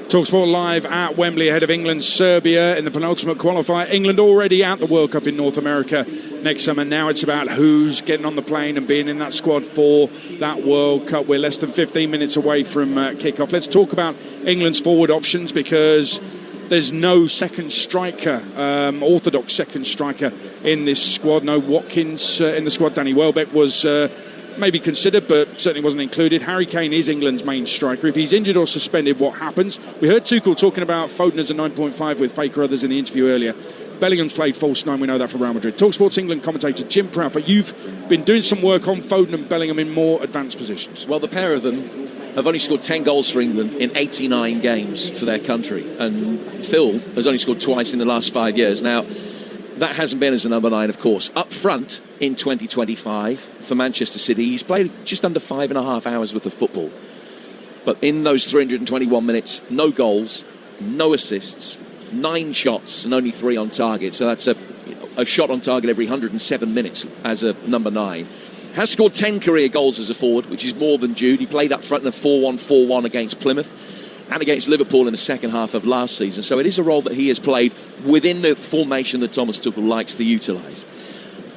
Talksport live at Wembley ahead of England-Serbia in the penultimate qualifier. England already at the World Cup in North America next summer. Now it's about who's getting on the plane and being in that squad for that World Cup. We're less than 15 minutes away from kick-off. Let's talk about England's forward options, because there's no second striker, orthodox second striker in this squad. No Watkins in the squad. Danny Welbeck was maybe considered, but certainly wasn't included. Harry Kane is England's main striker. If he's injured or suspended, what happens? We heard Tuchel talking about Foden as a 9.5 with Faker others in the interview earlier. Bellingham's played false nine, we know that, for Real Madrid. Talksport's England commentator Jim Proudfoot, you've been doing some work on Foden and Bellingham in more advanced positions. Well, the pair of them have only scored 10 goals for England in 89 games for their country, and Phil has only scored twice in the last 5 years. Now, that hasn't been as a number 9, of course. Up front in 2025 for Manchester City, he's played just under 5.5 hours worth of football. But in those 321 minutes, no goals, no assists, 9 shots and only 3 on target. So that's a shot on target every 107 minutes as a number 9. Has scored 10 career goals as a forward, which is more than Jude. He played up front in a 4-1-4-1 against Plymouth and against Liverpool in the second half of last season. So it is a role that he has played within the formation that Thomas Tuchel likes to utilise.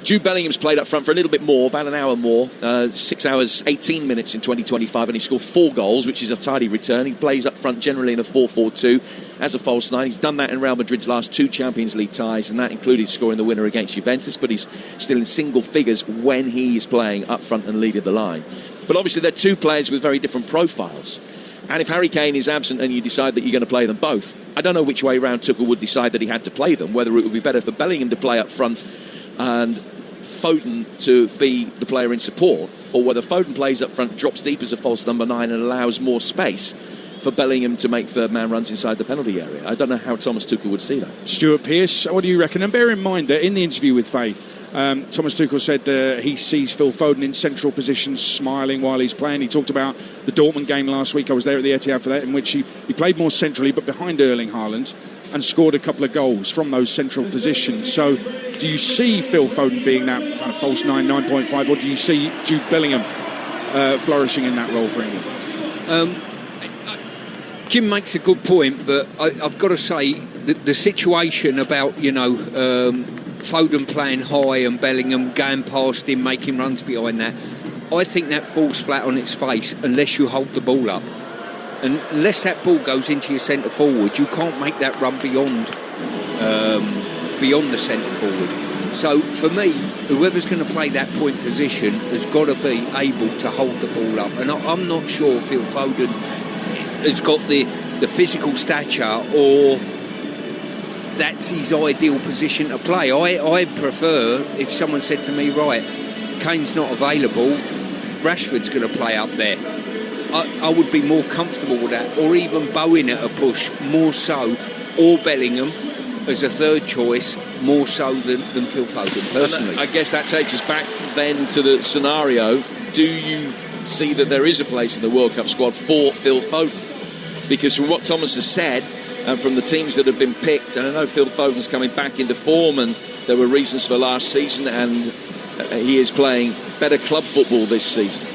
Jude Bellingham's played up front for a little bit more, about an hour more, 6 hours, 18 minutes in 2025, and he scored 4 goals, which is a tidy return. He plays up front generally in a 4-4-2 as a false 9. He's done that in Real Madrid's last 2 Champions League ties, and that included scoring the winner against Juventus, but he's still in single figures when he is playing up front and leading the line. But obviously they're 2 players with very different profiles. And if Harry Kane is absent and you decide that you're going to play them both, I don't know which way round Tuchel would decide that he had to play them, whether it would be better for Bellingham to play up front and Foden to be the player in support, or whether Foden plays up front, drops deep as a false number 9 and allows more space for Bellingham to make third man runs inside the penalty area. I don't know how Thomas Tuchel would see that. Stuart Pearce, what do you reckon? And bear in mind that in the interview with Faye, Thomas Tuchel said he sees Phil Foden in central positions, smiling while he's playing. He talked about the Dortmund game last week. I was there at the Etihad for that, in which he played more centrally but behind Erling Haaland, and scored a couple of goals from those central positions. So do you see Phil Foden being that kind of false 9, 9.5, or do you see Jude Bellingham flourishing in that role for England? Jim makes a good point, but I've got to say the situation about, Foden playing high and Bellingham going past him, making runs behind that, I think that falls flat on its face unless you hold the ball up. And unless that ball goes into your centre forward, you can't make that run beyond the centre forward. So for me, whoever's going to play that point position has got to be able to hold the ball up. And I'm not sure Phil Foden has got the physical stature, or that's his ideal position to play. I prefer, if someone said to me, right, Kane's not available, Rashford's going to play up there. I would be more comfortable with that, or even Bowen at a push more so, or Bellingham as a third choice more so than Phil Foden, personally. And I guess that takes us back then to the scenario. Do you see that there is a place in the World Cup squad for Phil Foden? Because from what Thomas has said, and from the teams that have been picked, and I know Phil Foden's coming back into form, and there were reasons for last season, and he is playing better club football this season.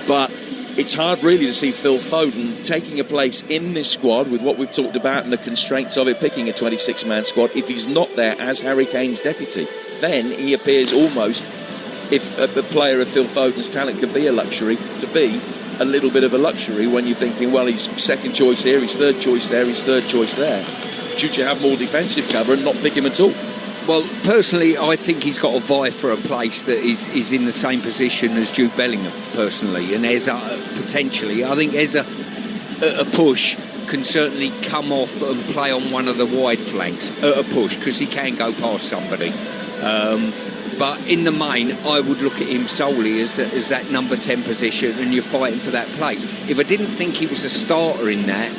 But it's hard really to see Phil Foden taking a place in this squad with what we've talked about and the constraints of it, picking a 26-man squad. If he's not there as Harry Kane's deputy, then he appears almost, if a player of Phil Foden's talent could be a luxury, to be a little bit of a luxury when you're thinking, well, he's second choice here, he's third choice there, he's third choice there. Should you have more defensive cover and not pick him at all? Well, personally, I think he's got to vie for a place that is in the same position as Jude Bellingham, personally. And Eza, potentially. I think Eza, at a push, can certainly come off and play on one of the wide flanks at a push, because he can go past somebody. But in the main, I would look at him solely as that number 10 position, and you're fighting for that place. If I didn't think he was a starter in that,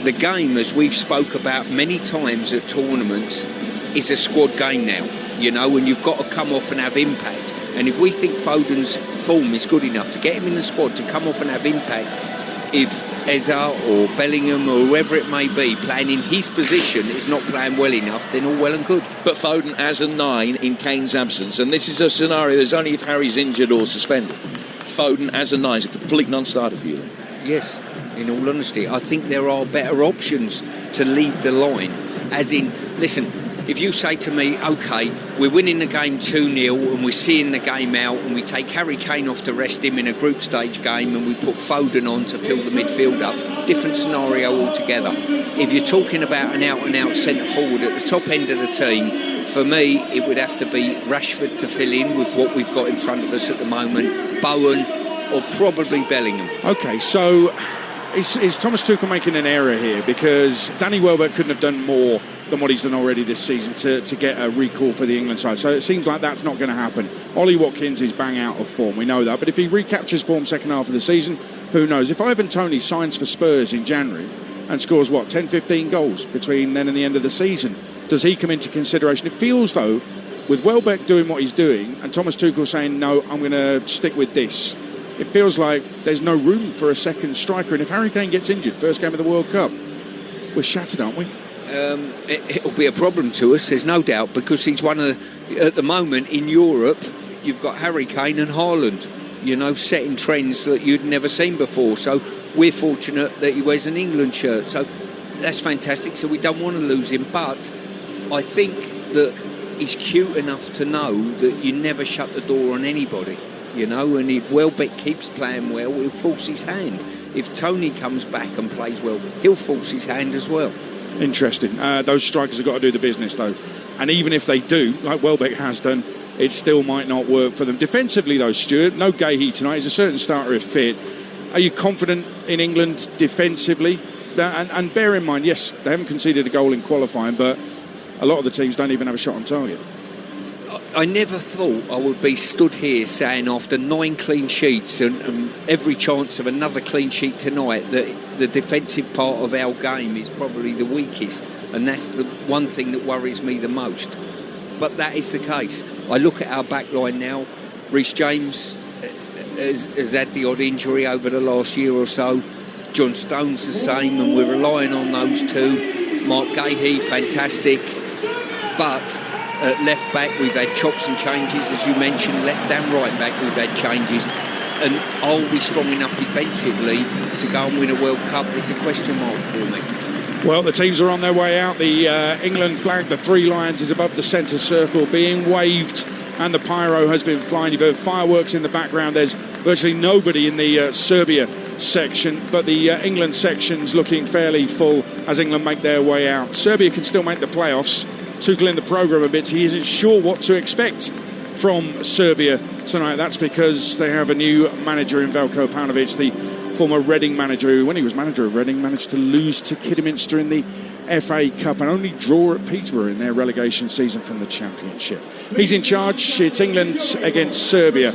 the game, as we've spoke about many times at tournaments, is a squad game now, and you've got to come off and have impact. And if we think Foden's form is good enough to get him in the squad to come off and have impact, if Eza or Bellingham or whoever it may be playing in his position is not playing well enough, then all well and good. But Foden as a 9 in Kane's absence, and this is a scenario that's only if Harry's injured or suspended. Foden as a 9 is a complete non-starter for you. Yes. in all honesty. I think there are better options to lead the line. As in, listen, if you say to me, OK, we're winning the game 2-0 and we're seeing the game out and we take Harry Kane off to rest him in a group stage game and we put Foden on to fill the midfield up, different scenario altogether. If you're talking about an out-and-out centre-forward at the top end of the team, for me, it would have to be Rashford to fill in with what we've got in front of us at the moment, Bowen or probably Bellingham. OK, so is Thomas Tuchel making an error here? Because Danny Welbeck couldn't have done more than what he's done already this season to get a recall for the England side. So it seems like that's not going to happen. Ollie Watkins is bang out of form, we know that. But if he recaptures form second half of the season, who knows? If Ivan Toney signs for Spurs in January and scores, 10, 15 goals between then and the end of the season, does he come into consideration? It feels, though, with Welbeck doing what he's doing and Thomas Tuchel saying, no, I'm going to stick with this, it feels like there's no room for a second striker. And if Harry Kane gets injured, first game of the World Cup, we're shattered, aren't we? It'll be a problem to us, there's no doubt, because he's one of the, at the moment in Europe, you've got Harry Kane and Haaland, setting trends that you'd never seen before. So we're fortunate that he wears an England shirt. So that's fantastic. So we don't want to lose him. But I think that he's cute enough to know that you never shut the door on anybody. And if Welbeck keeps playing well, he'll force his hand. If Toney comes back and plays well, he'll force his hand as well. Interesting. Those strikers have got to do the business, though. And even if they do, like Welbeck has done, it still might not work for them. Defensively, though, Stuart, no Gahey tonight. He's a certain starter if fit. Are you confident in England defensively? And bear in mind, yes, they haven't conceded a goal in qualifying, but a lot of the teams don't even have a shot on target. I never thought I would be stood here saying after 9 clean sheets and every chance of another clean sheet tonight that the defensive part of our game is probably the weakest, and that's the one thing that worries me the most. But that is the case. I look at our back line now. Reece James has had the odd injury over the last year or so. John Stone's the same, and we're relying on those two. Mark Gahey, fantastic. But at left back, we've had chops and changes, as you mentioned. Left and right back, we've had changes. And are we strong enough defensively to go and win a World Cup? It's a question mark for me. Well, the teams are on their way out. The England flag, the Three Lions, is above the centre circle, being waved, and the pyro has been flying. You've heard fireworks in the background. There's virtually nobody in the Serbia section, but the England section's looking fairly full as England make their way out. Serbia can still make the playoffs. Tuchel in the programme a bit. He isn't sure what to expect from Serbia tonight. That's because they have a new manager in Veljko Paunovic, the former Reading manager, who, when he was manager of Reading, managed to lose to Kidderminster in the FA Cup and only draw at Peterborough in their relegation season from the Championship. He's in charge. It's England against Serbia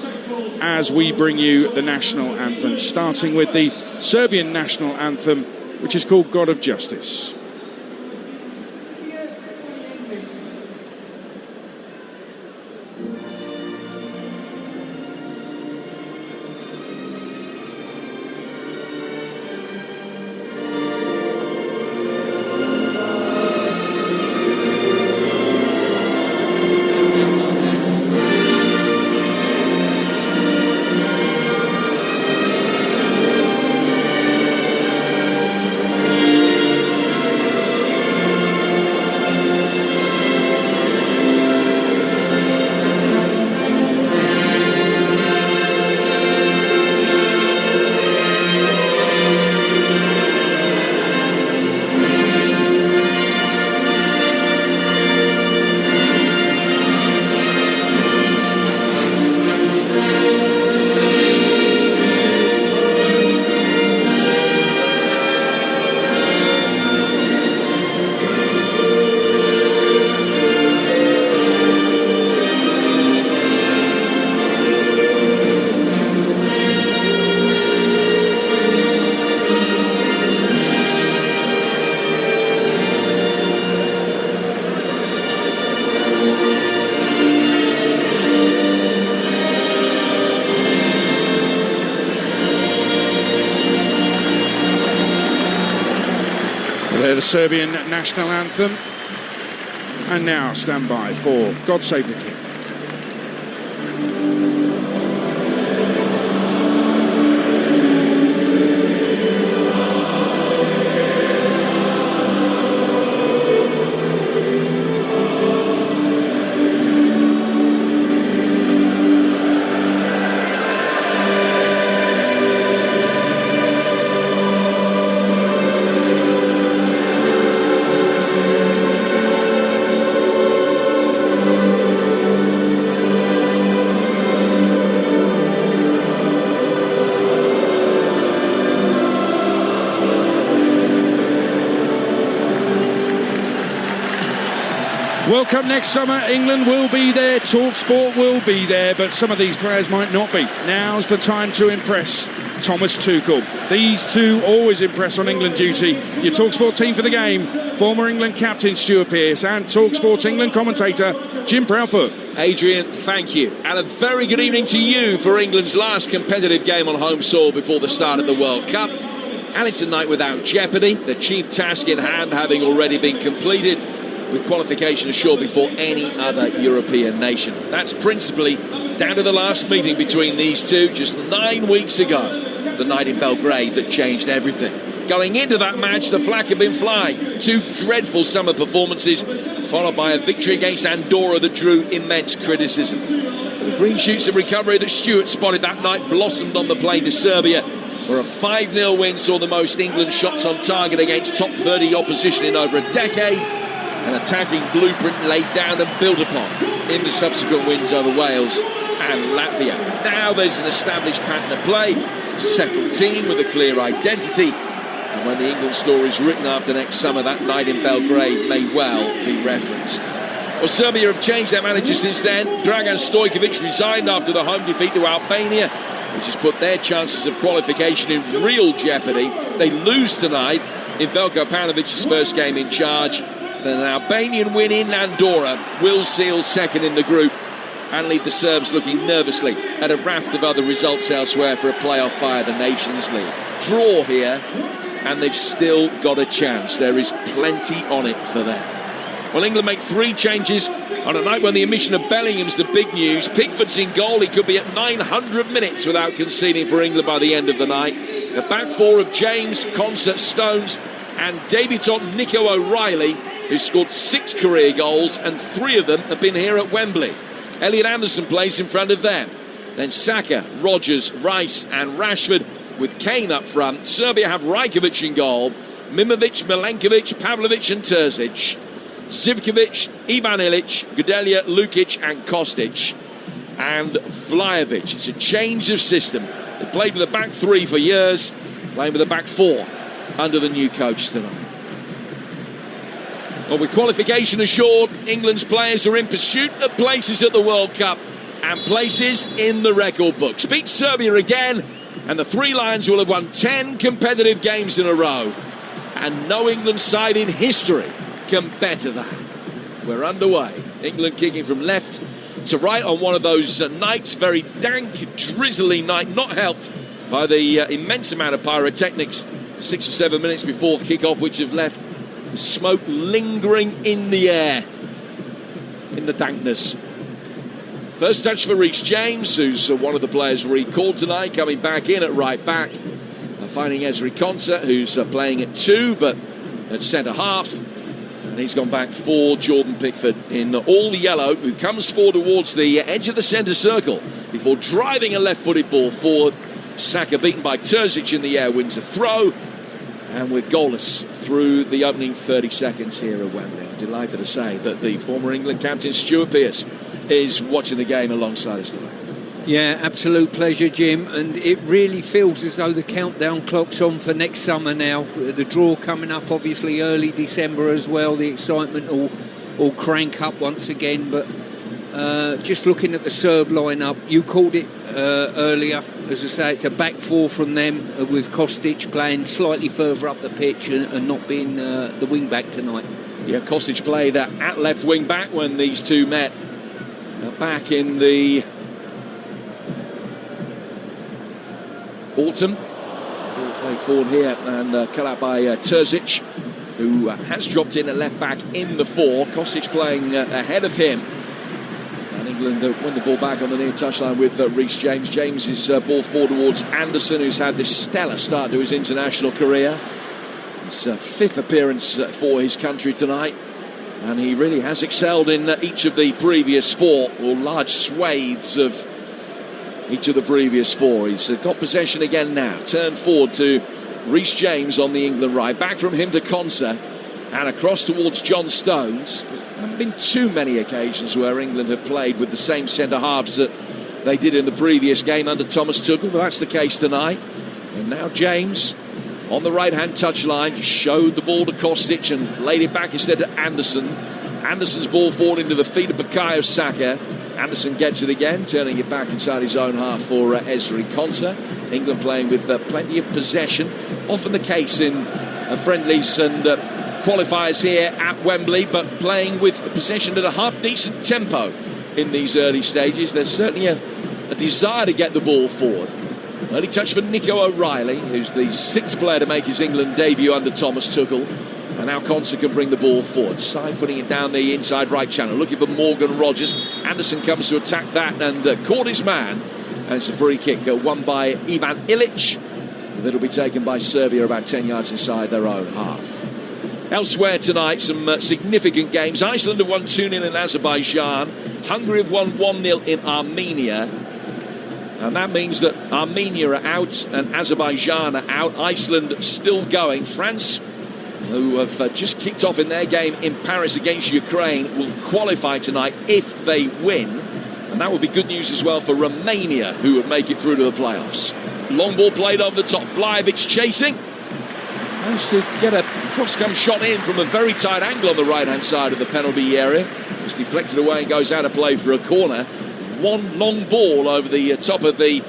as we bring you the national anthem, starting with the Serbian national anthem, which is called God of Justice. The Serbian national anthem, and now stand by for God Save the King. World Cup next summer, England will be there, Talksport will be there, but some of these players might not be. Now's the time to impress Thomas Tuchel. These two always impress on England duty. Your Talksport team for the game, former England captain Stuart Pearce and Talksport's England commentator Jim Proudfoot. Adrian, thank you. And a very good evening to you for England's last competitive game on home soil before the start of the World Cup. And it's a night without jeopardy, the chief task in hand having already been completed, with qualification assured before any other European nation. That's principally down to the last meeting between these two just 9 weeks ago, the night in Belgrade that changed everything. Going into that match, the flag had been flying. 2 dreadful summer performances, followed by a victory against Andorra that drew immense criticism. The green shoots of recovery that Stuart spotted that night blossomed on the plane to Serbia, where a 5-0 win saw the most England shots on target against top 30 opposition in over a decade. An attacking blueprint laid down and built upon in the subsequent wins over Wales and Latvia. Now there's an established pattern of play, a settled team with a clear identity, and when the England story is written after next summer, that night in Belgrade may well be referenced. Well, Serbia have changed their manager since then. Dragan Stojkovic resigned after the home defeat to Albania, which has put their chances of qualification in real jeopardy. They lose tonight in Veljko Paunovic's first game in charge. An Albanian win in Andorra will seal second in the group and leave the Serbs looking nervously at a raft of other results elsewhere for a playoff via the Nations League. Draw here, and they've still got a chance. There is plenty on it for them. Well, England make 3 changes on a night when the omission of Bellingham's the big news. Pickford's in goal. He could be at 900 minutes without conceding for England by the end of the night. The back 4 of James, Concert, Stones and debutant Nico O'Reilly, who scored 6 career goals, and 3 of them have been here at Wembley. Elliot Anderson plays in front of them. Then Saka, Rodgers, Rice and Rashford with Kane up front. Serbia have Rajkovic in goal, Mimovic, Milenkovic, Pavlovic and Terzic. Zivkovic, Ivan Ilic, Gudelja, Lukic and Kostic. And Vlahovic. It's a change of system. They played with a back 3 for years, playing with a back 4 under the new coach tonight. Well, with qualification assured, England's players are in pursuit of places at the World Cup and places in the record books. Beat Serbia again, and the Three Lions will have won 10 competitive games in a row. And no England side in history can better that. We're underway. England kicking from left to right on one of those nights, very dank, drizzly night, not helped by the immense amount of pyrotechnics 6 or 7 minutes before the kick-off, which have left the smoke lingering in the air in the dankness. First touch for Reece James, who's one of the players recalled tonight, coming back in at right back, finding Ezri Konsa, who's playing at 2 but at centre half, and he's gone back for Jordan Pickford in all the yellow, who comes forward towards the edge of the centre circle before driving a left-footed ball forward. Saka, beaten by Terzic in the air, wins a throw. And we're goalless through the opening 30 seconds here at Wembley. I'm delighted to say that the former England captain Stuart Pearce is watching the game alongside us tonight. Yeah, absolute pleasure, Jim. And it really feels as though the countdown clock's on for next summer now. The draw coming up, obviously, early December as well. The excitement will crank up once again. But just looking at the Serb lineup, you called it earlier. As I say, it's a back 4 from them, with Kostic playing slightly further up the pitch and not being the wing back tonight. Yeah, Kostic played at left wing back when these two met back in the autumn. Ball played forward here and cut out by Terzic, who has dropped in at left back in the 4. Kostic playing ahead of him. And England win the ball back on the near touchline with Reece James. James's ball forward towards Anderson, who's had this stellar start to his international career. His 5th appearance for his country tonight. And he really has excelled in each of the previous 4, or large swathes of each of the previous 4. He's got possession again now. Turn forward to Reece James on the England right. Back from him to Konsa. And across towards John Stones. There haven't been too many occasions where England have played with the same centre-halves that they did in the previous game under Thomas Tuchel. But that's the case tonight. And now James on the right-hand touchline showed the ball to Kostic and laid it back instead to Anderson. Anderson's ball forward into the feet of Bukayo Saka. Anderson gets it again, turning it back inside his own half for Ezri Konsa. England playing with plenty of possession. Often the case in friendlies and qualifiers here at Wembley, but playing with possession at a half-decent tempo in these early stages. There's certainly a desire to get the ball forward. Early touch for Nico O'Reilly, who's the sixth player to make his England debut under Thomas Tuchel. And now Konsa can bring the ball forward. Side putting it down the inside right channel, looking for Morgan Rogers. Anderson comes to attack that and caught his man. And it's a free kick won by Ivan Ilic. That'll be taken by Serbia about 10 yards inside their own half. Elsewhere tonight, some significant games. Iceland have won 2-0 in Azerbaijan. Hungary have won 1-0 in Armenia. And that means that Armenia are out and Azerbaijan are out. Iceland still going. France, who have just kicked off in their game in Paris against Ukraine, will qualify tonight if they win. And that would be good news as well for Romania, who would make it through to the playoffs. Long ball played over the top. Vlahovic chasing. Managed to get a cross-come shot in from a very tight angle on the right-hand side of the penalty area. It's deflected away and goes out of play for a corner. One long ball over the top of the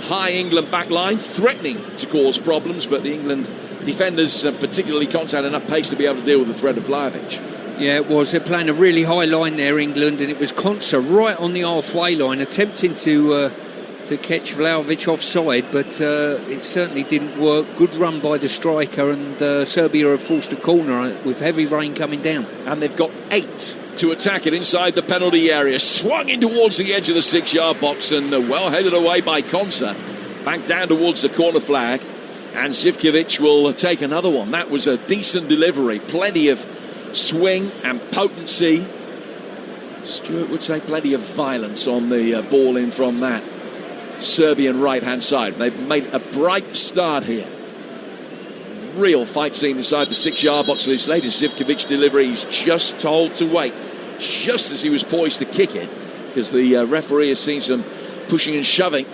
high England back line, threatening to cause problems, but the England defenders, particularly Konsa, had enough pace to be able to deal with the threat of Vlahovic. Yeah, it was. They're playing a really high line there, England, and it was Konsa right on the halfway line, attempting to catch Vlahovic offside, but it certainly didn't work. Good run by the striker, and Serbia have forced a corner with heavy rain coming down. And they've got 8 to attack it inside the penalty area. Swung in towards the edge of the 6-yard box and well headed away by Konsa. Back down towards the corner flag. And Zivkovic will take another one. That was a decent delivery. Plenty of swing and potency. Stewart would say plenty of violence on the ball in from that Serbian right-hand side. They've made a bright start here. Real fight scene inside the 6-yard box for this latest Zivkovic delivery. He's just told to wait, just as he was poised to kick it, because the referee has seen some pushing and shoving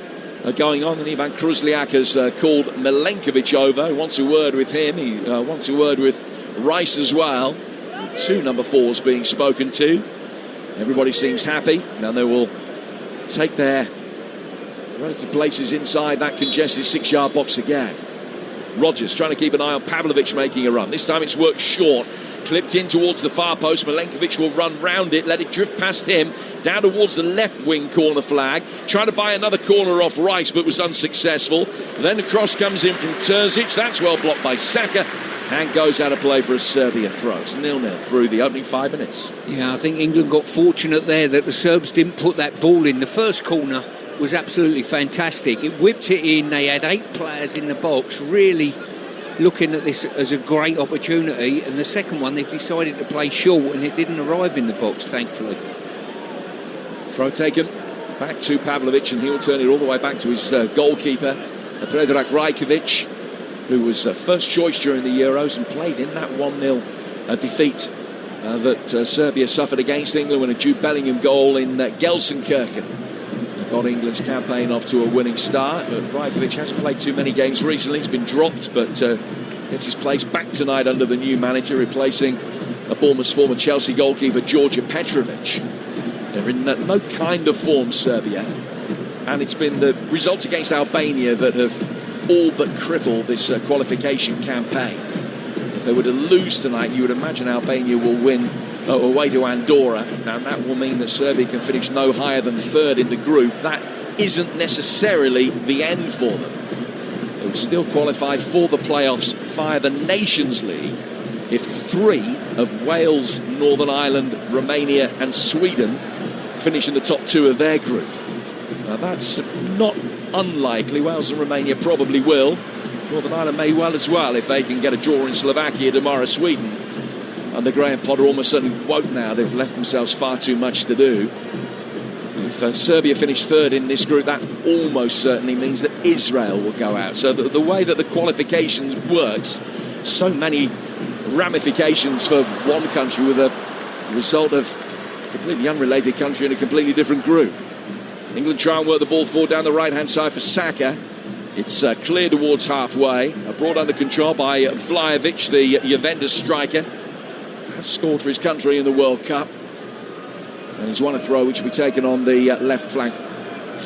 going on, and Ivan Kruzliak has called Milenkovic over. He wants a word with him. He wants a word with Rice as well. 2 number 4s being spoken to. Everybody seems happy. Now they will take their relative places inside that congested 6-yard box again. Rogers trying to keep an eye on Pavlovic making a run. This time it's worked short. Clipped in towards the far post. Milenkovic will run round it, let it drift past him, down towards the left wing corner flag. Trying to buy another corner off Rice, but was unsuccessful. Then the cross comes in from Terzic. That's well blocked by Saka and goes out of play for a Serbia throw. It's 0-0 through the opening 5 minutes. Yeah, I think England got fortunate there that the Serbs didn't put that ball in. The first corner was absolutely fantastic. It whipped it in. They had 8 players in the box, really looking at this as a great opportunity. And the second one, they've decided to play short, and it didn't arrive in the box, thankfully. Throw taken back to Pavlovic, and he'll turn it all the way back to his goalkeeper, Predrag Rajkovic, who was first choice during the Euros and played in that 1-0 defeat that Serbia suffered against England when a Jude Bellingham goal in Gelsenkirchen got England's campaign off to a winning start. But Rajkovic hasn't played too many games recently. He's been dropped, but gets his place back tonight under the new manager, replacing a Bournemouth's former Chelsea goalkeeper, Georgia Petrovic. They're in no kind of form, Serbia. And it's been the results against Albania that have all but crippled this qualification campaign. If they were to lose tonight, you would imagine Albania will win away to Andorra, and that will mean that Serbia can finish no higher than 3rd in the group. That isn't necessarily the end for them. They will still qualify for the playoffs via the Nations League if 3 of Wales, Northern Ireland, Romania and Sweden finish in the top 2 of their group. Now that's not unlikely. Wales and Romania probably will. Northern Ireland may well as well if they can get a draw in Slovakia tomorrow. Sweden under Graham Potter almost certainly won't now. They've left themselves far too much to do. If Serbia finish 3rd in this group, that almost certainly means that Israel will go out. So the way that the qualifications works, so many ramifications for one country with a result of a completely unrelated country in a completely different group. England try and work the ball forward down the right-hand side for Saka. It's clear towards halfway. Brought under control by Vlahovic, the Juventus striker. has scored for his country in the World Cup. And he's won a throw which will be taken on the left flank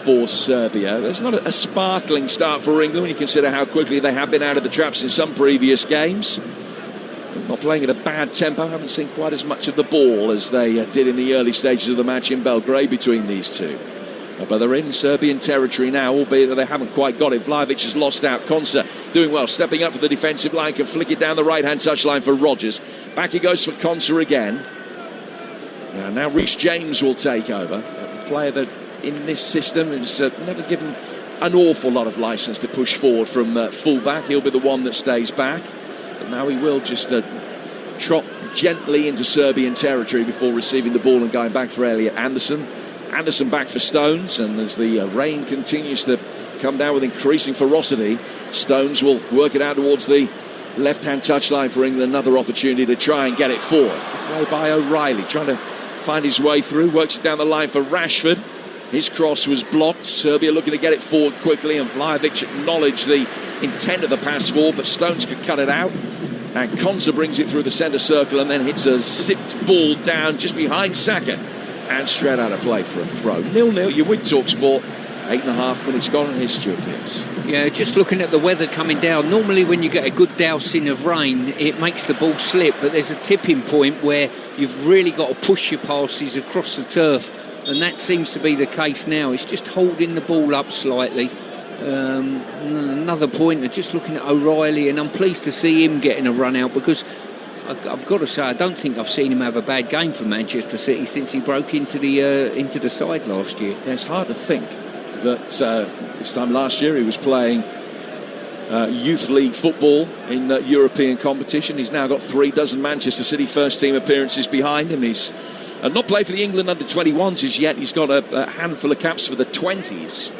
for Serbia. There's not a sparkling start for England when you consider how quickly they have been out of the traps in some previous games. Not playing at a bad tempo. Haven't seen quite as much of the ball as they did in the early stages of the match in Belgrade between these two. But they're in Serbian territory now, albeit that they haven't quite got it. Vlahovic has lost out. Konsa doing well, stepping up for the defensive line, can flick it down the right-hand touchline for Rodgers. Back he goes for Konsa again. Now Reece James will take over. A player that in this system is never given an awful lot of licence to push forward from full-back. He'll be the one that stays back. But now he will just trot gently into Serbian territory before receiving the ball and going back for Elliot Anderson. Anderson back for Stones, and as the rain continues to come down with increasing ferocity, Stones will work it out towards the left-hand touchline for England. Another opportunity to try and get it forward. Play by O'Reilly, trying to find his way through, works it down the line for Rashford. His cross was blocked. Serbia looking to get it forward quickly, and Vlahovic acknowledged the intent of the pass forward, but Stones could cut it out. And Konsa brings it through the centre circle and then hits a zipped ball down just behind Saka. And straight out of play for a throw. 0-0, you're with Talksport. 8.5 minutes gone, and here's Stuart Pearce. Yeah, just looking at the weather coming down. Normally when you get a good dousing of rain, it makes the ball slip, but there's a tipping point where you've really got to push your passes across the turf, and that seems to be the case now. It's just holding the ball up slightly. Another pointer, just looking at O'Reilly, and I'm pleased to see him getting a run out, because I've got to say, I don't think I've seen him have a bad game for Manchester City since he broke into the side last year. Yeah, it's hard to think that this time last year he was playing youth league football in European competition. He's now got 36 Manchester City first team appearances behind him. He's not played for the England under-21s as yet. He's got a handful of caps for the 20s.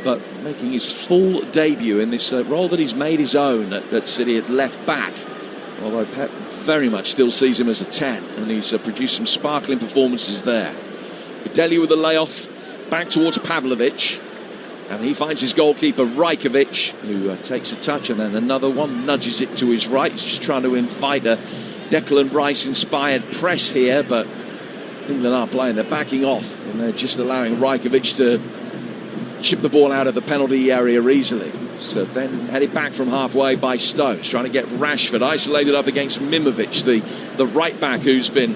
But making his full debut in this role that he's made his own at City at left back. Although Pep very much still sees him as a 10, and he's produced some sparkling performances there. Videlli with the layoff, back towards Pavlovic, and he finds his goalkeeper Rajkovic, who takes a touch, and then another one nudges it to his right. He's just trying to invite a Declan Rice-inspired press here, but England aren't playing. They're backing off, and they're just allowing Rajkovic to chip the ball out of the penalty area easily. So then headed back from halfway by Stones, trying to get Rashford isolated up against Mimovic, the right back who's been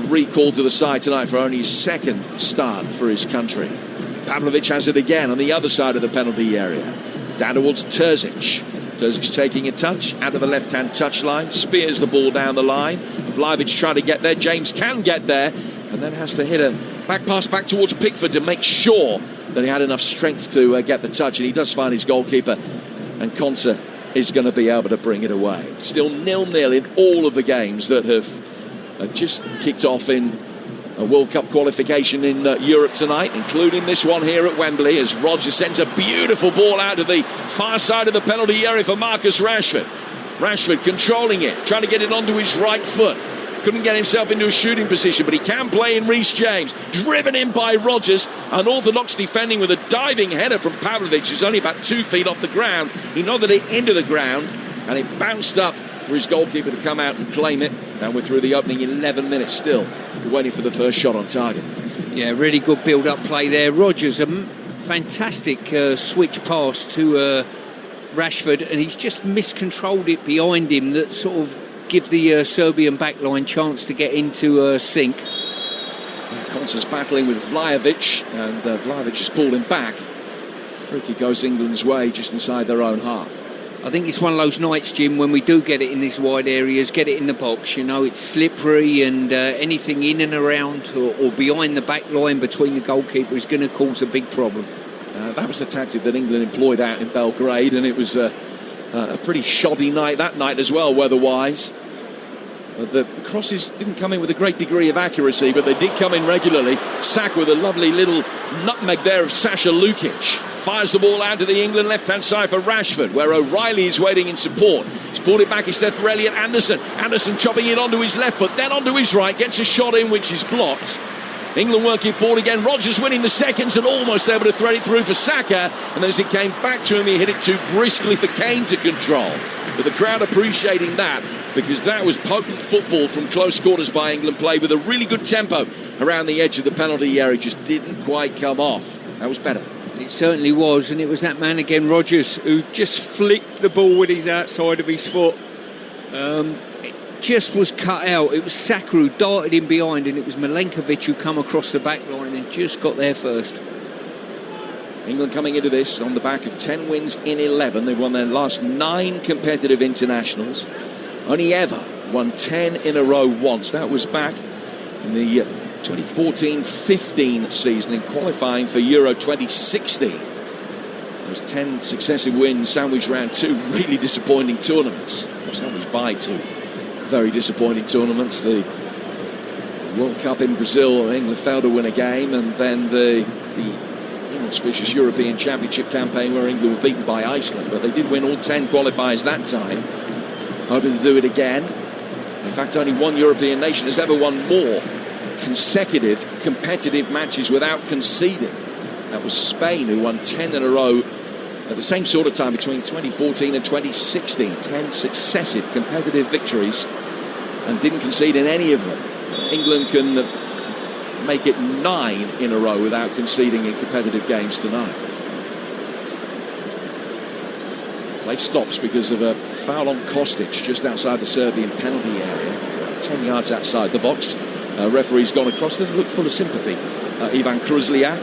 recalled to the side tonight for only his second start for his country. Pavlovic has it again on the other side of the penalty area. Down towards Terzic. Terzic taking a touch out of the left-hand touchline, spears the ball down the line. Vlahovic trying to get there. James can get there, and then has to hit a back pass back towards Pickford to make sure that he had enough strength to get the touch, and he does find his goalkeeper, and Konsa is going to be able to bring it away. Still 0-0 in all of the games that have just kicked off in a World Cup qualification in Europe tonight, including this one here at Wembley, as Rodgers sends a beautiful ball out to the far side of the penalty area for Marcus Rashford. Rashford controlling it, trying to get it onto his right foot. Couldn't get himself into a shooting position, but he can play in Reece James. Driven in by Rodgers. Unorthodox defending with a diving header from Pavlovic, who's only about 2 feet off the ground. He nodded it into the ground, and it bounced up for his goalkeeper to come out and claim it. And we're through the opening 11 minutes still. We're waiting for the first shot on target. Yeah, really good build-up play there. Rodgers, a fantastic switch pass to Rashford, and he's just miscontrolled it behind him, that sort of give the Serbian backline chance to get into sync. Konsa's battling with Vlahovic, and Vlahovic has pulled him back. Free kick goes England's way just inside their own half. I think it's one of those nights, Jim, when we do get it in these wide areas, get it in the box. You know, it's slippery, and anything in and around or behind the back line between the goalkeeper is going to cause a big problem. That was the tactic that England employed out in Belgrade, and it was a pretty shoddy night that night as well, weather-wise. The crosses didn't come in with a great degree of accuracy, but they did come in regularly. Saka with a lovely little nutmeg there of Sasha Lukic. Fires the ball out to the England left-hand side for Rashford, where O'Reilly is waiting in support. He's pulled it back instead for Elliot Anderson. Anderson chopping it onto his left foot, then onto his right, gets a shot in which is blocked. England working forward again. Rodgers winning the seconds and almost able to thread it through for Saka. And as it came back to him, he hit it too briskly for Kane to control. With the crowd appreciating that. because that was potent football from close quarters by England, played with a really good tempo around the edge of the penalty area. Just didn't quite come off. That was better. It certainly was, and it was that man again, Rodgers, who just flicked the ball with his outside of his foot. It just was cut out. It was Saka who darted in behind, and it was Milenkovic who come across the back line and just got there first. England coming into this on the back of 10 wins in 11. They've won their last 9 competitive internationals. Only ever won 10 in a row once. That was back in the 2014-15 season in qualifying for Euro 2016. Those 10 successive wins sandwiched around 2 really disappointing tournaments. Sandwiched by 2 very disappointing tournaments. The World Cup in Brazil, England failed to win a game, and then the inauspicious European Championship campaign where England were beaten by Iceland, but they did win all 10 qualifiers that time. Hoping to do it again. In fact, only one European nation has ever won more consecutive competitive matches without conceding. That was Spain, who won 10 in a row at the same sort of time between 2014 and 2016. 10 successive competitive victories and didn't concede in any of them. England can make it 9 in a row without conceding in competitive games tonight. Play stops because of a foul on Kostic just outside the Serbian penalty area, 10 yards outside the box. Referee's gone across, doesn't look full of sympathy. Ivan Kruzliak.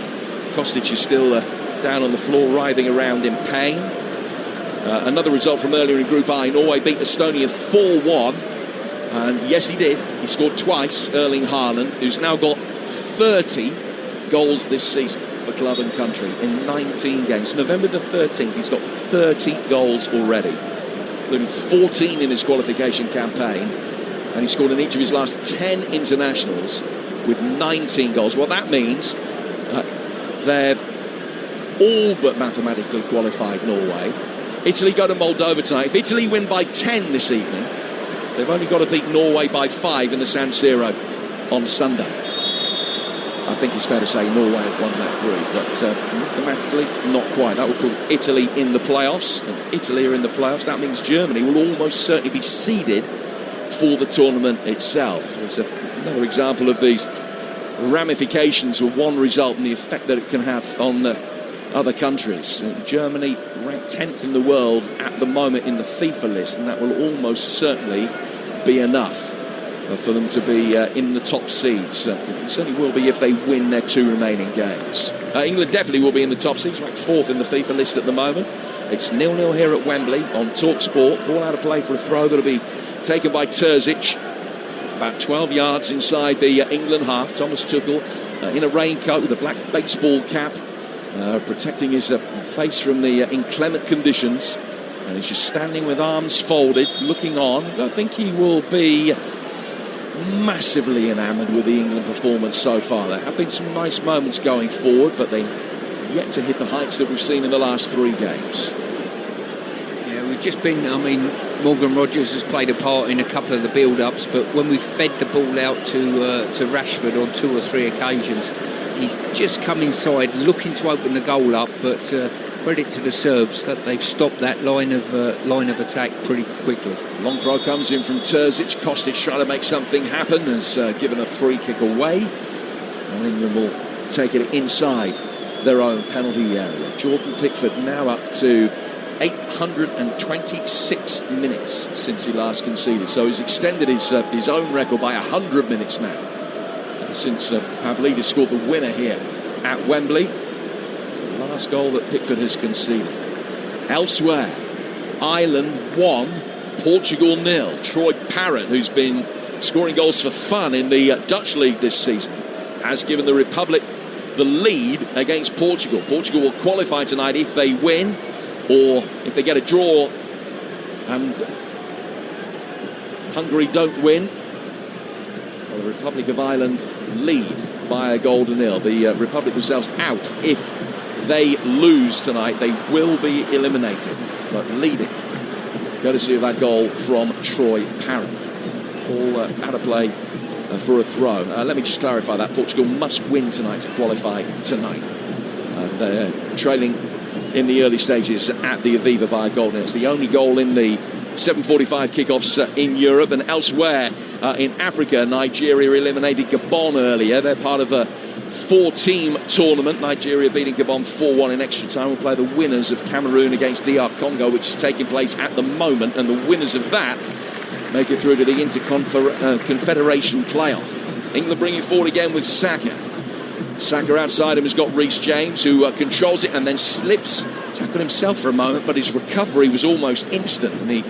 Kostic is still down on the floor, writhing around in pain. Another result from earlier in Group I. Norway beat Estonia 4-1. And yes, he did. He scored twice, Erling Haaland, who's now got 30 goals this season for club and country in 19 games. November the 13th, he's got 30 goals already, including 14 in his qualification campaign. And he scored in each of his last 10 internationals with 19 goals. Well, that means they're all but mathematically qualified, Norway. Italy go to Moldova tonight. If Italy win by 10 this evening, they've only got to beat Norway by 5 in the San Siro on Sunday. I think it's fair to say Norway have won that group, but mathematically not quite. That will put Italy in the playoffs, and Italy are in the playoffs. That means Germany will almost certainly be seeded for the tournament itself. It's another example of these ramifications of one result and the effect that it can have on the other countries. Germany ranked 10th in the world at the moment in the FIFA list, and that will almost certainly be enough for them to be in the top seeds. It certainly will be if they win their 2 remaining games. England definitely will be in the top seeds, ranked 4th in the FIFA list at the moment. It's 0-0 here at Wembley on Talksport. Ball out of play for a throw that'll be taken by Terzic, about 12 yards inside the England half. Thomas Tuchel in a raincoat with a black baseball cap, protecting his face from the inclement conditions, and he's just standing with arms folded, looking on. I think he will be massively enamoured with the England performance so far. There have been some nice moments going forward, but they've yet to hit the heights that we've seen in the last 3 games. Yeah, we've just been, Morgan Rogers has played a part in a couple of the build-ups, but when we've fed the ball out to Rashford on 2 or 3 occasions, he's just come inside looking to open the goal up, but credit to the Serbs that they've stopped that line of attack pretty quickly. Long throw comes in from Terzic. Kostic trying to make something happen, has given a free kick away, and England will take it inside their own penalty area. Jordan Pickford now up to 826 minutes since he last conceded, so he's extended his own record by 100 minutes now since Pavlidis scored the winner here at Wembley. It's the last goal that Pickford has conceded. Elsewhere, Ireland 1, Portugal 0. Troy Parrott, who's been scoring goals for fun in the Dutch league this season, has given the Republic the lead against Portugal. Portugal will qualify tonight if they win, or if they get a draw and Hungary don't win, well, the Republic of Ireland lead by a goal to 0. The Republic themselves out. If they lose tonight, they will be eliminated, but leading courtesy of that goal from Troy Parrott. Ball out of play for a throw. Let me just clarify that. Portugal must win tonight to qualify tonight. They're trailing in the early stages at the Aviva by a goal. It's the only goal in the 7:45 kickoffs in Europe. And elsewhere in Africa, Nigeria eliminated Gabon earlier. They're part of a 4-team tournament. Nigeria beating Gabon 4-1 in extra time. Will play the winners of Cameroon against DR Congo, which is taking place at the moment, and the winners of that make it through to the Confederation playoff. England bringing it forward again with Saka. Saka outside him has got Reece James, who controls it and then slips. Tackled himself for a moment, but his recovery was almost instant, and he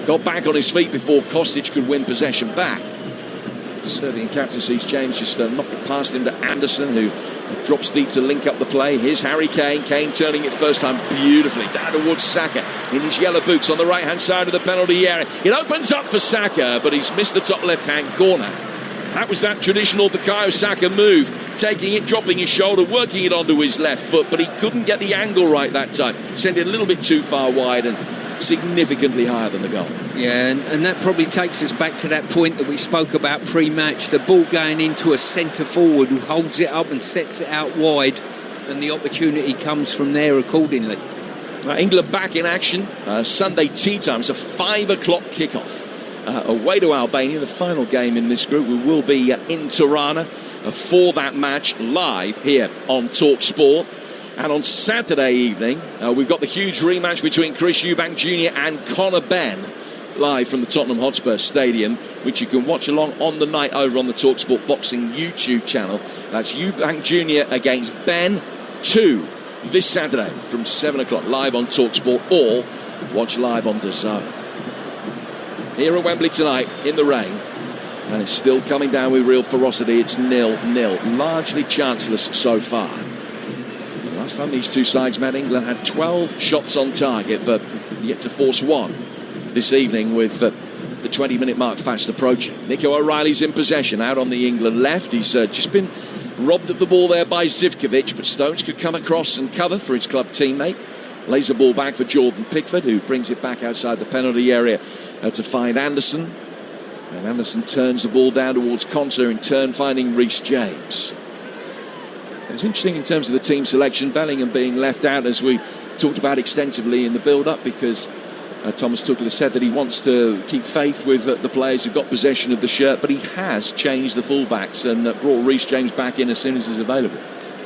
got back on his feet before Kostic could win possession back. Serbian captain sees James just knock it past him to Anderson, who drops deep to link up the play. Here's Harry Kane. Kane turning it first time beautifully down towards Saka in his yellow boots on the right-hand side of the penalty area. It opens up for Saka, but he's missed the top left-hand corner. That was that traditional Bukayo Saka move, taking it, dropping his shoulder, working it onto his left foot, but he couldn't get the angle right that time. Sent it a little bit too far wide and significantly higher than the goal. Yeah, and that probably takes us back to that point that we spoke about pre-match, the ball going into a centre forward who holds it up and sets it out wide, and the opportunity comes from there accordingly. England back in action, Sunday tea time. It's a 5 o'clock kickoff. Away to Albania, the final game in this group. We will be in Tirana for that match live here on Talksport. And on Saturday evening, we've got the huge rematch between Chris Eubank Jr. and Conor Benn live from the Tottenham Hotspur Stadium, which you can watch along on the night over on the Talksport Boxing YouTube channel. That's Eubank Jr. against Benn 2 this Saturday from 7 o'clock live on Talksport, or watch live on DAZN. Here at Wembley tonight in the rain, and it's still coming down with real ferocity. It's 0-0, largely chanceless so far. Last time these two sides met, England had 12 shots on target, but yet to force one this evening with the 20-minute mark fast approaching. Nico O'Reilly's in possession out on the England left. He's just been robbed of the ball there by Zivkovic, but Stones could come across and cover for his club teammate. Lays the ball back for Jordan Pickford, who brings it back outside the penalty area to find Anderson. And Anderson turns the ball down towards Konsa, in turn finding Reece James. It's interesting in terms of the team selection, Bellingham being left out, as we talked about extensively in the build-up, because Thomas Tuchel has said that he wants to keep faith with the players who've got possession of the shirt, but he has changed the fullbacks and brought Reece James back in as soon as he's available.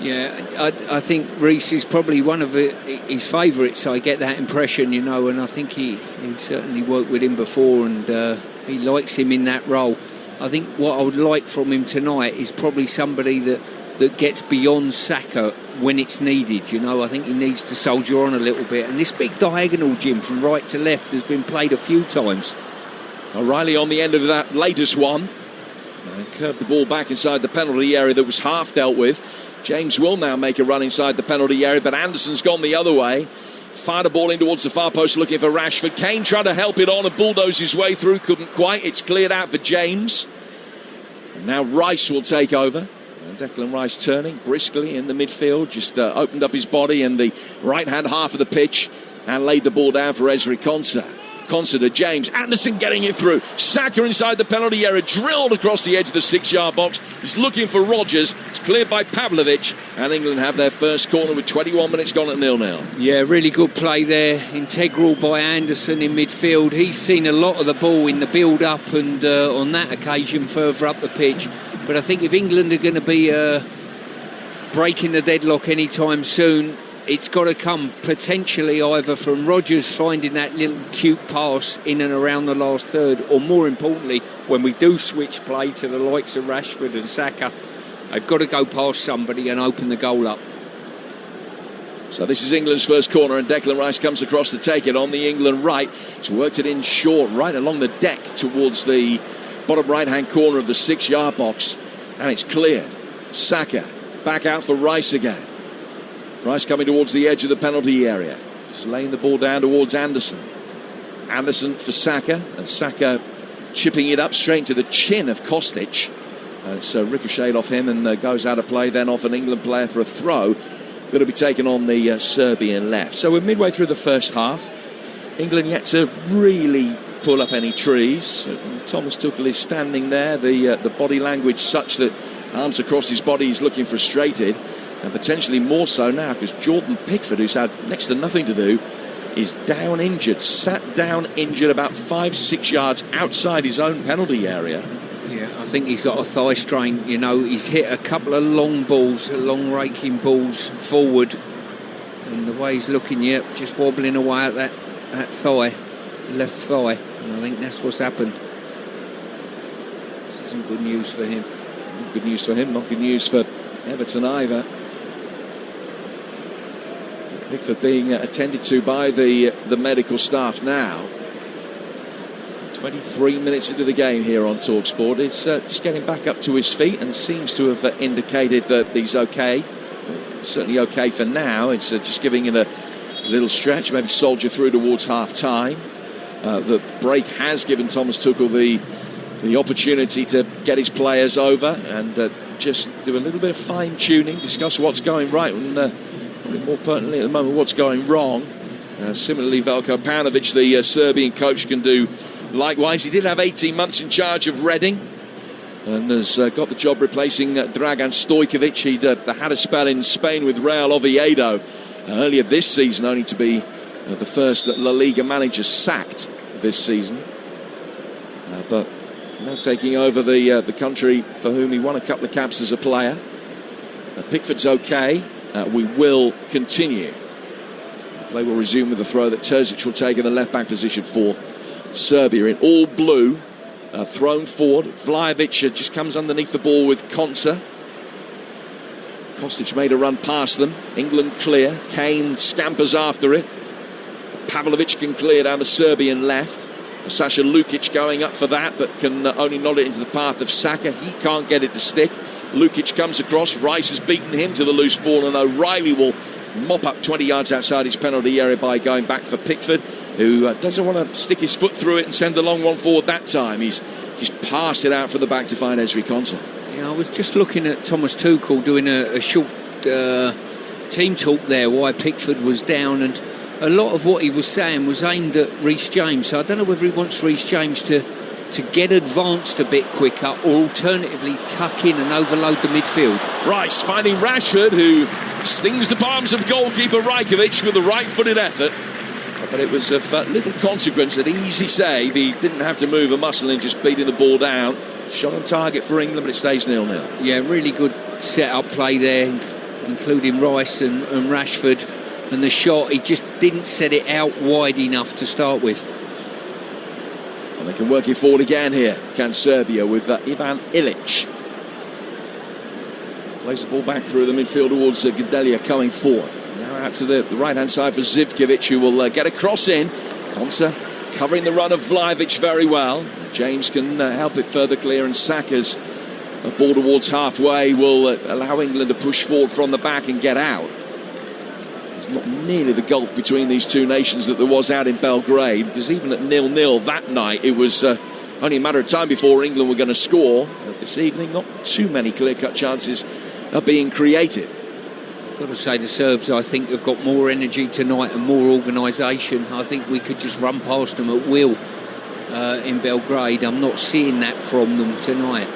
Yeah, I think Reece is probably one of his favourites. I get that impression, you know, and I think he certainly worked with him before, and he likes him in that role. I think what I would like from him tonight is probably somebody that gets beyond Saka when it's needed, you know. I think he needs to soldier on a little bit, and this big diagonal, Jim, from right to left has been played a few times. O'Reilly on the end of that latest one, curved the ball back inside the penalty area that was half dealt with. James will now make a run inside the penalty area, but Anderson's gone the other way. Fired a ball in towards the far post looking for Rashford. Kane tried to help it on and bulldoze his way through, couldn't quite. It's cleared out for James. And now Rice will take over. And Declan Rice turning briskly in the midfield, just opened up his body in the right-hand half of the pitch and laid the ball down for Ezri Konsa. Konsa to James. Anderson getting it through. Saka inside the penalty area, drilled across the edge of the 6-yard box. He's looking for Rodgers. It's cleared by Pavlovic, and England have their first corner with 21 minutes gone at 0-0. Yeah, really good play there. Integral by Anderson in midfield. He's seen a lot of the ball in the build-up and on that occasion further up the pitch. But I think if England are going to be breaking the deadlock anytime soon, it's got to come potentially either from Rodgers finding that little cute pass in and around the last third, or more importantly, when we do switch play to the likes of Rashford and Saka, they've got to go past somebody and open the goal up. So this is England's first corner, and Declan Rice comes across to take it on the England right. He's worked it in short, right along the deck towards the bottom right-hand corner of the 6-yard box, and it's cleared. Saka back out for Rice again. Rice coming towards the edge of the penalty area, just laying the ball down towards Anderson. Anderson for Saka, and Saka chipping it up straight to the chin of Kostic. It's ricocheted off him and goes out of play, then off an England player for a throw. Going to be taken on the Serbian left. So we're midway through the first half. England yet to really pull up any trees. Thomas Tuchel is standing there, the body language such that arms across his body, he's looking frustrated, and potentially more so now because Jordan Pickford, who's had next to nothing to do, is down injured, sat down injured about 5-6 yards outside his own penalty area. Yeah, I think he's got a thigh strain. You know, he's hit a couple of long balls, long raking balls forward, and the way he's looking, just wobbling away at that thigh, left thigh, and I think that's what's happened. This isn't good news for him. Not good news for him, not good news for Everton either. Pickford being attended to by the medical staff now. 23 minutes into the game here on Talksport. He's just getting back up to his feet and seems to have indicated that he's okay. Certainly okay for now. It's just giving it a little stretch, maybe soldier through towards half-time. The break has given Thomas Tuchel the opportunity to get his players over and just do a little bit of fine-tuning, discuss what's going right and more pertinently at the moment what's going wrong. Similarly, Veljko Paunovic, the Serbian coach, can do likewise. He did have 18 months in charge of Reading and has got the job replacing Dragan Stojkovic. He'd had a spell in Spain with Real Oviedo earlier this season, only to be the first La Liga manager sacked this season. But now taking over the country for whom he won a couple of caps as a player. Pickford's okay. We will continue. Play will resume with a throw that Terzic will take in the left-back position for Serbia in all blue. Thrown forward. Vlahovic just comes underneath the ball with Konsa. Kostic made a run past them. England clear. Kane scampers after it. Pavlovic can clear down the Serbian left. Sasha Lukic going up for that, but can only nod it into the path of Saka. He can't get it to stick. Lukic comes across. Rice has beaten him to the loose ball, and O'Reilly will mop up 20 yards outside his penalty area by going back for Pickford, who doesn't want to stick his foot through it and send the long one forward that time. He's just passed it out from the back to find Ezri Konsa. Yeah, I was just looking at Thomas Tuchel doing a short team talk there, why Pickford was down, and a lot of what he was saying was aimed at Reece James. So I don't know whether he wants Reece James to get advanced a bit quicker, or alternatively tuck in and overload the midfield. Rice finding Rashford, who stings the palms of goalkeeper Rajkovic with a right-footed effort. But it was of little consequence, an easy save. He didn't have to move a muscle in just beating the ball down. Shot on target for England, but it stays 0-0. Yeah, really good set-up play there, including Rice and Rashford. And the shot, he just didn't set it out wide enough to start with. And they can work it forward again here, can Serbia, with Ivan Ilic. Plays the ball back through the midfield towards Gedelia coming forward. Now out to the right-hand side for Zivkovic, who will get a cross in. Konsa covering the run of Vlahovic very well. James can help it further clear, and Saka's ball towards halfway will allow England to push forward from the back and get out. There's not nearly the gulf between these two nations that there was out in Belgrade, because even at 0-0 that night, it was only a matter of time before England were going to score. But this evening, not too many clear-cut chances are being created. I've got to say, the Serbs, I think, have got more energy tonight and more organisation. I think we could just run past them at will in Belgrade. I'm not seeing that from them tonight.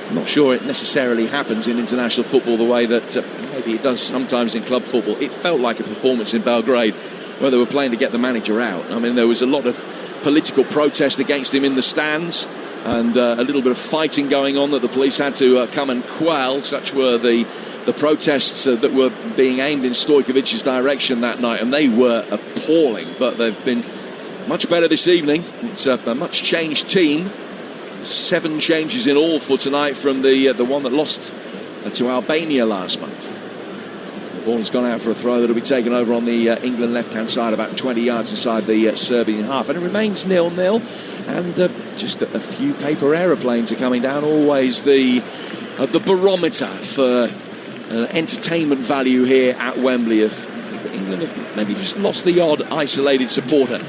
I'm not sure it necessarily happens in international football the way that maybe it does sometimes in club football. It felt like a performance in Belgrade where they were playing to get the manager out. I mean, there was a lot of political protest against him in the stands, and a little bit of fighting going on that the police had to come and quell. Such were the protests that were being aimed in Stojkovic's direction that night, and they were appalling. But they've been much better this evening. It's a much changed team. 7 changes in all for tonight from the one that lost to Albania last month. The ball has gone out for a throw that will be taken over on the England left-hand side, about 20 yards inside the Serbian half, and it remains 0-0. And just a few paper aeroplanes are coming down. Always the barometer for entertainment value here at Wembley. If England have maybe just lost the odd isolated supporter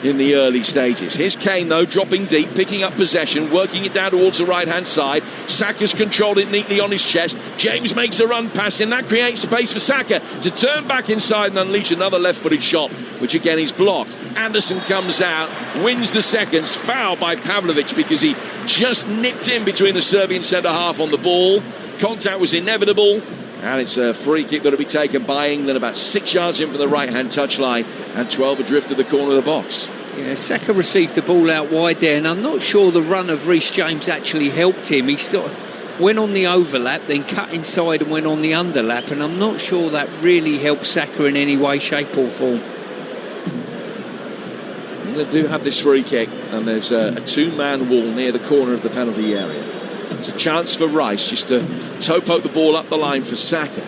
in the early stages. Here's Kane, though, dropping deep, picking up possession, working it down towards the right-hand side. Saka's controlled it neatly on his chest. James makes a run past him. That creates space for Saka to turn back inside and unleash another left-footed shot, which again is blocked. Anderson comes out, wins the seconds, foul by Pavlovic because he just nipped in between the Serbian centre-half on the ball. Contact was inevitable. And it's a free kick that will be taken by England about 6 yards in from the right-hand touchline and 12 adrift of the corner of the box. Yeah, Saka received the ball out wide there, and I'm not sure the run of Reece James actually helped him. He sort of went on the overlap, then cut inside and went on the underlap, and I'm not sure that really helped Saka in any way, shape or form. They do have this free kick, and there's a two-man wall near the corner of the penalty area. It's a chance for Rice just to toe poke the ball up the line for Saka.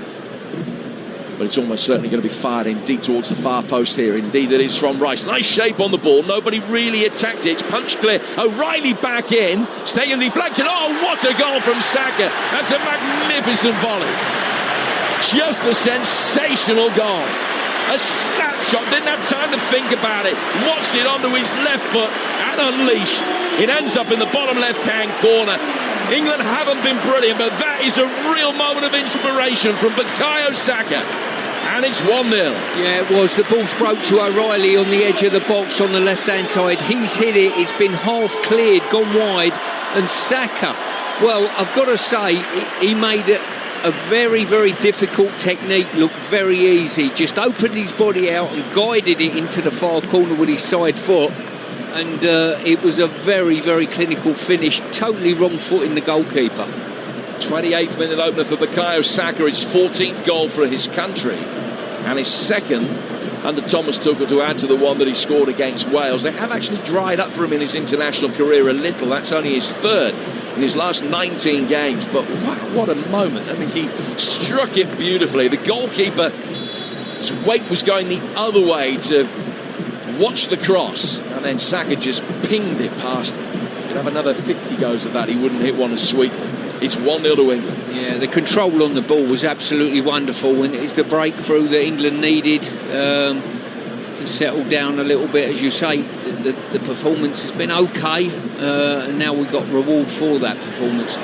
But it's almost certainly going to be fired in deep towards the far post here. Indeed it is from Rice. Nice shape on the ball. Nobody really attacked it. It's punched clear. O'Reilly back in. Staying deflected. Oh, what a goal from Saka. That's a magnificent volley. Just a sensational goal. A snapshot. Didn't have time to think about it. Watched it onto his left foot and unleashed. It ends up in the bottom left-hand corner. England haven't been brilliant, but that is a real moment of inspiration from Bukayo Saka. And it's 1-0. Yeah, it was. The ball's broke to O'Reilly on the edge of the box on the left-hand side. He's hit it. It's been half cleared, gone wide. And Saka, well, I've got to say, he made it a very, very difficult technique look very easy. Just opened his body out and guided it into the far corner with his side foot. And it was a very, very clinical finish. Totally wrong foot in the goalkeeper. 28th minute opener for Bukayo Saka. His 14th goal for his country. And his second under Thomas Tuchel, to add to the one that he scored against Wales. They have actually dried up for him in his international career a little. That's only his third in his last 19 games. But wow, what a moment. I mean, he struck it beautifully. The goalkeeper's weight was going the other way to watch the cross, and then Saka just pinged it past him. He'd have another 50 goes at that, he wouldn't hit one as sweetly. It's 1-0 to England. Yeah, the control on the ball was absolutely wonderful, and it's the breakthrough that England needed to settle down a little bit. As you say, the performance has been okay, and now we've got reward for that performance.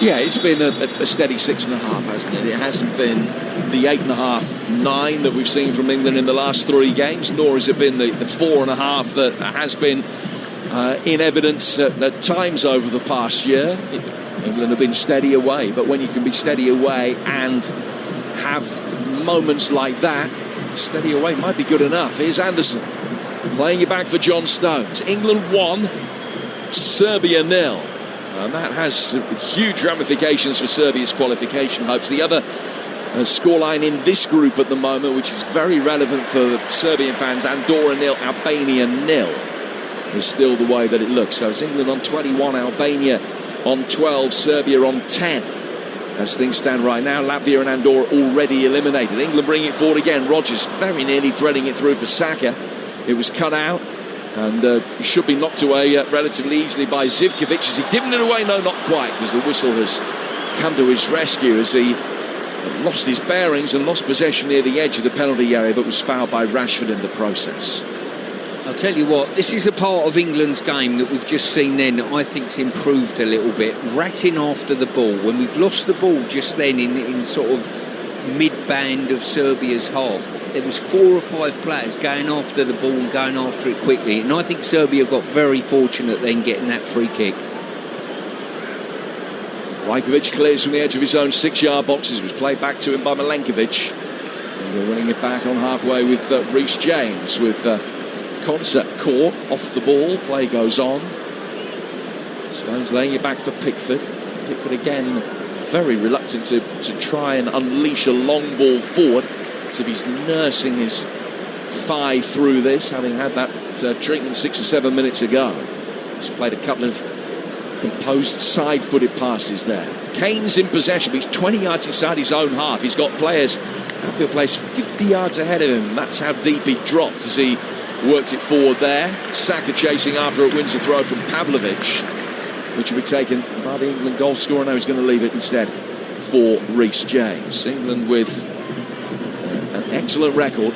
Yeah, it's been a steady 6.5, hasn't it? It hasn't been the 8.5, 9 that we've seen from England in the last 3 games, nor has it been the 4.5 that has been in evidence at times over the past year. England have been steady away, but when you can be steady away and have moments like that, steady away might be good enough. Here's Anderson playing it back for John Stones. England 1, Serbia 0. And that has huge ramifications for Serbia's qualification hopes. The other scoreline in this group at the moment, which is very relevant for Serbian fans, Andorra 0, Albania 0, is still the way that it looks. So it's England on 21, Albania on 12, Serbia on 10. As things stand right now, Latvia and Andorra already eliminated. England bring it forward again. Rodgers very nearly threading it through for Saka. It was cut out. And he should be knocked away relatively easily by Zivkovic. Has he given it away? No, not quite, because the whistle has come to his rescue as he lost his bearings and lost possession near the edge of the penalty area, but was fouled by Rashford in the process. I'll tell you what, this is a part of England's game that we've just seen then that I think's improved a little bit. Ratting after the ball. When we've lost the ball just then in sort of mid-band of Serbia's half, there was 4 or 5 players going after the ball and going after it quickly, and I think Serbia got very fortunate then getting that free kick. Rajkovic clears from the edge of his own 6-yard boxes. It was played back to him by Milenkovic. And they're winning it back on halfway with Reece James, with Concert caught off the ball. Play goes on. Stones laying it back for Pickford. Pickford again very reluctant to try and unleash a long ball forward, as if he's nursing his thigh through this, having had that treatment 6 or 7 minutes ago. He's played a couple of composed side-footed passes there. Kane's in possession, but he's 20 yards inside his own half. He's got outfield players 50 yards ahead of him. That's how deep he dropped as he worked it forward there. Saka chasing after it, wins the throw from Pavlovic, which will be taken by the England goal scorer. Now he's going to leave it instead for Reece James. England with an excellent record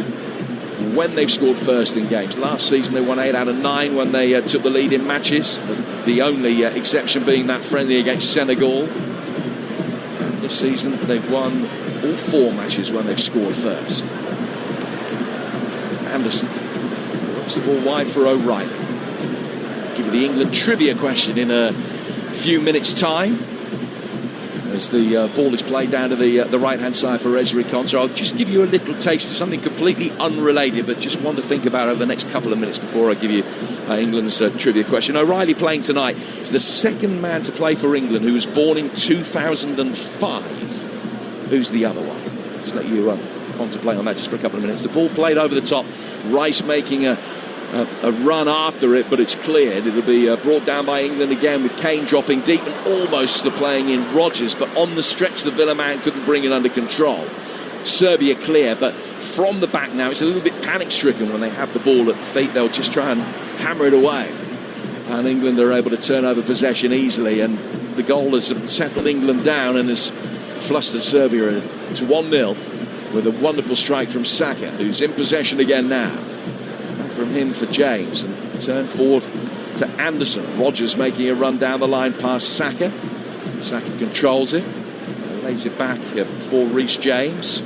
when they've scored first in games. Last season they won 8 out of 9 when they took the lead in matches, the only exception being that friendly against Senegal. And this season they've won all 4 matches when they've scored first. Anderson works the ball wide for O'Reilly. Give you the England trivia question in a few minutes' time. as the ball is played down to the right-hand side for Ezri Konsa. I'll just give you a little taste of something completely unrelated, but just one to think about over the next couple of minutes before I give you England's trivia question. O'Reilly playing tonight is the second man to play for England who was born in 2005. Who's the other one? Just let you contemplate on that just for a couple of minutes. The ball played over the top. Rice making a run after it, but it's cleared. It'll be brought down by England again, with Kane dropping deep and almost playing in Rodgers, but on the stretch the Villa man couldn't bring it under control. Serbia clear, but from the back now it's a little bit panic-stricken when they have the ball at feet. They'll just try and hammer it away, and England are able to turn over possession easily, and the goal has settled England down and has flustered Serbia to 1-0 with a wonderful strike from Saka, who's in possession again now. From him for James, and turn forward to Anderson. Rodgers making a run down the line past Saka. Saka controls it, lays it back for Reece James.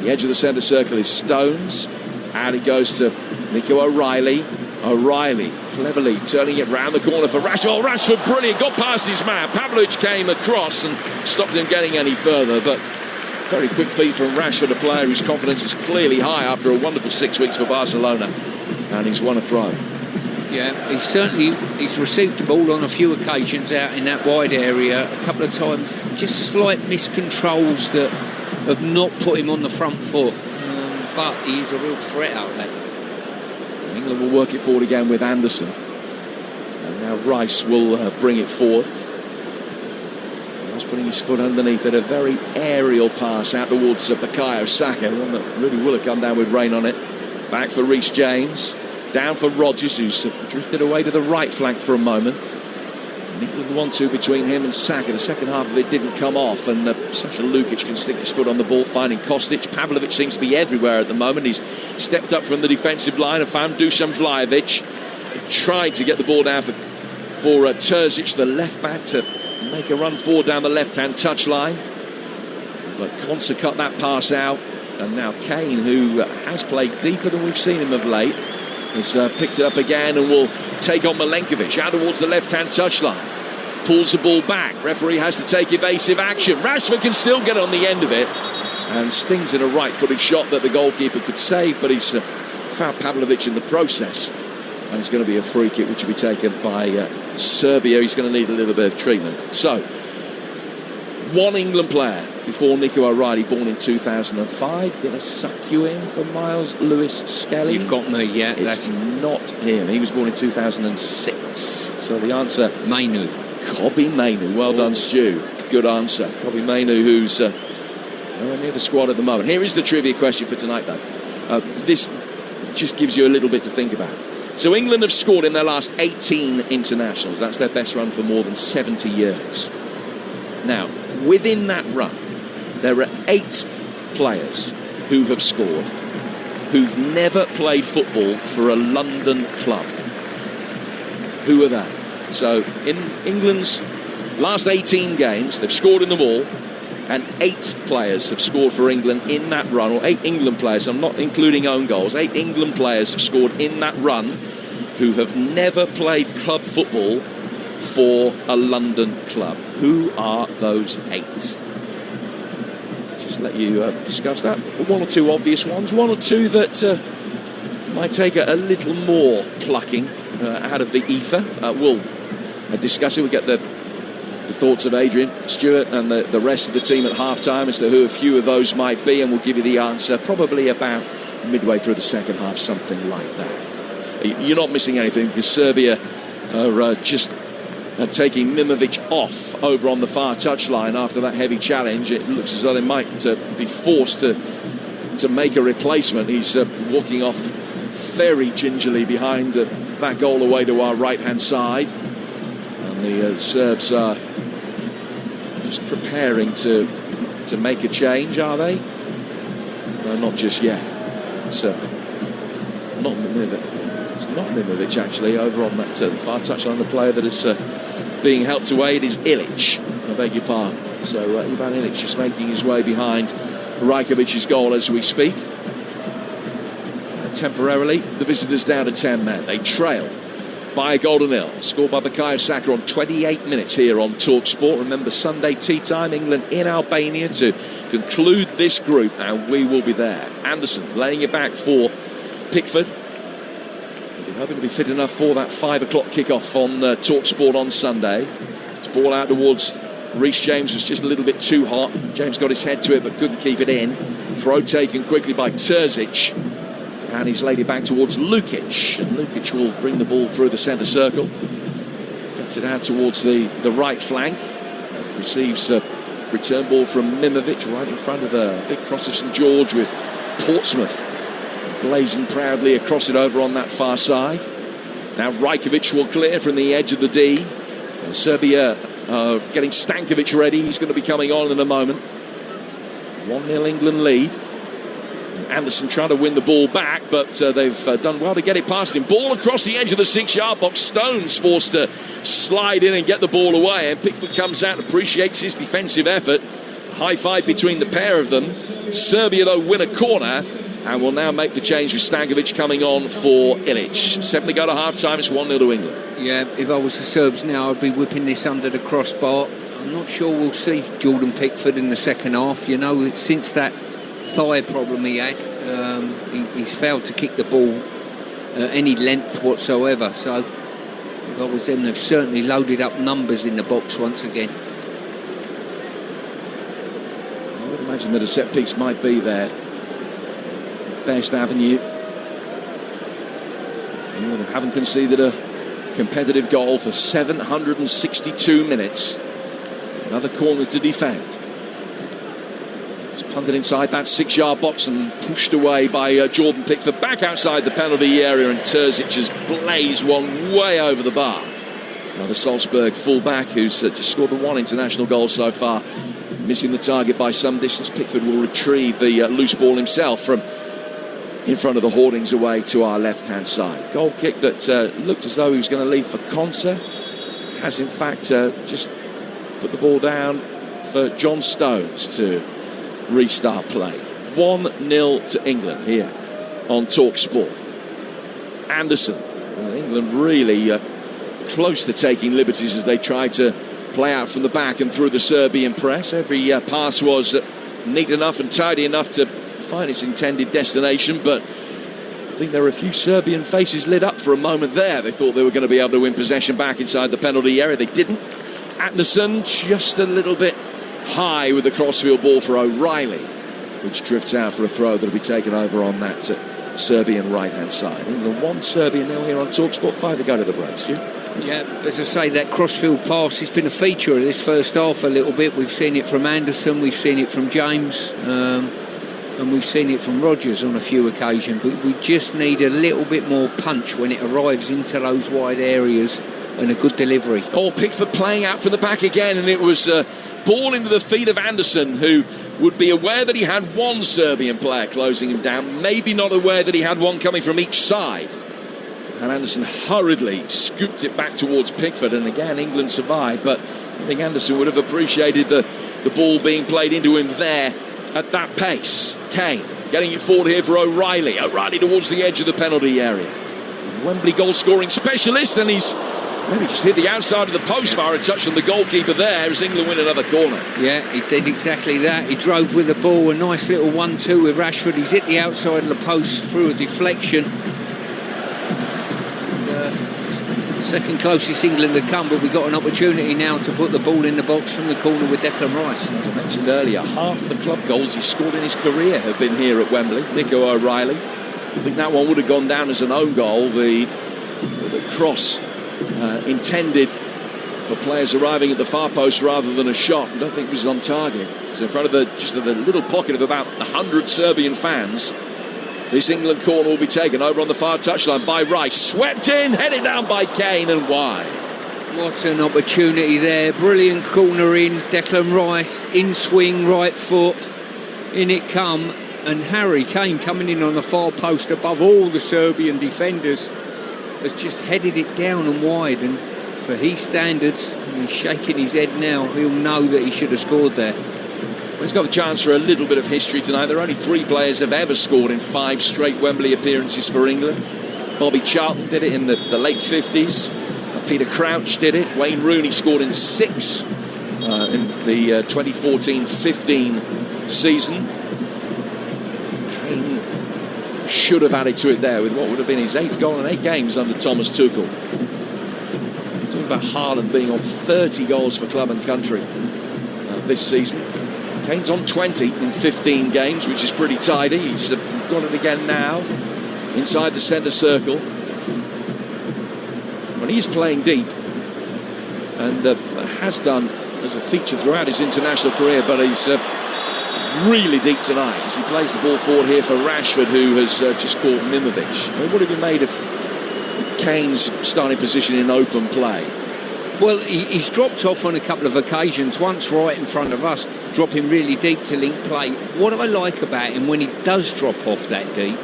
The edge of the centre circle is Stones. Out it goes to Nico O'Reilly. O'Reilly cleverly turning it round the corner for Rashford. Rashford brilliant, got past his man. Pavlovic came across and stopped him getting any further, but very quick feet from Rashford, a player whose confidence is clearly high after a wonderful 6 weeks for Barcelona. And he's won a throw. Yeah, he's received the ball on a few occasions out in that wide area. A couple of times, just slight miscontrols that have not put him on the front foot. But he is a real threat out there. England will work it forward again with Anderson. And now Rice will bring it forward. He's putting his foot underneath it. A very aerial pass out towards Bukayo Saka. One that really will have come down with rain on it. Back for Reece James. Down for Rodgers, who's drifted away to the right flank for a moment. England 1-2 between him and Saka. The second half of it didn't come off, and Sasha Lukic can stick his foot on the ball, finding Kostic. Pavlovic seems to be everywhere at the moment. He's stepped up from the defensive line and found Dusan Vlahovic. Tried to get the ball down for Terzic, the left back, to make a run forward down the left-hand touchline. But Konsa cut that pass out. And now Kane, who has played deeper than we've seen him of late, has picked it up again and will take on Milenkovic out towards the left-hand touchline. Pulls the ball back. Referee has to take evasive action. Rashford can still get on the end of it and stings in a right-footed shot that the goalkeeper could save, but he's fouled Pavlovic in the process. And it's going to be a free kick which will be taken by Serbia. He's going to need a little bit of treatment. So, one England player before Nico O'Reilly, born in 2005. Did I suck you in for Miles Lewis Skelly? You've got me, yeah. It's not him. He was born in 2006. So the answer... Mainu. Kobbie Mainu. Well done, Stu. Good answer. Kobbie Mainu, who's nowhere near the squad at the moment. Here is the trivia question for tonight, though. This just gives you a little bit to think about. So England have scored in their last 18 internationals. That's their best run for more than 70 years. Now, within that run, there are 8 players who have scored who've never played football for a London club. Who are they? So in England's last 18 games, they've scored in them all, and 8 players have scored for England in that run, or 8 England players, I'm not including own goals, 8 England players have scored in that run who have never played club football for a London club. Who are those 8? Just let you discuss that. 1 or 2 obvious ones, 1 or 2 that might take a little more plucking out of the ether. We'll discuss it. We'll get the thoughts of Adrian Stewart and the rest of the team at half-time as to who a few of those might be, and we'll give you the answer probably about midway through the second half, something like that. You're not missing anything, because Serbia are just taking Mimovic off over on the far touchline after that heavy challenge. It looks as though they might be forced to make a replacement. He's walking off very gingerly behind that goal away to our right-hand side. And the Serbs are just preparing to make a change, are they? No, not just yet. It's not Mimovic, actually, over on that far touchline. The player that is being helped away, it is Ilic. I beg your pardon. So Ivan Ilic just making his way behind Rajkovic's goal as we speak. Temporarily, the visitors down to 10 men. They trail by a goal to nil. Scored by Bukayo Saka on 28 minutes here on Talksport. Remember, Sunday tea time, England in Albania to conclude this group, and we will be there. Anderson laying it back for Pickford. We'll be hoping to be fit enough for that 5 o'clock kickoff on Talksport on Sunday. It's ball out towards Reece James, was just a little bit too hot. James got his head to it but couldn't keep it in. Throw taken quickly by Terzic. And he's laid it back towards Lukic. And Lukic will bring the ball through the centre circle. Gets it out towards the right flank. Receives a return ball from Mimovic right in front of a big cross of St George with Portsmouth blazing proudly across it over on that far side. Now Rajkovic will clear from the edge of the D. Serbia getting Stankovic ready. He's going to be coming on in a moment. 1-0 England lead. Anderson trying to win the ball back, but they've done well to get it past him. Ball across the edge of the 6-yard box. Stones forced to slide in and get the ball away, and Pickford comes out and appreciates his defensive effort. High five between the pair of them. Serbia, though, win a corner and will now make the change with Stankovic coming on for Ilic. 7 to go to half-time. It's 1-0 to England. Yeah, if I was the Serbs now, I'd be whipping this under the crossbar. I'm not sure we'll see Jordan Pickford in the second half. You know, since that thigh problem he had, he's failed to kick the ball any length whatsoever. So if I was them, they've certainly loaded up numbers in the box once again. I would imagine that a set piece might be their best avenue. England haven't conceded a competitive goal for 762 minutes. Another corner to defend. It's punted inside that 6-yard box and pushed away by Jordan Pickford. Back outside the penalty area, and Terzic has blazed one way over the bar. Now the Salzburg fullback, who's just scored the 1 international goal so far, missing the target by some distance. Pickford will retrieve the loose ball himself from in front of the hoardings away to our left-hand side. Goal kick that looked as though he was going to leave for Konsa. Has in fact just put the ball down for John Stones to restart play. 1-0 to England here on Talksport. Anderson, England really close to taking liberties as they tried to play out from the back and through the Serbian press. Every pass was neat enough and tidy enough to find its intended destination, but I think there were a few Serbian faces lit up for a moment there. They thought they were going to be able to win possession back inside the penalty area. They didn't. Anderson just a little bit high with the crossfield ball for O'Reilly, which drifts out for a throw that'll be taken over on that Serbian right-hand side. England 1, Serbia 0 here on Talksport. 5 to go to the break, Stu. Yeah, as I say, that crossfield pass has been a feature of this first half a little bit. We've seen it from Anderson, we've seen it from James, and we've seen it from Rodgers on a few occasions, but we just need a little bit more punch when it arrives into those wide areas, and a good delivery. Oh, Pickford playing out from the back again, and it was ball into the feet of Anderson, who would be aware that he had one Serbian player closing him down, maybe not aware that he had one coming from each side. And Anderson hurriedly scooped it back towards Pickford, and again England survived, but I think Anderson would have appreciated the ball being played into him there at that pace. Kane getting it forward here for O'Reilly. O'Reilly towards the edge of the penalty area. Wembley goal-scoring specialist, and he's maybe just hit the outside of the post bar and touched on the goalkeeper there as England win another corner. Yeah, he did exactly that. He drove with the ball, a nice little 1-2 with Rashford. He's hit the outside of the post through a deflection. Second closest England had come, but we've got an opportunity now to put the ball in the box from the corner with Declan Rice. As I mentioned earlier, half the club goals he's scored in his career have been here at Wembley. Nico O'Reilly. I think that one would have gone down as an own goal. The cross intended for players arriving at the far post rather than a shot. I don't think it was on target. So in front of the little pocket of about 100 Serbian fans, this England corner will be taken over on the far touchline by Rice. Swept in, headed down by Kane, and wide. What an opportunity there. Brilliant corner in. Declan Rice, in swing, right foot. In it come. And Harry Kane coming in on the far post above all the Serbian defenders has just headed it down and wide. And for his standards, he's shaking his head now. He'll know that he should have scored there. He's got the chance for a little bit of history tonight. There are only 3 players have ever scored in 5 straight Wembley appearances for England. Bobby Charlton did it in the late 50s. Peter Crouch did it. Wayne Rooney scored in 6 in the 2014-15 season. Kane should have added to it there with what would have been his 8th goal in 8 games under Thomas Tuchel. Talking about Haaland being on 30 goals for club and country this season. Kane's on 20 in 15 games, which is pretty tidy. He's got it again now inside the centre circle. When he's playing deep, and has done as a feature throughout his international career, but he's really deep tonight as he plays the ball forward here for Rashford, who has just caught Mimovic. What have you made of Kane's starting position in open play? Well, he's dropped off on a couple of occasions, once right in front of us, dropping really deep to link play. What I like about him when he does drop off that deep,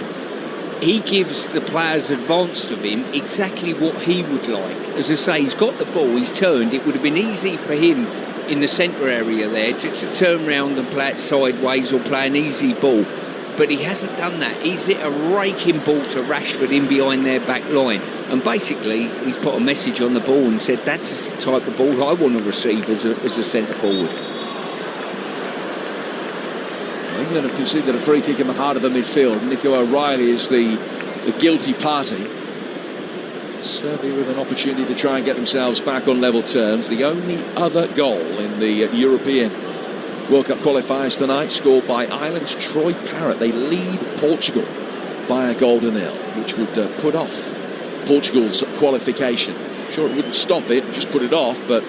he gives the players advanced of him exactly what he would like. As I say, he's got the ball, he's turned. It would have been easy for him in the centre area there to turn round and play it sideways or play an easy ball. But he hasn't done that. He's hit a raking ball to Rashford in behind their back line. And basically, he's put a message on the ball and said, that's the type of ball I want to receive as a centre forward. England have conceded a free kick in the heart of the midfield. Nico O'Reilly is the guilty party. Serbia with an opportunity to try and get themselves back on level terms. The only other goal in the European World Cup qualifiers tonight, scored by Ireland's Troy Parrott. They lead Portugal by a goal to 0, which would put off Portugal's qualification. Sure, it wouldn't stop it, just put it off, but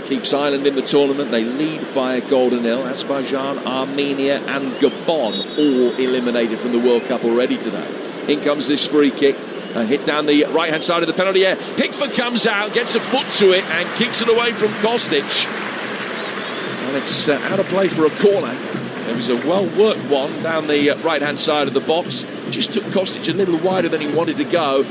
keeps Ireland in the tournament. They lead by a goal to 0. Azerbaijan, Armenia and Gabon all eliminated from the World Cup already today. In comes this free kick. Hit down the right-hand side of the penalty area. Pickford comes out, gets a foot to it and kicks it away from Kostic. And it's out of play for a corner. It was a well-worked one down the right-hand side of the box. Just took Kostic a little wider than he wanted to go.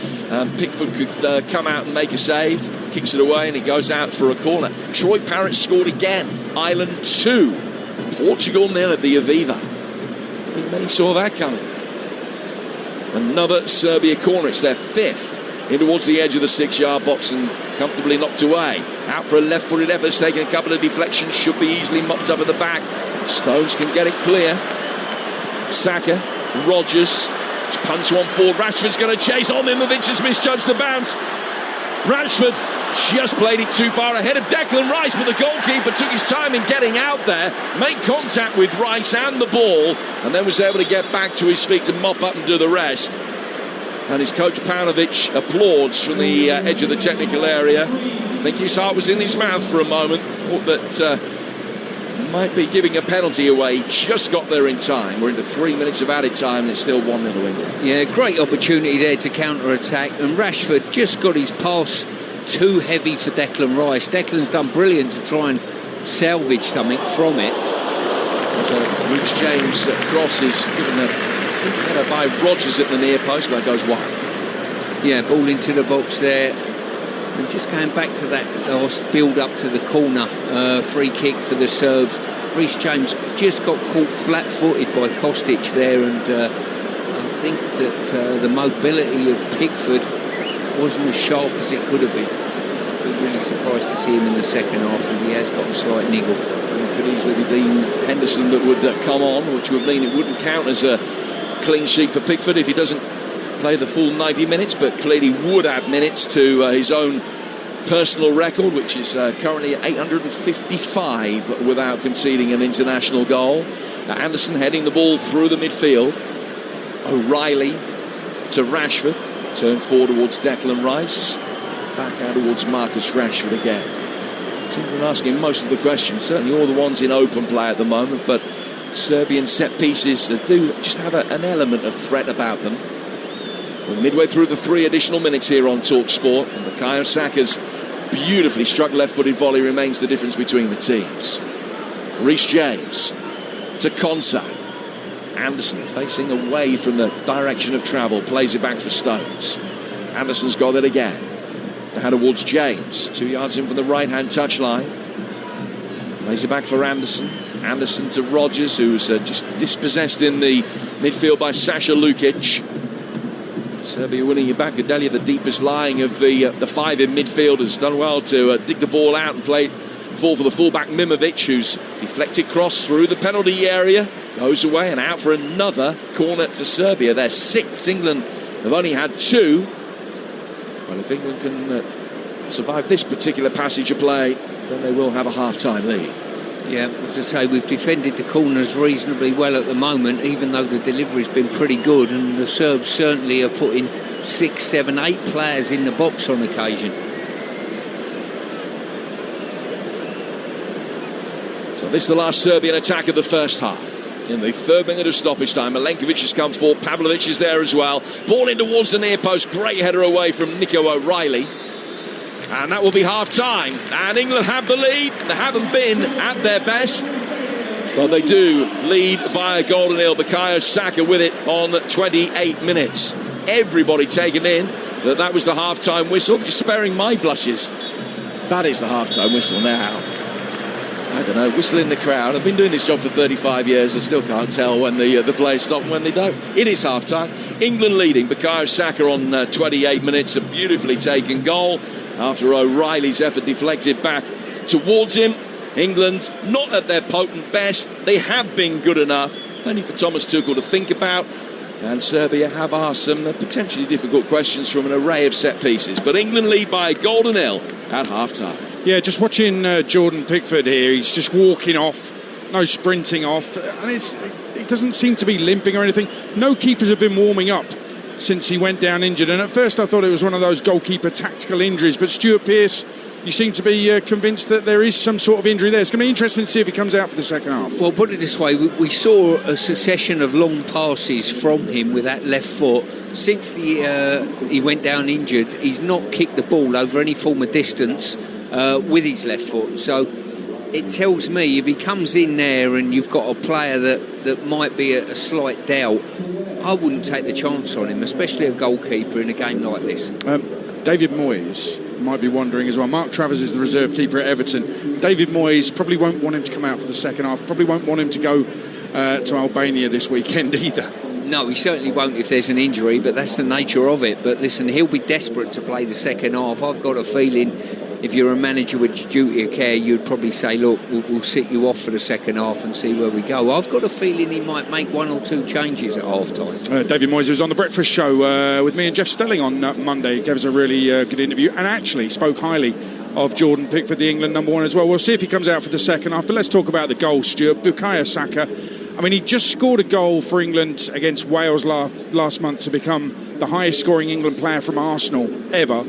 Pickford could come out and make a save. Kicks it away and it goes out for a corner. Troy Parrott scored again. Ireland 2. Portugal 0 at the Aviva. I think many saw that coming. Another Serbia corner. It's their 5th. In towards the edge of the 6-yard box and comfortably knocked away. Out for a left-footed effort. It's taken a couple of deflections. Should be easily mopped up at the back. Stones can get it clear. Saka, Rodgers, punts one forward. Rashford's going to chase. Mimovic has misjudged the bounce. Rashford just played it too far ahead of Declan Rice, but the goalkeeper took his time in getting out there, made contact with Rice and the ball, and then was able to get back to his feet to mop up and do the rest. And his coach Paunovic applauds from the edge of the technical area. I think his heart was in his mouth for a moment. Thought that might be giving a penalty away. Just got there in time. We're into 3 minutes of added time and it's still 1-0 England. Yeah, great opportunity there to counter-attack, and Rashford just got his pass too heavy for Declan Rice. Declan's done brilliant to try and salvage something from it. So Rhys James crosses, given a header by Rodgers at the near post, but it goes wide. Yeah, ball into the box there. And just going back to that last build-up to the corner, free kick for the Serbs. Rhys James just got caught flat-footed by Kostic there, and I think that the mobility of Pickford wasn't as sharp as it could have been. We're really surprised to see him in the second half, and he has got a slight niggle. It could easily be Dean Henderson that would come on, which would mean it wouldn't count as a clean sheet for Pickford if he doesn't play the full 90 minutes, but clearly would add minutes to his own personal record, which is currently 855 without conceding an international goal. Anderson heading the ball through the midfield. O'Reilly to Rashford. Turn forward towards Declan Rice. Back out towards Marcus Rashford again. England asking most of the questions, certainly all the ones in open play at the moment, but Serbian set pieces do just have an element of threat about them. We're midway through the 3 additional minutes here on Talksport, and Bukayo Saka's beautifully struck left-footed volley remains the difference between the teams. Rhys James to Konsa. Anderson facing away from the direction of travel, plays it back for Stones. Anderson's got it again. Now towards James, 2 yards in from the right-hand touchline. Plays it back for Anderson. Anderson to Rodgers, who's just dispossessed in the midfield by Sasha Lukic. Serbia winning it back. Gudelja, the deepest lying of the five in midfield, has done well to dig the ball out and play fall for the fullback Mimovic, who's deflected cross through the penalty area, goes away and out for another corner to Serbia. They're sixth. England have only had two. Well, if England can survive this particular passage of play, then they will have a half-time lead. Yeah, as I say, we've defended the corners reasonably well at the moment, even though the delivery's been pretty good, and the Serbs certainly are putting 6, 7, 8 players in the box on occasion. So this is the last Serbian attack of the first half. In the third minute of stoppage time, Milenkovic has come forward, Pavlovic is there as well. Ball in towards the near post, great header away from Nico O'Reilly. And that will be half-time. And England have the lead. They haven't been at their best, but they do lead by a goal to nil. Bukayo Saka with it on 28 minutes. Everybody taken in that was the half-time whistle. Just sparing my blushes. That is the half-time whistle now. I don't know, whistle in the crowd. I've been doing this job for 35 years. I still can't tell when the players stop and when they don't. It is half-time. England leading. Bukayo Saka on 28 minutes. A beautifully taken goal after O'Reilly's effort deflected back towards him. England not at their potent best. They have been good enough. Only for Thomas Tuchel to think about. And Serbia have asked some potentially difficult questions from an array of set pieces. But England lead by a goal to nil at half-time. Yeah, just watching Jordan Pickford here. He's just walking off, no sprinting off. And it doesn't seem to be limping or anything. No keepers have been warming up since he went down injured. And at first I thought it was one of those goalkeeper tactical injuries. But Stuart Pearce, you seem to be convinced that there is some sort of injury there. It's going to be interesting to see if he comes out for the second half. Well, put it this way, we saw a succession of long passes from him with that left foot. Since he went down injured, he's not kicked the ball over any form of distance with his left foot. So it tells me if he comes in there and you've got a player that might be a slight doubt, I wouldn't take the chance on him, especially a goalkeeper in a game like this. David Moyes might be wondering as well. Mark Travers is the reserve keeper at Everton. David Moyes probably won't want him to come out for the second half, probably won't want him to go to Albania this weekend either. No, he certainly won't if there's an injury, but that's the nature of it. But listen, he'll be desperate to play the second half. I've got a feeling if you're a manager with duty of care, you'd probably say, look, we'll sit you off for the second half and see where we go. I've got a feeling he might make one or two changes at half-time. David Moyes was on the breakfast show with me and Jeff Stelling on Monday. He gave us a really good interview and actually spoke highly of Jordan Pickford, the England number one as well. We'll see if he comes out for the second half. But let's talk about the goal, Stuart. Bukayo Saka. I mean, he just scored a goal for England against Wales last month to become the highest scoring England player from Arsenal ever,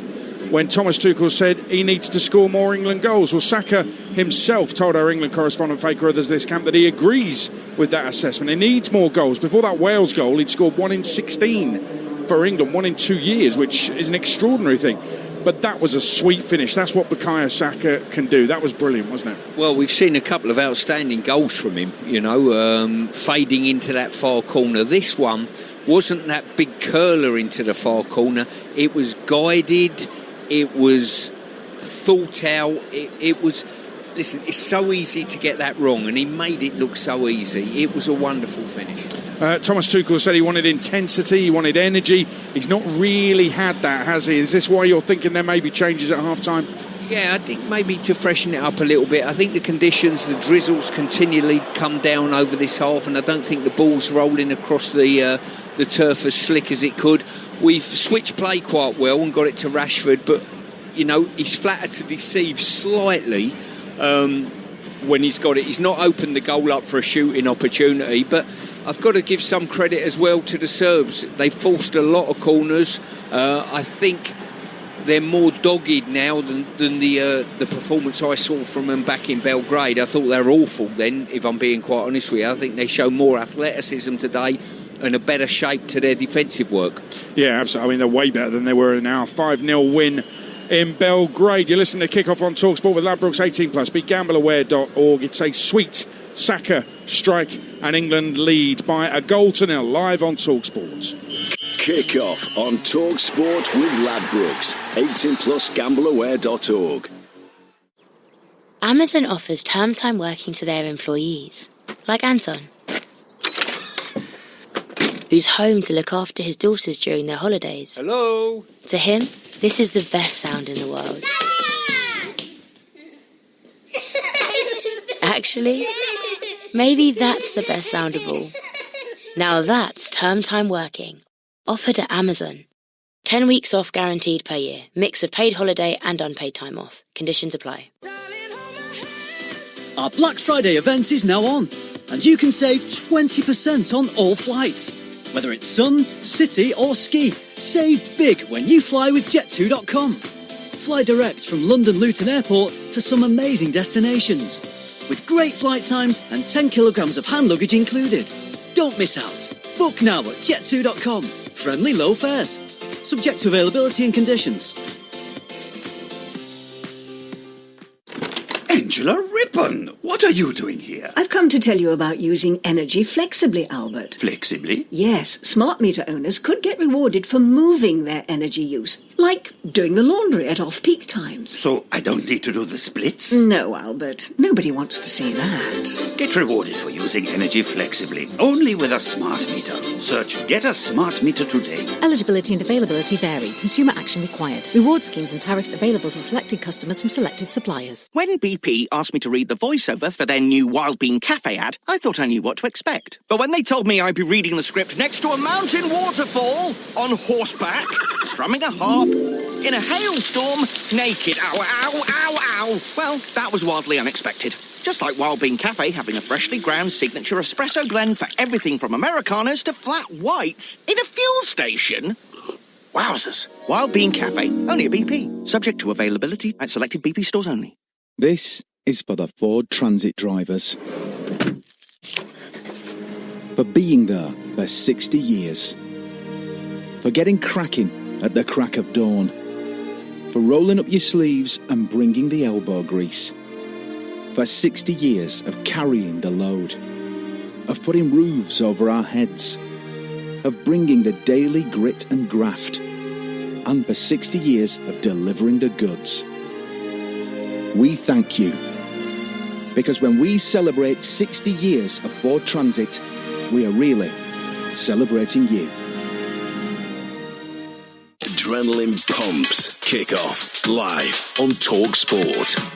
when Thomas Tuchel said he needs to score more England goals. Well, Saka himself told our England correspondent Faker Others this camp that he agrees with that assessment. He needs more goals. Before that Wales goal, he'd scored 1 in 16 for England, 1 in 2 years, which is an extraordinary thing. But that was a sweet finish. That's what Bukayo Saka can do. That was brilliant, wasn't it? Well, we've seen a couple of outstanding goals from him, fading into that far corner. This one wasn't that big curler into the far corner. It was guided. It was thought out. It was... Listen, it's so easy to get that wrong, and he made it look so easy. It was a wonderful finish. Thomas Tuchel said he wanted intensity, he wanted energy. He's not really had that, has he? Is this why you're thinking there may be changes at half-time? Yeah, I think maybe to freshen it up a little bit. I think the conditions, the drizzles continually come down over this half, and I don't think the ball's rolling across the turf as slick as it could. We've switched play quite well and got it to Rashford, but, he's flattered to deceive slightly when he's got it. He's not opened the goal up for a shooting opportunity, but I've got to give some credit as well to the Serbs. They forced a lot of corners. I think they're more dogged now than the performance I saw from them back in Belgrade. I thought they were awful then, if I'm being quite honest with you. I think they show more athleticism today and a better shape to their defensive work. Yeah, absolutely. I mean, they're way better than they were now. 5-0 win in Belgrade. You're listening to Kick-Off on Talksport with Ladbrokes 18+. BeGambleAware.org. It's a sweet Saka strike and England lead by a goal to nil live on Talksport. Kick-Off on Talksport with Ladbrokes. 18+. GambleAware.org. Amazon offers term time working to their employees, like Anton. who's home to look after his daughters during their holidays. Hello? To him, this is the best sound in the world. Actually, maybe that's the best sound of all. Now that's term time working. Offered at Amazon. 10 weeks off guaranteed per year. Mix of paid holiday and unpaid time off. Conditions apply. Our Black Friday event is now on, and you can save 20% on all flights. Whether it's sun, city or ski, save big when you fly with Jet2.com. Fly direct from London Luton Airport to some amazing destinations, with great flight times and 10 kilograms of hand luggage included. Don't miss out. Book now at Jet2.com. Friendly low fares. Subject to availability and conditions. Angela Rippon, what are you doing here? I've come to tell you about using energy flexibly, Albert. Flexibly? Yes, smart meter owners could get rewarded for moving their energy use, like doing the laundry at off-peak times. So I don't need to do the splits? No, Albert. Nobody wants to see that. Get rewarded for using energy flexibly, only with a smart meter. Search Get a Smart Meter today. Eligibility and availability vary. Consumer action required. Reward schemes and tariffs available to selected customers from selected suppliers. When BP asked me to read the voiceover for their new Wild Bean Cafe ad, I thought I knew what to expect. But when they told me I'd be reading the script next to a mountain waterfall, on horseback, strumming a harp, in a hailstorm, naked, ow, ow, ow, ow, well, that was wildly unexpected. Just like Wild Bean Cafe having a freshly ground signature espresso blend for everything from Americanos to flat whites in a fuel station. Wowzers. Wild Bean Cafe, only at BP. Subject to availability at selected BP stores only. This is for the Ford Transit drivers. For being there for 60 years. For getting cracking at the crack of dawn. For rolling up your sleeves and bringing the elbow grease. For 60 years of carrying the load. Of putting roofs over our heads. Of bringing the daily grit and graft. And for 60 years of delivering the goods. We thank you. Because when we celebrate 60 years of Ford Transit, we are really celebrating you. Adrenaline pumps. Kick off live on Talksport.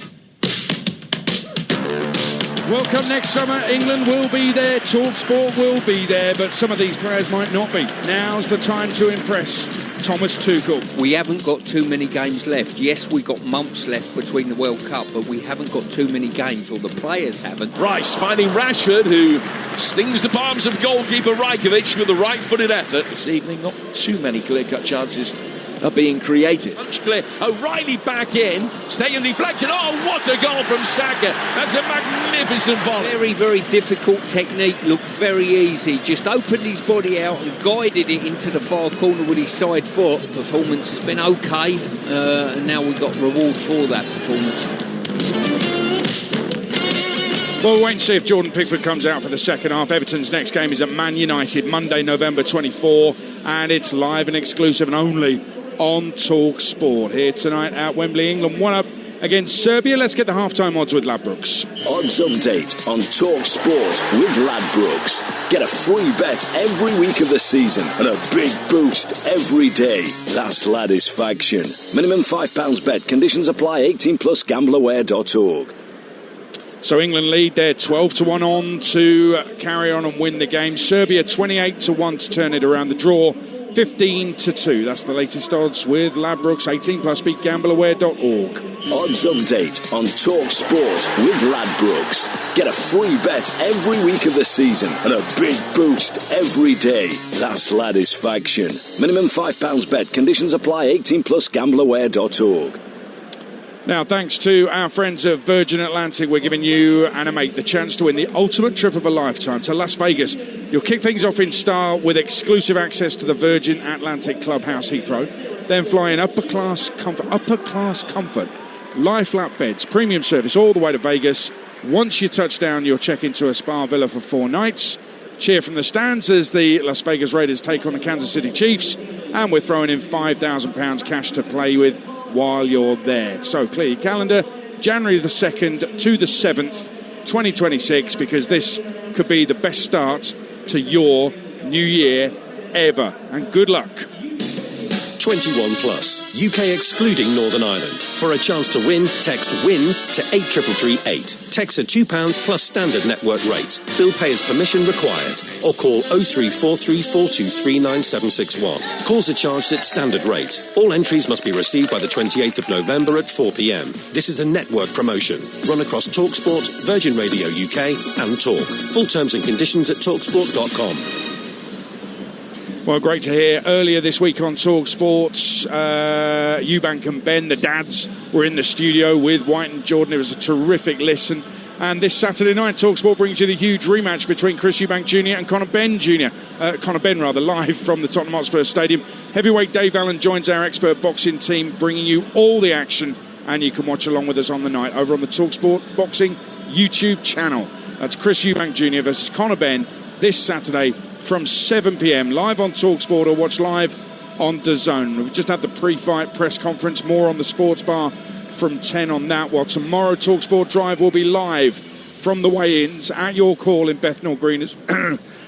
World Cup next summer, England will be there, Talksport will be there, but some of these players might not be. Now's the time to impress Thomas Tuchel. We haven't got too many games left. Yes, we've got months left between the World Cup, but we haven't got too many games, or the players haven't. Rice finding Rashford, who stings the palms of goalkeeper Rajkovic with a right-footed effort. This evening, not too many clear-cut chances are being created. Punch clear. O'Reilly back in. Staying deflection. Oh, what a goal from Saka. That's a magnificent volley. Very, very difficult technique. Looked very easy. Just opened his body out and guided it into the far corner with his side foot. Performance has been okay. And now we've got reward for that performance. Well, we'll wait and see if Jordan Pickford comes out for the second half. Everton's next game is at Man United, Monday, November 24. And it's live and exclusive and only on Talksport here tonight at Wembley. England 1-up against Serbia. Let's get the halftime odds with Ladbrokes. Odds update on Talksport with Ladbrokes. Get a free bet every week of the season and a big boost every day. That's Ladisfaction. Minimum £5 bet. Conditions apply. 18 plus gambleaware.org. So England lead, they're 12-1 on to carry on and win the game. Serbia 28-1 to turn it around. The draw 15-2. That's the latest odds with Ladbrokes. 18 plus speak gambleaware.org. Odds update on Talksport with Ladbrokes. Get a free bet every week of the season and a big boost every day. That's Ladisfaction. Minimum £5 bet. Conditions apply. 18 plus gambleaware.org. Now, thanks to our friends at Virgin Atlantic, we're giving you and a mate the chance to win the ultimate trip of a lifetime to Las Vegas. You'll kick things off in style with exclusive access to the Virgin Atlantic Clubhouse Heathrow. Then fly in upper class comfort, lie flat beds, premium service all the way to Vegas. Once you touch down, you'll check into a spa villa for 4 nights. Cheer from the stands as the Las Vegas Raiders take on the Kansas City Chiefs. And we're throwing in £5,000 cash to play with while you're there. So clear your calendar, January the 2nd to the 7th, 2026, because this could be the best start to your new year ever. And good luck. 21 plus, UK excluding Northern Ireland. For a chance to win, text WIN to 83338. Text at £2 plus standard network rates. Bill payer's permission required. Or call 03434239761. Calls are charged at standard rate. All entries must be received by the 28th of November at 4 p.m. This is a network promotion. Run across Talksport, Virgin Radio UK and Talk. Full terms and conditions at talksport.com. Well, great to hear. Earlier this week on TalkSport, Eubank and Ben, the dads, were in the studio with White and Jordan. It was a terrific listen. And this Saturday night, TalkSport brings you the huge rematch between Chris Eubank Jr. and Conor Ben, live from the Tottenham Hotspur Stadium. Heavyweight Dave Allen joins our expert boxing team, bringing you all the action. And you can watch along with us on the night over on the TalkSport Boxing YouTube channel. That's Chris Eubank Jr. versus Conor Ben this Saturday from 7 p.m, live on TalkSport or watch live on DAZN. We've just had the pre-fight press conference, more on the sports bar from 10 on that, while tomorrow TalkSport Drive will be live from the weigh-ins at your call in Bethnal Green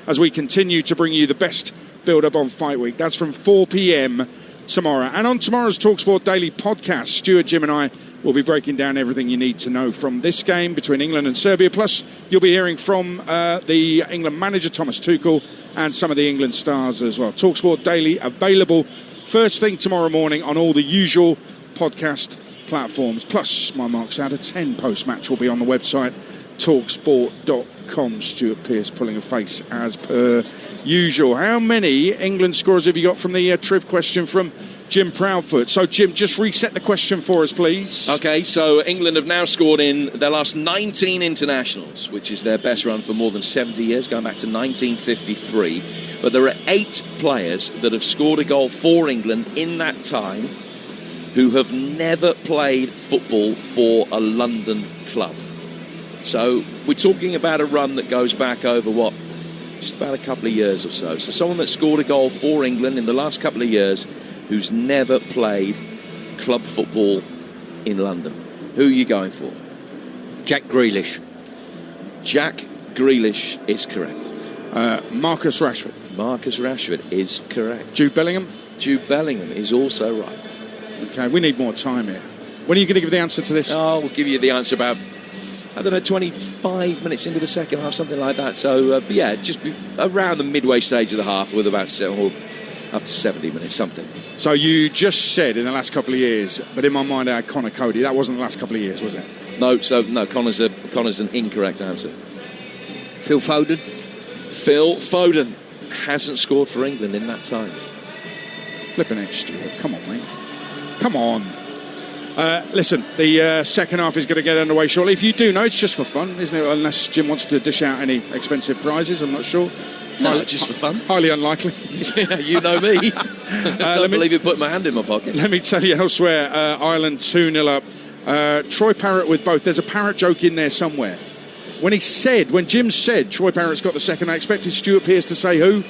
as we continue to bring you the best build-up on Fight Week. That's from 4 p.m. tomorrow. And on tomorrow's TalkSport Daily podcast, Stuart, Jim and I will be breaking down everything you need to know from this game between England and Serbia. Plus, you'll be hearing from the England manager, Thomas Tuchel, and some of the England stars as well. TalkSport Daily available first thing tomorrow morning on all the usual podcast platforms. Plus, my marks out of 10 post-match will be on the website, talksport.com. Stuart Pearce pulling a face as per usual. How many England scorers have you got from the triv question from Jim Proudfoot? So, Jim, just reset the question for us, please. OK, so England have now scored in their last 19 internationals, which is their best run for more than 70 years, going back to 1953. But there are 8 players that have scored a goal for England in that time who have never played football for a London club. So we're talking about a run that goes back over, just about a couple of years or so. So someone that scored a goal for England in the last couple of years who's never played club football in London. Who are you going for? Jack Grealish. Jack Grealish is correct. Marcus Rashford. Marcus Rashford is correct. Jude Bellingham. Jude Bellingham is also right. OK, we need more time here. When are you going to give the answer to this? Oh, we'll give you the answer about, 25 minutes into the second half, something like that. So, just around the midway stage of the half with about up to 70 minutes, something. So you just said in the last couple of years, but in my mind I had Conor Cody. That wasn't the last couple of years, was it? No, Connor's an incorrect answer. Phil Foden? Phil Foden hasn't scored for England in that time. Flipping it, Stuart. Come on, mate. Come on. Listen, the second half is going to get underway shortly. If you do know, it's just for fun, isn't it? Unless Jim wants to dish out any expensive prizes, I'm not sure. No, just for fun. Highly unlikely. Yeah, you know me. Don't believe you put my hand in my pocket. Let me tell you elsewhere, Ireland 2-0 up. Troy Parrott with both. There's a Parrott joke in there somewhere. When Jim said Troy Parrott's got the second, I expected Stuart Pearce to say who?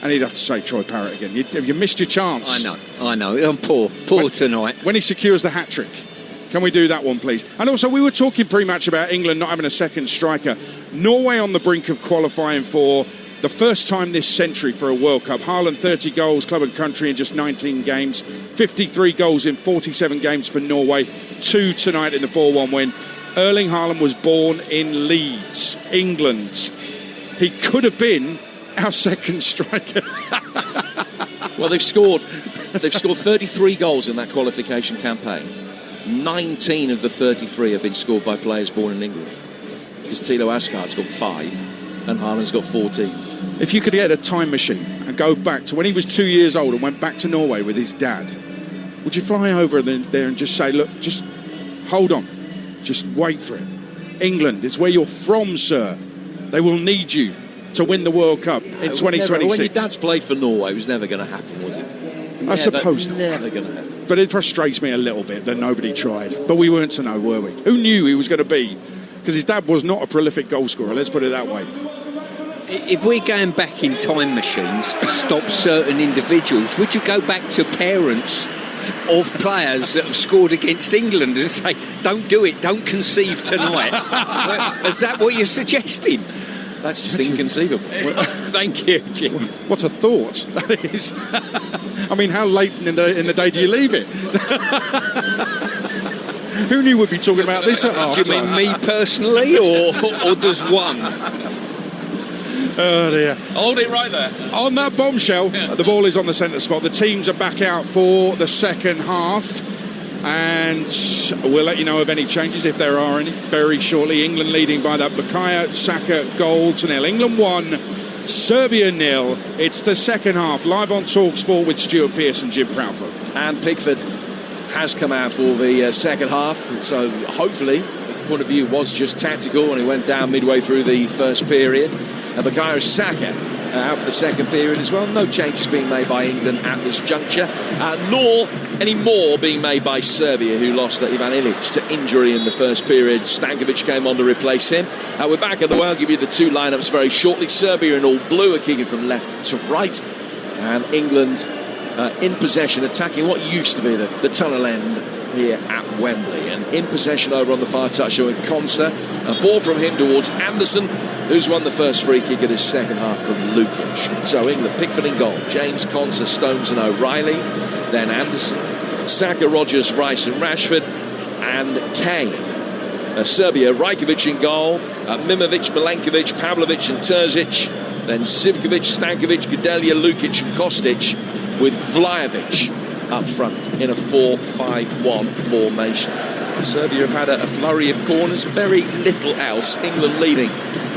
And he'd have to say Troy Parrott again. You missed your chance. I know. I'm poor tonight. When he secures the hat-trick. Can we do that one, please? And also, we were talking pre-match about England not having a second striker. Norway on the brink of qualifying for the first time this century for a World Cup. Haaland, 30 goals, club and country in just 19 games. 53 goals in 47 games for Norway. 2 tonight in the 4-1 win. Erling Haaland was born in Leeds, England. He could have been our second striker. Well, they've scored 33 goals in that qualification campaign. 19 of the 33 have been scored by players born in England. Because Thilo Asgard's got 5 and Haaland's got 14. If you could get a time machine and go back to when he was 2 years old and went back to Norway with his dad, would you fly over there and just say, look, just hold on, just wait for it. England, it's where you're from, sir. They will need you to win the World Cup in 2026. When your dad's played for Norway, it was never going to happen, was it? I suppose not. Never going to happen. But it frustrates me a little bit that nobody tried. But we weren't to know, were we? Who knew he was going to be? Because his dad was not a prolific goal scorer, let's put it that way. If we're going back in time machines to stop certain individuals, would you go back to parents of players that have scored against England and say, don't do it, don't conceive tonight? Is that what you're suggesting? That's just inconceivable. Thank you, Jim. What a thought that is. I mean, how late in the day do you leave it? Who knew we'd be talking about this at half-time? Do you mean me personally, or does one? Oh dear. Hold it right there. On that bombshell, the ball is on the centre spot. The teams are back out for the second half, and we'll let you know of any changes if there are any very shortly. England leading by that Bukayo Saka goal to 0. England 1, Serbia 0. It's the second half, live on Talksport with Stuart Pearce and Jim Proudfoot. And Pickford has come out for the second half, so hopefully the point of view was just tactical, and he went down midway through the first period. Bukayo Saka out for the second period as well. No changes being made by England at this juncture, nor any more being made by Serbia, who lost Ivan Ilic to injury in the first period. Stankovic came on to replace him. We're back at the way. I'll give you the two lineups very shortly. Serbia in all blue are kicking from left to right, and England in possession, attacking what used to be the tunnel end here at Wembley, and in possession over on the far touchline with Konsa. A ball from him towards Anderson, who's won the first free kick of this second half from Lukic. So England, Pickford in goal, James, Konsa, Stones and O'Reilly, then Anderson, Saka, Rodgers, Rice and Rashford, and Kane. Serbia, Rajkovic in goal, Mimovic, Milenkovic, Pavlovic and Terzic, then Sivkovic, Stankovic, Gudelja, Lukic and Kostic, with Vlahovic up front in a 4-5-1 formation. Serbia have had a flurry of corners, very little else. England leading,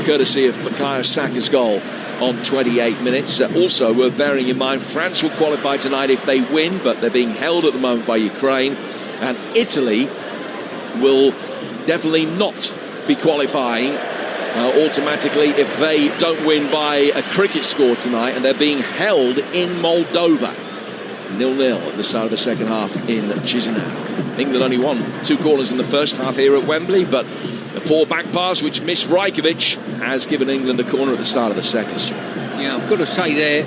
courtesy of Bukayo Saka's goal on 28 minutes. Also, worth bearing in mind, France will qualify tonight if they win, but they're being held at the moment by Ukraine. And Italy will definitely not be qualifying automatically if they don't win by a cricket score tonight, and they're being held in Moldova. 0-0 at the start of the second half in Chisinau. England only won 2 corners in the first half here at Wembley, but a poor back pass which missed Rajkovic has given England a corner at the start of the second. Yeah, I've got to say there,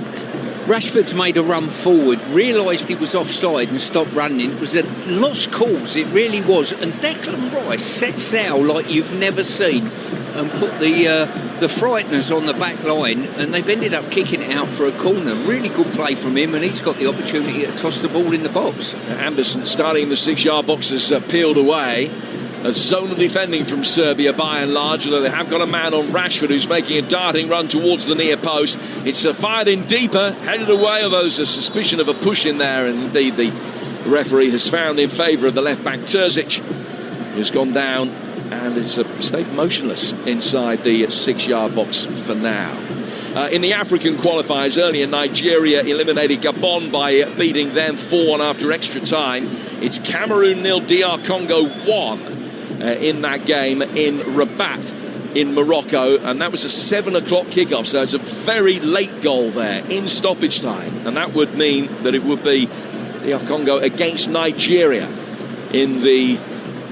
Rashford's made a run forward, realised he was offside and stopped running. It was a lost cause, it really was. And Declan Rice set sail like you've never seen and put the frighteners on the back line, and they've ended up kicking it out for a corner. Really good play from him, and he's got the opportunity to toss the ball in the box. Anderson starting in the 6-yard box has peeled away. A zone of defending from Serbia by and large, although they have got a man on Rashford who's making a darting run towards the near post. It's fired in deeper, headed away, although there's a suspicion of a push in there, and indeed the referee has found in favour of the left back Terzic, who's gone down, and it's stayed motionless inside the 6-yard box for now. In the African qualifiers, earlier Nigeria eliminated Gabon by beating them 4-1 after extra time. It's Cameroon 0, DR Congo 1 in that game in Rabat in Morocco, and that was a 7 o'clock kickoff, so it's a very late goal there in stoppage time, and that would mean that it would be DR Congo against Nigeria in the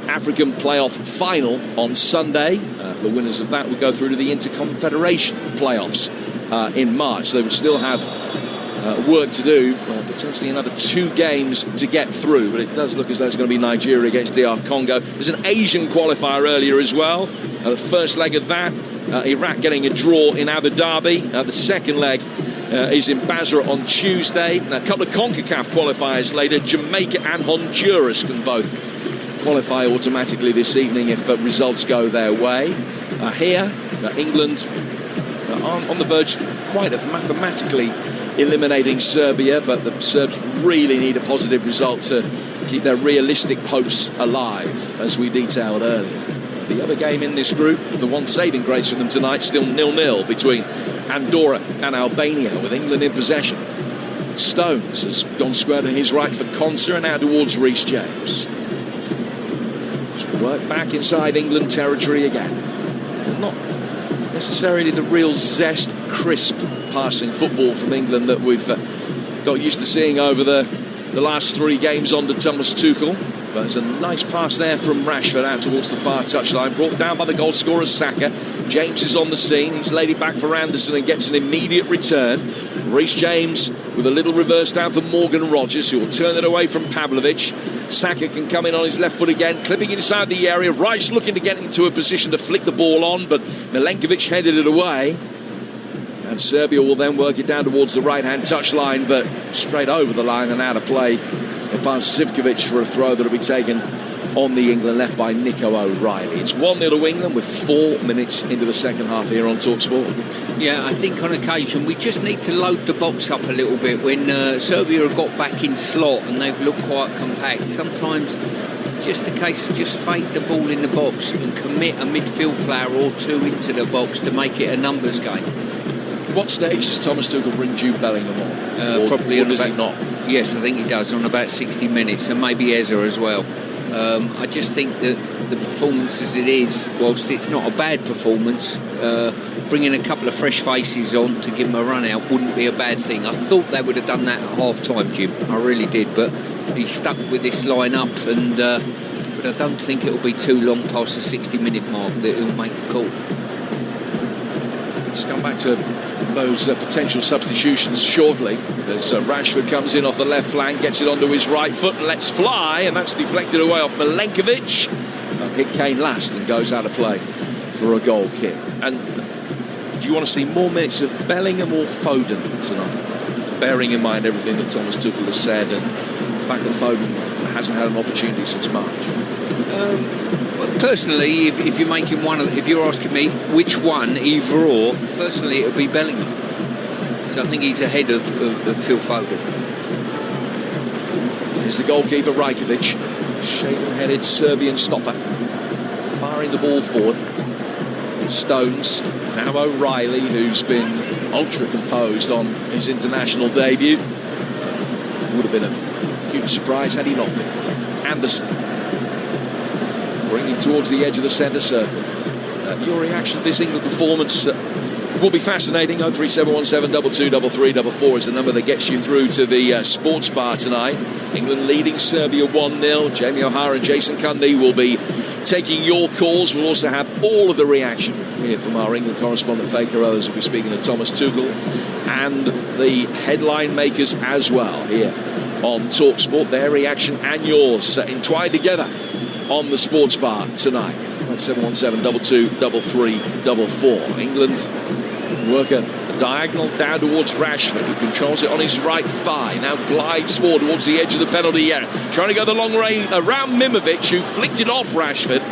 African playoff final on Sunday. The winners of that would go through to the Interconfederation playoffs in March. They would still have work to do, potentially another 2 games to get through, but it does look as though it's going to be Nigeria against DR Congo. There's an Asian qualifier earlier as well. The first leg of that, Iraq getting a draw in Abu Dhabi. The second leg is in Basra on Tuesday. A couple of CONCACAF qualifiers later. Jamaica and Honduras can both qualify automatically this evening if results go their way. Here, England are on the verge quite of mathematically eliminating Serbia, but the Serbs really need a positive result to keep their realistic hopes alive, as we detailed earlier. The other game in this group, the one saving grace for them tonight, still 0-0 between Andorra and Albania, with England in possession. Stones has gone square to his right for Konsa and now towards Reece James. Work back inside England territory again. Not necessarily the real zest, crisp passing football from England that we've got used to seeing over the last 3 games under Thomas Tuchel. But there's a nice pass there from Rashford out towards the far touchline, brought down by the goal scorer Saka. James is on the scene. He's laid it back for Anderson and gets an immediate return. Reece James with a little reverse down for Morgan Rogers, who will turn it away from Pavlovic. Saka can come in on his left foot again, clipping inside the area. Rice looking to get into a position to flick the ball on, but Milenkovic headed it away. And Serbia will then work it down towards the right-hand touchline, but straight over the line and out of play. A pass Zivkovic for a throw that will be taken on the England left by Nico O'Reilly. It's 1-0 to England with 4 minutes into the second half here on Talksport. Yeah, I think on occasion we just need to load the box up a little bit. When Serbia have got back in slot and they've looked quite compact, sometimes it's just a case of just fake the ball in the box and commit a midfield player or two into the box to make it a numbers game. What stage does Thomas Tuchel bring Jude Bellingham on? Probably or does he not? Yes, I think he does, on about 60 minutes, and maybe Eza as well. I just think that the performance as it is, whilst it's not a bad performance, bringing a couple of fresh faces on to give him a run out wouldn't be a bad thing. I thought they would have done that at half time, Jim. I really did, but he stuck with this line-up, and but I don't think it'll be too long past the 60-minute mark that he'll make the call. Let's come back to those potential substitutions shortly, as Rashford comes in off the left flank, gets it onto his right foot and lets fly, and that's deflected away off Milenkovic. Hit Kane last and goes out of play for a goal kick. And do you want to see more minutes of Bellingham or Foden tonight, bearing in mind everything that Thomas Tuchel has said and the fact that Foden hasn't had an opportunity since March? Personally, if you're making if you're asking me which one, either or, personally it would be Bellingham. So I think he's ahead of Phil Foden. Here's the goalkeeper Rajkovic, shaven-headed Serbian stopper, firing the ball forward. Stones, now O'Reilly, who's been ultra composed on his international debut. Would have been a huge surprise had he not been. Anderson bringing towards the edge of the centre circle. Your reaction to this England performance will be fascinating. 03717223344 is the number that gets you through to the sports bar tonight. England leading Serbia 1-0. Jamie O'Hara and Jason Cundy will be taking your calls. We'll also have all of the reaction here from our England correspondent Faker. Others will be speaking to Thomas Tuchel and the headline makers as well here on Talksport. Their reaction and yours entwined together on the sports bar tonight. 03717223344. England work a diagonal down towards Rashford, who controls it on his right thigh. Now glides forward towards the edge of the penalty area, trying to go the long way around Mimovic, who flicked it off Rashford.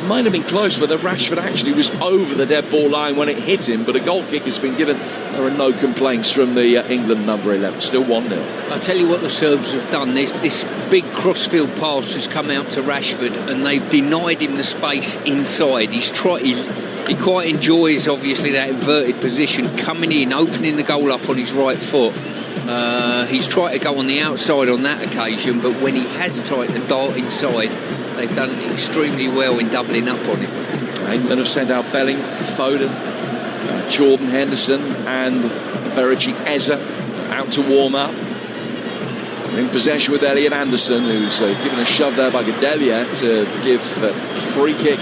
Might have been close whether Rashford actually was over the dead ball line when it hit him, but a goal kick has been given. There are no complaints from the England number 11. Still 1-0. I'll tell you what the Serbs have done. This big crossfield pass has come out to Rashford, and they've denied him the space inside. He quite enjoys, obviously, that inverted position, coming in, opening the goal up on his right foot. He's tried to go on the outside on that occasion, but when he has tried to dart inside, they've done extremely well in doubling up on him. England have sent out Belling, Foden, Jordan Henderson and Berechi Eza out to warm up. In possession with Elliot Anderson, who's given a shove there by Gadelia to give free kick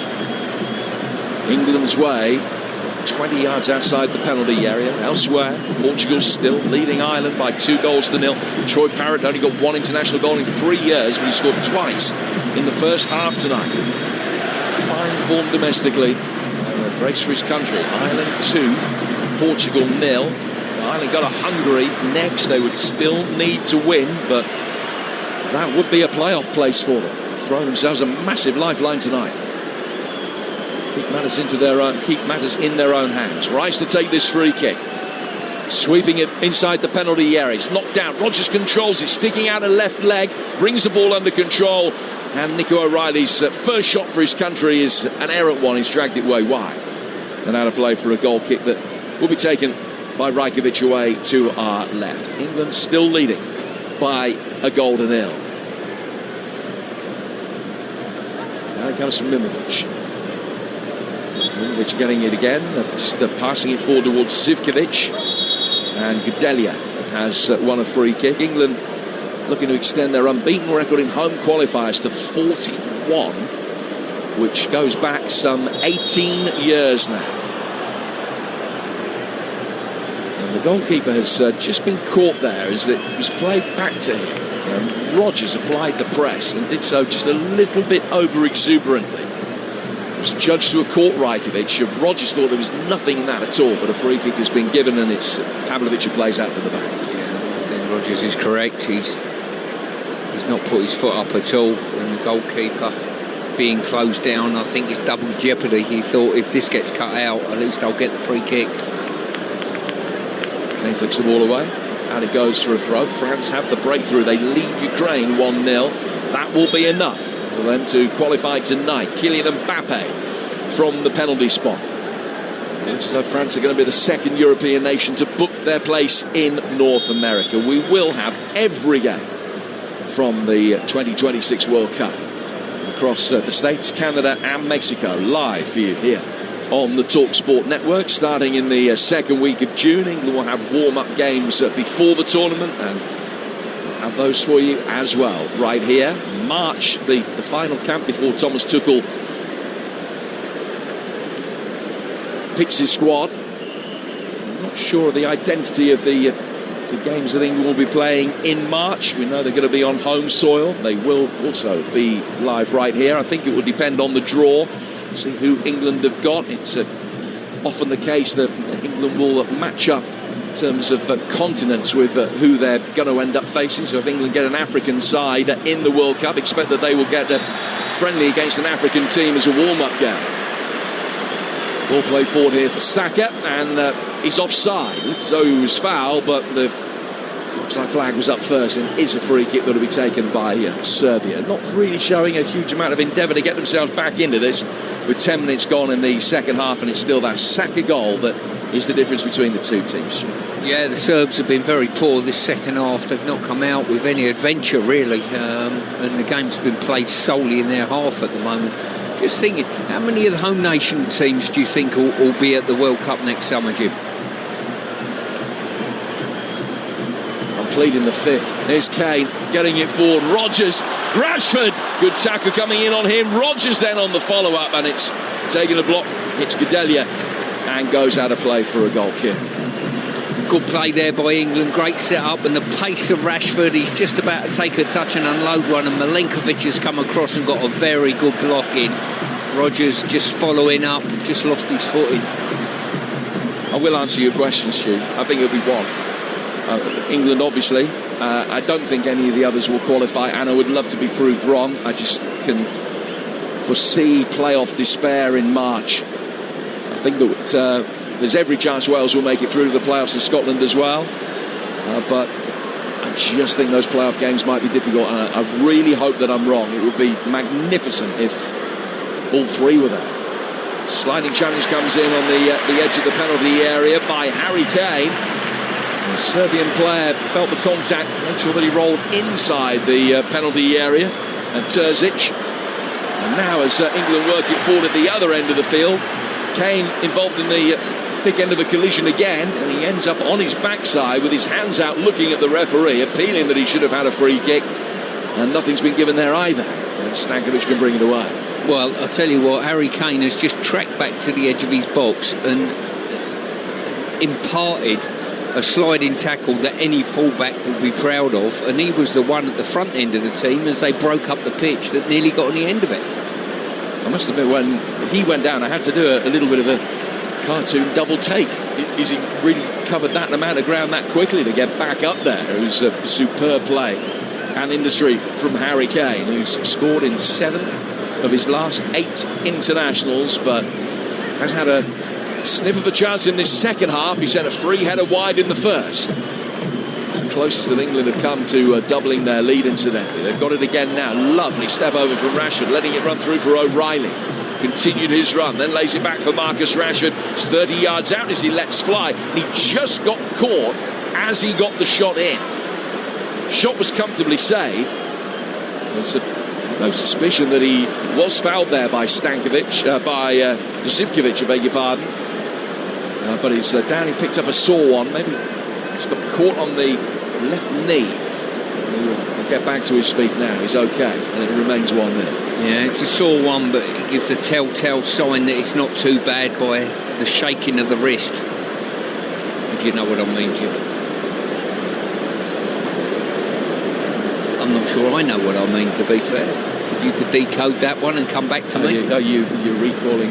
England's way, 20 yards outside the penalty area. Elsewhere, Portugal still leading Ireland by 2-0. Troy Parrott only got one international goal in 3 years, but he scored twice in the first half tonight. Fine form domestically. Breaks for his country. Ireland 2, Portugal 0. Ireland got a Hungary next. They would still need to win, but that would be a playoff place for them. Throwing themselves a massive lifeline tonight. Keep matters in their own hands. Rice to take this free kick. Sweeping it inside the penalty area. It's knocked down. Rogers controls it, sticking out a left leg, brings the ball under control, and Nico O'Reilly's first shot for his country is an errant one. He's dragged it way wide and out of play for a goal kick that will be taken by Rajkovic away to our left. England still leading by 1-0. Now it comes from Mimovic. Mimovic getting it again, just passing it forward towards Zivkovic, and Gadelia has won a free kick. England looking to extend their unbeaten record in home qualifiers to 41, which goes back some 18 years now. And the goalkeeper has just been caught there as it was played back to him. Rodgers applied the press and did so just a little bit over-exuberantly. It was judged to have caught Rajkovic. Rodgers thought there was nothing in that at all, but a free kick has been given, and it's Pavlovic who plays out for the back. Yeah, I think Rodgers is correct. He's not put his foot up at all, and the goalkeeper being closed down, I think it's double jeopardy. He thought, if this gets cut out, at least I'll get the free kick. He flicks the ball away. And it goes for a throw. France have the breakthrough. They lead Ukraine 1-0. That will be enough for them to qualify tonight. Kylian Mbappe from the penalty spot. Looks like France are going to be the second European nation to book their place in North America. We will have every game from the 2026 World Cup across the States, Canada and Mexico live for you here on the Talksport network. Starting in the second week of June, England will have warm-up games before the tournament, and we'll have those for you as well right here. March, the final camp before Thomas Tuchel picks his squad. I'm not sure of the identity of the games that England will be playing in March. We know they're going to be on home soil. They will also be live right here. I think it will depend on the draw. See who England have got. It's often the case that England will match up in terms of continents with who they're going to end up facing. So if England get an African side in the World Cup, expect that they will get a friendly against an African team as a warm-up game. Ball play forward here for Saka, and he's offside. So he was foul, but the offside flag was up first, and is a free kick that will be taken by Serbia. Not really showing a huge amount of endeavour to get themselves back into this with 10 minutes gone in the second half, and it's still that Saka goal that is the difference between the two teams. Yeah, the Serbs have been very poor this second half. They've not come out with any adventure, really, and the game's been played solely in their half at the moment. Just thinking, how many of the home nation teams do you think will be at the World Cup next summer, Jim? Pleading the fifth. There's Kane getting it forward. Rodgers, Rashford, good tackle coming in on him. Rodgers then on the follow-up, and it's taking a block. Hits Gedelia and goes out of play for a goal kick. Good play there by England. Great set-up, and the pace of Rashford. He's just about to take a touch and unload one, and Milenkovic has come across and got a very good block in. Rodgers just following up, just lost his footing. I will answer your question, Stu. I think it'll be one. England, obviously. I don't think any of the others will qualify, and I would love to be proved wrong. I just can foresee playoff despair in March. I think that there's every chance Wales will make it through to the playoffs, and Scotland as well. But I just think those playoff games might be difficult, and I really hope that I'm wrong. It would be magnificent if all three were there. Sliding challenge comes in on the edge of the penalty area by Harry Kane. The Serbian player felt the contact, made sure that he rolled inside the penalty area. And Terzic. And now as England work it forward at the other end of the field, Kane involved in the thick end of a collision again, and he ends up on his backside with his hands out looking at the referee, appealing that he should have had a free kick. And nothing's been given there either. And Stankovic can bring it away. Well, I'll tell you what, Harry Kane has just tracked back to the edge of his box and imparted a sliding tackle that any fullback would be proud of, and he was the one at the front end of the team as they broke up the pitch that nearly got on the end of it. I must admit, when he went down, I had to do a little bit of a cartoon double take. Is he really covered that amount of ground that quickly to get back up there? It was a superb play and industry from Harry Kane, who's scored in 7 of his last 8 internationals, but has had a sniff of a chance in this second half. He sent a free header wide in the first. It's the closest that England have come to doubling their lead, incidentally. They've got it again now. Lovely step over from Rashford, letting it run through for O'Reilly. Continued his run, then lays it back for Marcus Rashford. It's 30 yards out as he lets fly. And he just got caught as he got the shot in. Shot was comfortably saved. There's no suspicion that he was fouled there by Stankovic, by Zivkovic, I beg your pardon. But he's down, he picked up a sore one. Maybe he's got caught on the left knee. The get back to his feet now. He's okay, and it remains 1-0. Yeah, it's a sore one, but it gives the telltale sign that it's not too bad by the shaking of the wrist, if you know what I mean, Jim. I'm not sure I know what I mean, to be fair. If you could decode that one and come back to me. Are you recalling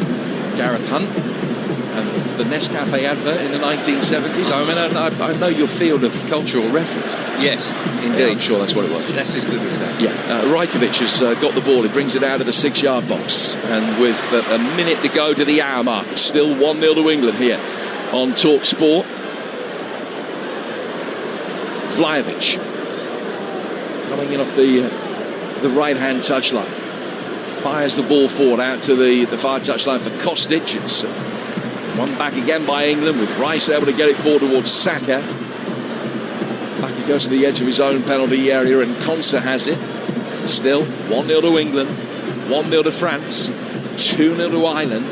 Gareth Hunt and the Nescafe advert in the 1970s? I mean, I know your field of cultural reference. Yes, indeed. Yeah, I'm sure that's what it was. That's as good as that. Yeah, Rajkovic has got the ball. He brings it out of the 6-yard box. And with a minute to go to the hour mark, it's still 1-0 to England here on Talksport. Vlahovic coming in off the right-hand touchline. Fires the ball forward out to the far touchline for Kostic. It's one back again by England, with Rice able to get it forward towards Saka. Back he goes to the edge of his own penalty area, and Konsa has it. Still 1-0 to England, 1-0 to France, 2-0 to Ireland.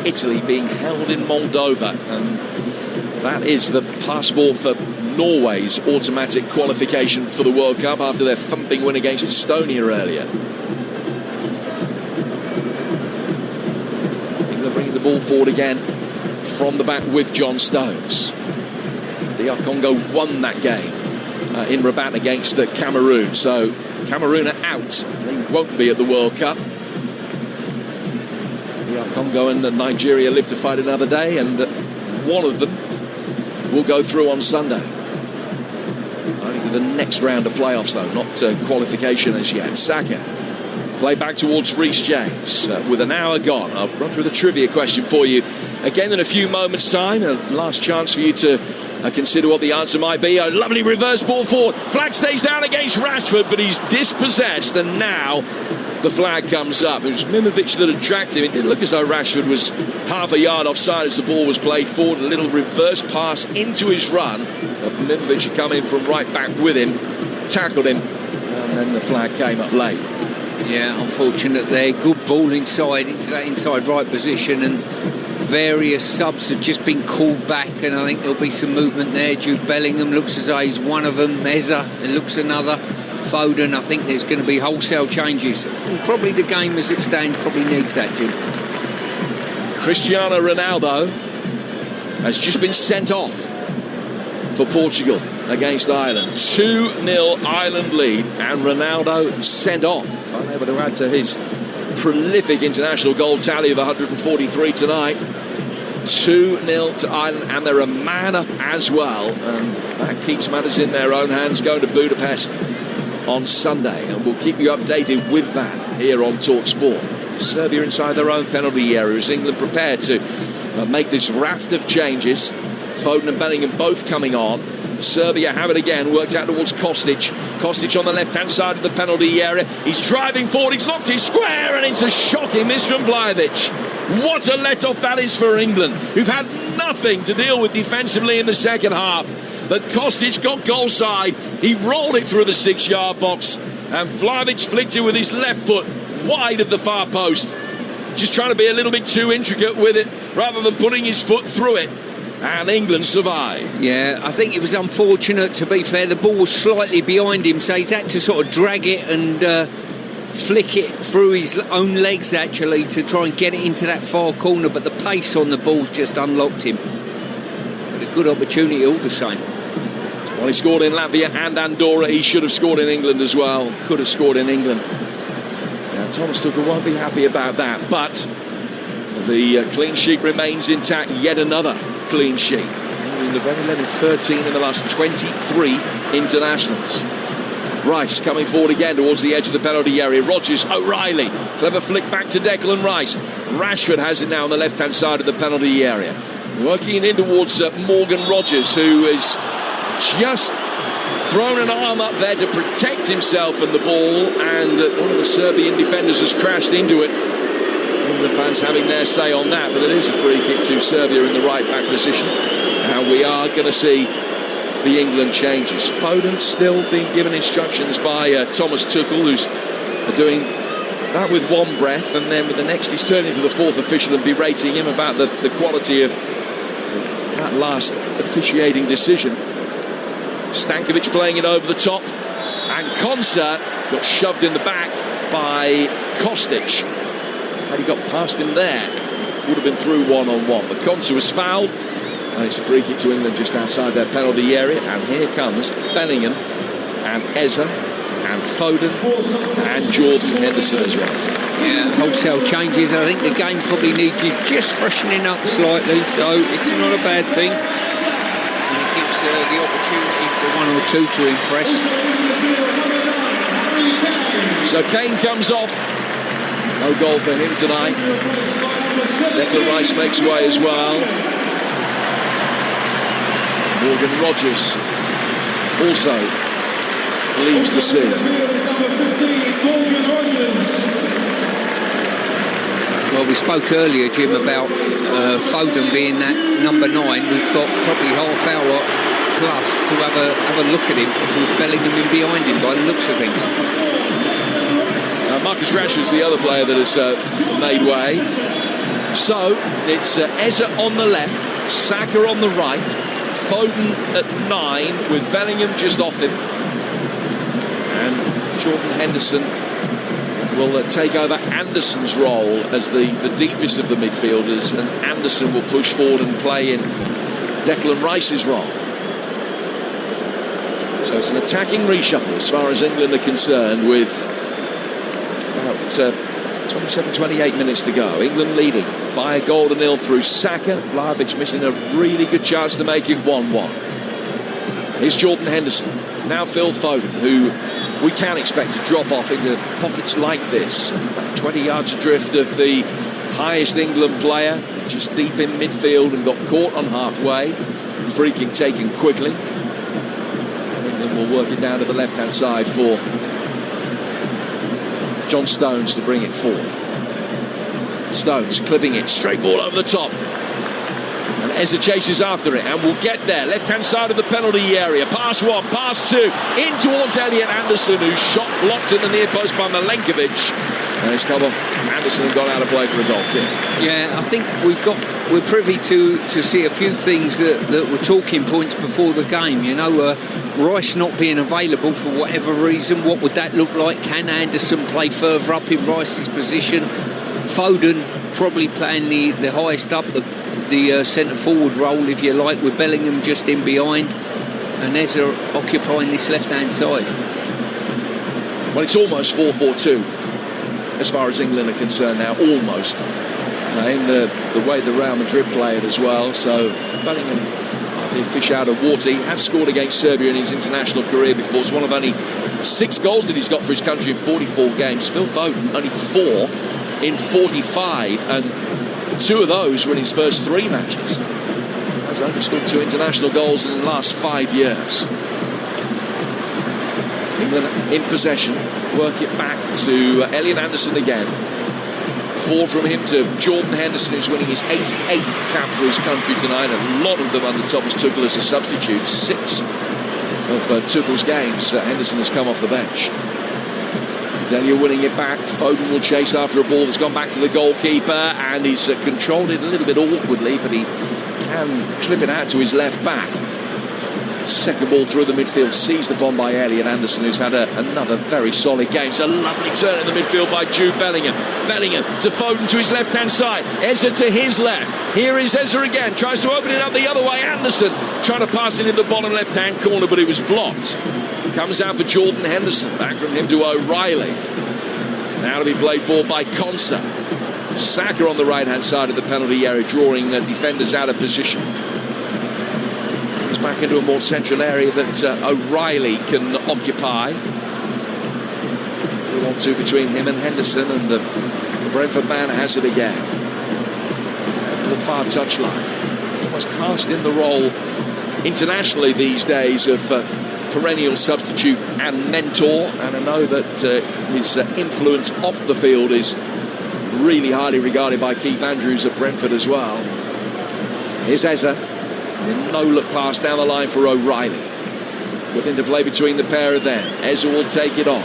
Italy being held in Moldova, and that is the passport for Norway's automatic qualification for the World Cup after their thumping win against Estonia earlier. England bringing the ball forward again from the back with John Stones. DR Congo won that game in Rabat against Cameroon, so Cameroon are out. They won't be at the World Cup. DR Congo and Nigeria live to fight another day, and one of them will go through on Sunday. Only for the next round of playoffs, though, not qualification as yet. Saka play back towards Reece James with an hour gone. I'll run through the trivia question for you again in a few moments' time. A last chance for you to consider what the answer might be. A lovely reverse ball forward. Flag stays down against Rashford, but he's dispossessed, and now the flag comes up. It was Mimovic that had tracked him. It didn't look as though Rashford was half a yard offside as the ball was played forward. A little reverse pass into his run. Mimovic had come in from right back with him, tackled him, and then the flag came up late. Yeah, unfortunate there. Good ball inside, into that inside right position, and various subs have just been called back, and I think there'll be some movement there. Jude Bellingham looks as though he's one of them. Meza, it looks another. Foden, I think there's going to be wholesale changes. And probably the game as it stands probably needs that, Jim. Cristiano Ronaldo has just been sent off for Portugal against Ireland. 2-0 Ireland lead, and Ronaldo sent off, unable to add to his prolific international goal tally of 143 tonight. 2-0 to Ireland, and they're a man up as well, and that keeps matters in their own hands going to Budapest on Sunday, and we'll keep you updated with that here on Talksport. Serbia inside their own penalty area as England prepare to make this raft of changes. Foden and Bellingham both coming on. Serbia have it again, worked out towards Kostic. Kostic on the left-hand side of the penalty area. He's driving forward, he's knocked his square, and it's a shocking miss from Vlahovic. What a let-off that is for England, who've had nothing to deal with defensively in the second half. But Kostic got goal side, he rolled it through the 6-yard box, and Vlahovic flicked it with his left foot wide of the far post. Just trying to be a little bit too intricate with it, rather than putting his foot through it. And England survive. Yeah, I think it was unfortunate, to be fair. The ball was slightly behind him, so he's had to sort of drag it and flick it through his own legs, actually, to try and get it into that far corner. But the pace on the ball's just unlocked him. But a good opportunity all the same. Well, he scored in Latvia and Andorra. He should have scored in England as well. Could have scored in England. Now, Thomas Tuchel won't be happy about that, but the clean sheet remains intact. Yet another clean sheet. England have only let in 13 in the last 23 internationals. Rice coming forward again towards the edge of the penalty area. Rodgers, O'Reilly, clever flick back to Declan Rice. Rashford has it now on the left-hand side of the penalty area. Working in towards Morgan Rodgers, who is just thrown an arm up there to protect himself and the ball, and one of the Serbian defenders has crashed into it. The fans having their say on that, but it is a free kick to Serbia in the right back position, and we are going to see the England changes. Foden still being given instructions by Thomas Tuchel, who's doing that with one breath, and then with the next he's turning to the fourth official and berating him about the quality of that last officiating decision. Stankovic playing it over the top. And Konsa got shoved in the back by Kostic. Had he got past him there, would have been through one-on-one. But Konsa was fouled, and it's a free kick to England just outside their penalty area. And here comes Bellingham and Eza and Foden and Jordan Henderson as well. Yeah, wholesale changes. I think the game probably needs you just freshening up slightly, so it's not a bad thing. And it gives the opportunity for one or two to impress. So Kane comes off. No goal for him tonight. Declan Rice makes way as well. Morgan Rogers also leaves the scene. Well, we spoke earlier, Jim, about Foden being that number 9. We've got probably half hour plus to have a look at him with Bellingham in behind him by the looks of things. Marcus Rashford's the other player that has made way. So it's Eza on the left, Saka on the right, Foden at 9 with Bellingham just off him, and Jordan Henderson will take over Anderson's role as the deepest of the midfielders, and Anderson will push forward and play in Declan Rice's role. So it's an attacking reshuffle as far as England are concerned, with about 27-28 minutes to go. England leading by a goal to nil through Saka. Vlahovic missing a really good chance to make it 1-1. Here's Jordan Henderson. Now Phil Foden, who we can expect to drop off into pockets like this. 20 yards adrift of the highest England player, just deep in midfield, and got caught on halfway. Free kick taken quickly. England will work it down to the left-hand side for John Stones to bring it forward. Stones clipping it, straight ball over the top. And Eza chases after it and will get there. Left-hand side of the penalty area. Pass 1, pass 2, in towards Elliot Anderson, who's shot blocked in the near post by Milenkovic. And it's come off Anderson and gone out of play for a goal kick. Yeah, I think we're privy to see a few things that were talking points before the game. You know, Rice not being available for whatever reason. What would that look like? Can Anderson play further up in Rice's position? Foden probably playing the highest up, the centre forward role, if you like, with Bellingham just in behind, and Eza occupying this left hand side. Well, it's almost 4-4-2 as far as England are concerned now, almost. In the way the Real Madrid play it as well. So Bellingham, the fish out of water. He has scored against Serbia in his international career before. It's one of only 6 goals that he's got for his country in 44 games. Phil Foden, only 4 in 45, and 2 of those were in his first 3 matches. Has only scored 2 international goals in the last 5 years. England in possession, work it back to Elliot Anderson again. 4 from him to Jordan Henderson, who's winning his 88th cap for his country tonight. A lot of them under Thomas Tuchel as a substitute. 6 of Tuchel's games, Henderson has come off the bench. Delia winning it back. Foden will chase after a ball that's gone back to the goalkeeper, and he's controlled it a little bit awkwardly, but he can clip it out to his left back. Second ball through the midfield, seized upon by Elliot Anderson, who's had another very solid game. It's a lovely turn in the midfield by Jude Bellingham. Bellingham to Foden to his left-hand side. Eza to his left. Here is Eza again. Tries to open it up the other way. Anderson trying to pass it in the bottom left-hand corner, but it was blocked. Comes out for Jordan Henderson. Back from him to O'Reilly. Now to be played for by Konsa. Saka on the right-hand side of the penalty area, drawing defenders out of position. Back into a more central area that O'Reilly can occupy. 1-2 between him and Henderson, and the Brentford man has it again. To the far touchline. Almost cast in the role internationally these days of perennial substitute and mentor, and I know that his influence off the field is really highly regarded by Keith Andrews at Brentford as well. Here's Eza. No look pass down the line for O'Reilly. Put into play between the pair of them. Eza will take it on.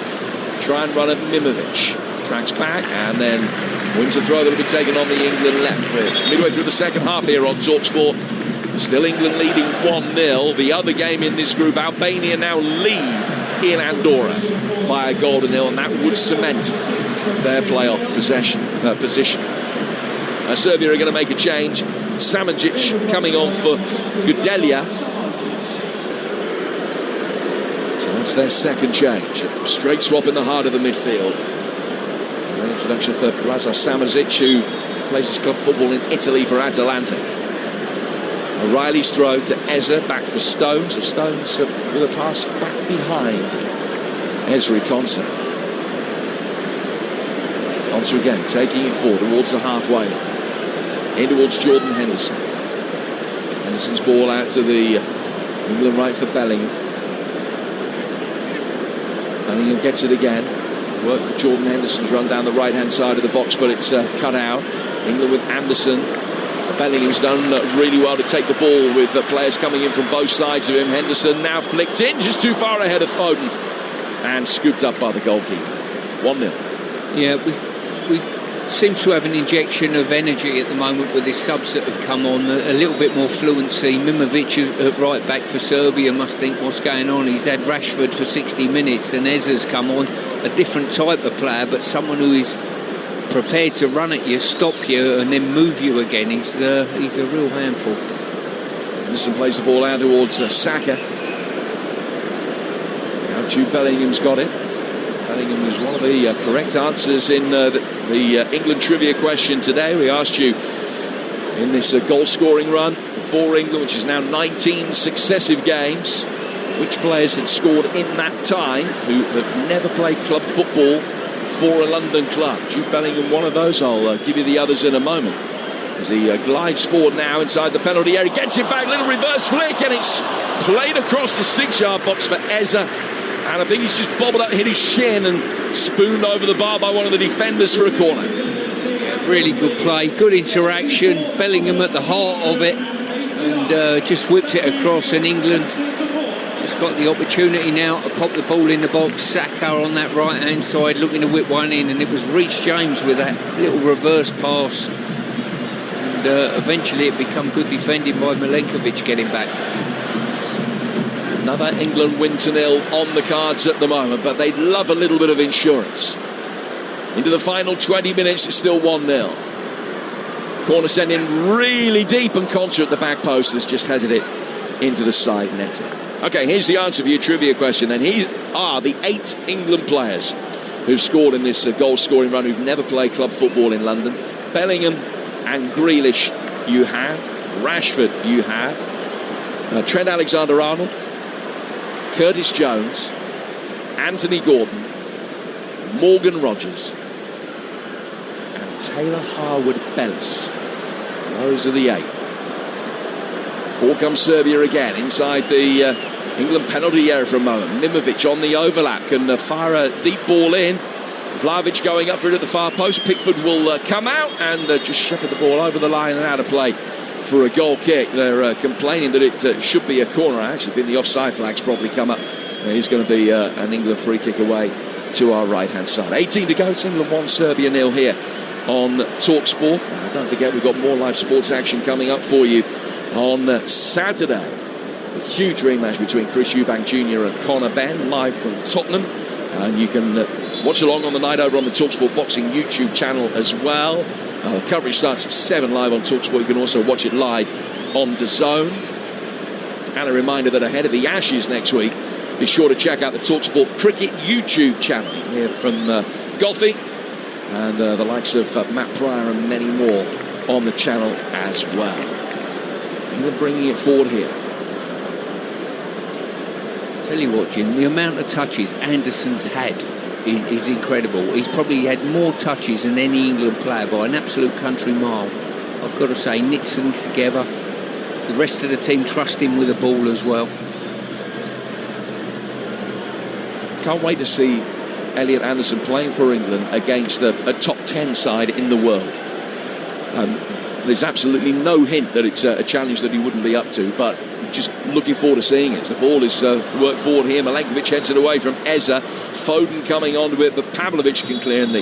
Try and run at Mimovic. Tracks back and then wins a throw that will be taken on the England left. Midway through the second half here on Talksport. Still England leading 1-0. The other game in this group, Albania now lead in Andorra by a goal to nil, and that would cement their playoff position. Serbia are going to make a change. Samadjic coming on for Gudelja. So that's their second change. Straight swap in the heart of the midfield. An introduction for Lazar Samadjic, who plays his club football in Italy for Atalanta. O'Reilly's throw to Eza, back for Stones. Stones with a pass back behind Ezri Konsa. Konsa again, taking it forward towards the halfway line. In towards Jordan Henderson. Henderson's ball out to the England right for Bellingham. Bellingham gets it again. Work for Jordan Henderson's run down the right-hand side of the box, but it's cut out. England with Anderson. Bellingham's done really well to take the ball with players coming in from both sides of him. Henderson now flicked in, just too far ahead of Foden, and scooped up by the goalkeeper. 1-0. Yeah, we seem to have an injection of energy at the moment with the subs that have come on. A little bit more fluency. Mimovic at right back for Serbia must think what's going on. He's had Rashford for 60 minutes, and Eza's come on. A different type of player, but someone who is prepared to run at you, stop you, and then move you again. He's a real handful. Henderson plays the ball out towards Saka. Now Jude Bellingham's got it. Bellingham was one of the correct answers in the England trivia question today. We asked you in this goal-scoring run for England, which is now 19 successive games, which players had scored in that time who have never played club football for a London club. Jude Bellingham, one of those. I'll give you the others in a moment. As he glides forward now inside the penalty area, gets it back, little reverse flick, and it's played across the 6-yard box for Eza. And I think he's just bobbled up, hit his shin, and spooned over the bar by one of the defenders for a corner. Yeah, really good play, good interaction. Bellingham at the heart of it, and just whipped it across, and England got the opportunity now to pop the ball in the box. Saka on that right hand side looking to whip one in, and it was Reece James with that little reverse pass, and eventually it became good defending by Milenkovic getting back. Another England win to nil on the cards at the moment, but they'd love a little bit of insurance. Into the final 20 minutes, it's still 1-0. Corner sent in really deep, and Konsa at the back post has just headed it into the side netting. Okay, here's the answer for your trivia question. And here are the 8 England players who've scored in this goal-scoring run who've never played club football in London. Bellingham and Grealish you had. Rashford you had. Trent Alexander-Arnold. Curtis Jones. Anthony Gordon. Morgan Rogers. And Taylor Harwood-Bellis. Those are the 8. Forward comes Serbia again inside the England penalty area for a moment. Mimovic on the overlap can fire a deep ball in. Vlahovic going up for it at the far post. Pickford will come out and just shepherd the ball over the line and out of play for a goal kick. They're complaining that it should be a corner. I actually think the offside flag's probably come up. It's going to be an England free kick away to our right hand side. 18 to go. It's England 1, Serbia 0 here on Talksport. Don't forget, we've got more live sports action coming up for you on Saturday. A huge rematch between Chris Eubank Jr. and Conor Benn, live from Tottenham. And you can watch along on the night over on the Talksport Boxing YouTube channel as well. The coverage starts at 7 live on Talksport. You can also watch it live on DAZN. And a reminder that ahead of the Ashes next week, be sure to check out the Talksport Cricket YouTube channel. Here from Golfy and the likes of Matt Pryor and many more on the channel as well. England bringing it forward here. Tell you what, Jim, the amount of touches Anderson's had is incredible. He's probably had more touches than any England player by an absolute country mile. I've got to say, knits things together. The rest of the team trust him with the ball as well. Can't wait to see Elliot Anderson playing for England against a top 10 side in the world. There's absolutely no hint that it's a challenge that he wouldn't be up to, but just looking forward to seeing it. The ball is worked forward here. Milenkovic heads it away from Eza. Foden coming on to it, but Pavlovic can clear, and the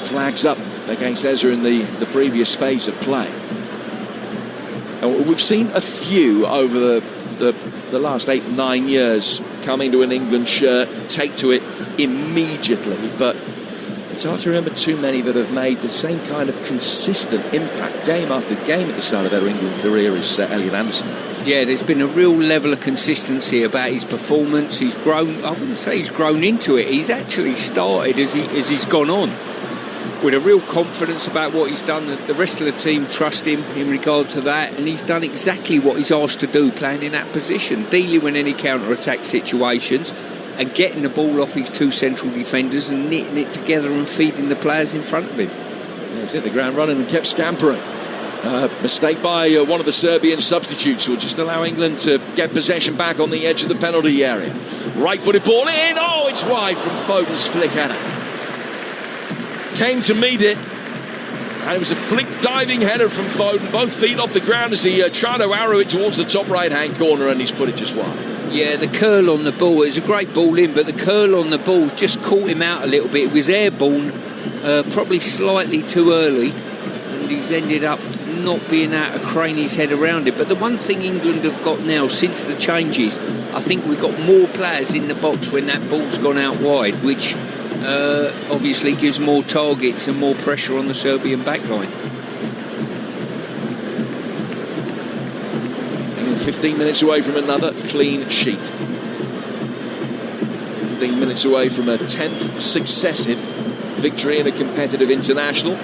flag's up against Eza in the previous phase of play. And we've seen a few over the last 8-9 years come into an England shirt, take to it immediately, but it's hard to remember too many that have made the same kind of consistent impact game after game at the start of their England career as Elliot Anderson. Yeah, there's been a real level of consistency about his performance. He's grown, I wouldn't say he's grown into it, he's actually started as he's gone on, with a real confidence about what he's done. The rest of the team trust him in regard to that, and he's done exactly what he's asked to do, playing in that position, dealing with any counter-attack situations and getting the ball off his two central defenders and knitting it together and feeding the players in front of him. He's hit the ground running and kept scampering. Mistake by one of the Serbian substitutes will just allow England to get possession back on the edge of the penalty area. Right-footed ball in. Oh, it's wide from Foden's flick header. Came to meet it, and it was a flick diving header from Foden, both feet off the ground as he tried to arrow it towards the top right-hand corner, and he's put it just wide. Yeah, the curl on the ball, it was a great ball in, but the curl on the ball just caught him out a little bit. It was airborne, probably slightly too early, and he's ended up not being able to crane his head around it. But the one thing England have got now, since the changes, I think we've got more players in the box when that ball's gone out wide, which obviously gives more targets and more pressure on the Serbian backline. 15 minutes away from another clean sheet. 15 minutes away from a 10th successive victory in a competitive international,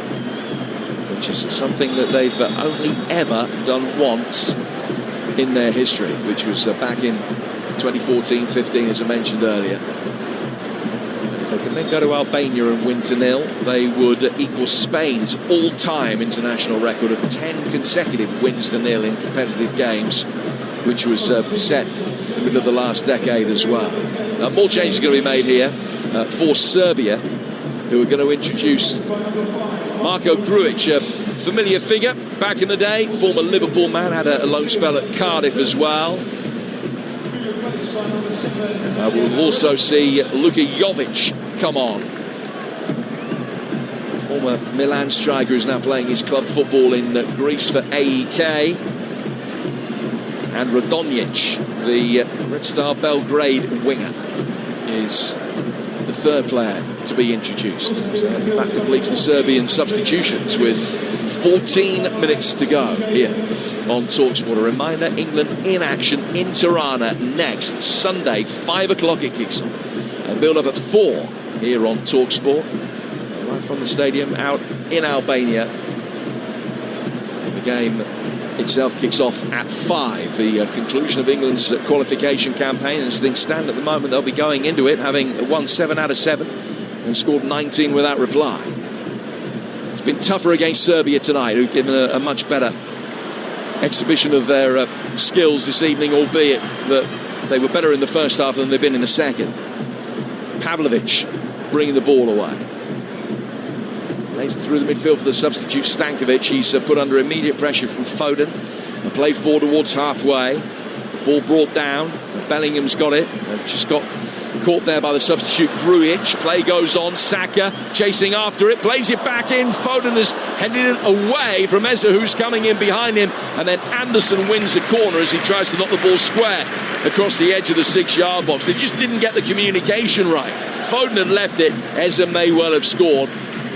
which is something that they've only ever done once in their history, which was back in 2014-15, as I mentioned earlier. If they can then go to Albania and win 2-0, they would equal Spain's all-time international record of 10 consecutive wins 2-0 in competitive games, which was set in the middle of the last decade as well. More changes are going to be made here for Serbia, who are going to introduce Marko Grujic, a familiar figure back in the day, former Liverpool man, had a loan spell at Cardiff as well. We'll also see Luka Jovic come on. Former Milan striker is now playing his club football in Greece for AEK. And Radonjic, the Red Star Belgrade winger, is the third player to be introduced. So that completes the Serbian substitutions with 14 minutes to go here on Talksport. A reminder, England in action in Tirana next Sunday, 5 o'clock it kicks off. And build up at 4 here on Talksport. Right from the stadium out in Albania. The game itself kicks off at 5, the conclusion of England's qualification campaign. As things stand at the moment, they'll be going into it having won 7 out of 7 and scored 19 without reply. It's been tougher against Serbia tonight, who've given a much better exhibition of their skills this evening, albeit that they were better in the first half than they've been in the second. Pavlovic bringing the ball away. Lays it through the midfield for the substitute Stankovic. He's put under immediate pressure from Foden and played forward towards halfway. The ball brought down. Bellingham's got it. Just got caught there by the substitute Grujic. Play goes on. Saka chasing after it. Plays it back in. Foden has headed it away from Eza, who's coming in behind him. And then Anderson wins a corner as he tries to knock the ball square across the edge of the 6-yard box. They just didn't get the communication right. Foden had left it. Eza may well have scored,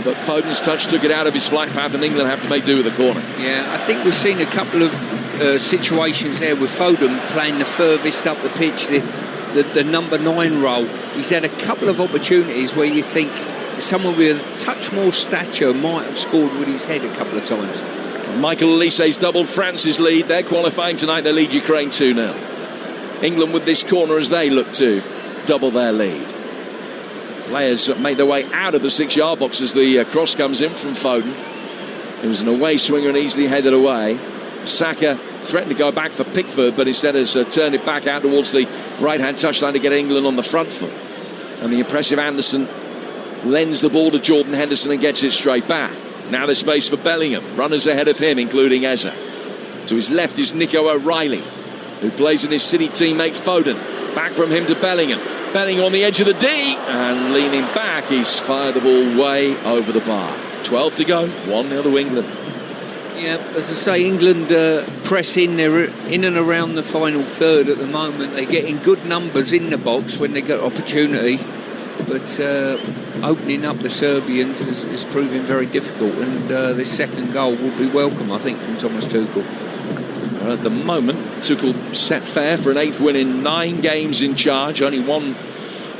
but Foden's touch took it out of his flight path, and England have to make do with the corner. Yeah, I think we've seen a couple of situations there with Foden playing the furthest up the pitch, the number 9 role. He's had a couple of opportunities where you think someone with a touch more stature might have scored with his head a couple of times. Michael Olise's doubled France's lead. They're qualifying tonight. They lead Ukraine 2-0. England with this corner as they look to double their lead. Players make their way out of the 6-yard box as the cross comes in from Foden. It was an away swinger and easily headed away. Saka threatened to go back for Pickford, but instead has turned it back out towards the right-hand touchline to get England on the front foot. And the impressive Anderson lends the ball to Jordan Henderson and gets it straight back. Now there's space for Bellingham. Runners ahead of him, including Eza. To his left is Nico O'Reilly, who plays in his City teammate Foden. Back from him to Bellingham. Bellingham on the edge of the D, and leaning back, he's fired the ball way over the bar. 12 to go, 1-0 to England. Yeah, as I say, England press in. They're in and around the final third at the moment. They're getting good numbers in the box when they get opportunity, but opening up the Serbians is proving very difficult, and this second goal will be welcome, I think, from Thomas Tuchel. Well, at the moment, Tuchel set fair for an 8th win in 9 games in charge. Only one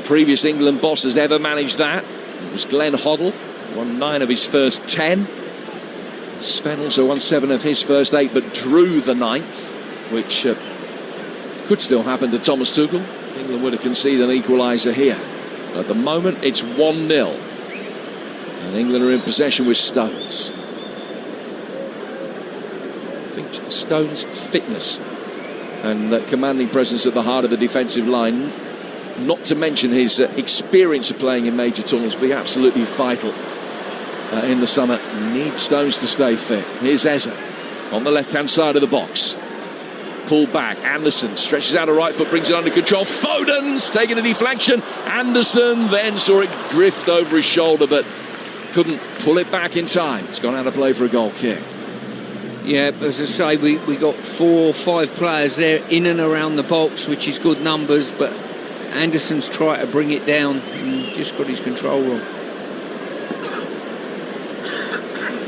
previous England boss has ever managed that. It was Glenn Hoddle, won 9 of his first 10. Sven also won 7 of his first 8, but drew the 9th, which could still happen to Thomas Tuchel. England would have conceded an equaliser here. At the moment, it's 1-0. And England are in possession with Stones. I think Stones' fitness and commanding presence at the heart of the defensive line, not to mention his experience of playing in major tournaments, will be absolutely vital in the summer. Need Stones to stay fit. Here's Eze on the left-hand side of the box. Pull back. Anderson stretches out a right foot, brings it under control. Foden's taking a deflection. Anderson then saw it drift over his shoulder, but couldn't pull it back in time. It's gone out of play for a goal kick. Yeah, as I say, we got 4 or 5 players there in and around the box, which is good numbers, but Anderson's tried to bring it down and just got his control wrong.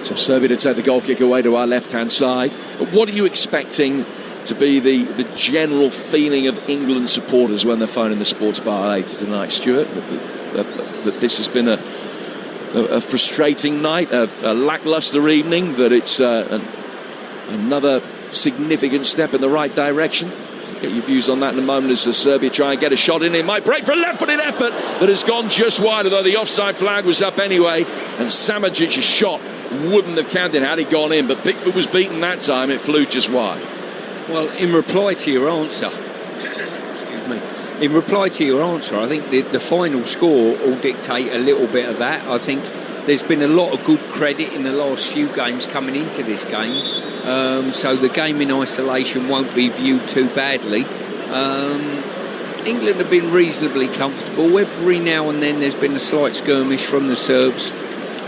So Serbia to take the goal kick away to our left-hand side. What are you expecting to be the general feeling of England supporters when they're phoning the sports bar later tonight, Stuart? That this has been a frustrating night, a lacklustre evening, that it's another significant step in the right direction. Get your views on that in a moment as Serbia try and get a shot in. It might break for a left-footed effort that has gone just wide, although the offside flag was up anyway, and Samardžic's shot wouldn't have counted had it gone in, but Pickford was beaten that time. It flew just wide. Well, in reply to your answer, I think the final score will dictate a little bit of that. I think there's been a lot of good credit in the last few games coming into this game, so the game in isolation won't be viewed too badly. England have been reasonably comfortable. Every now and then there's been a slight skirmish from the Serbs,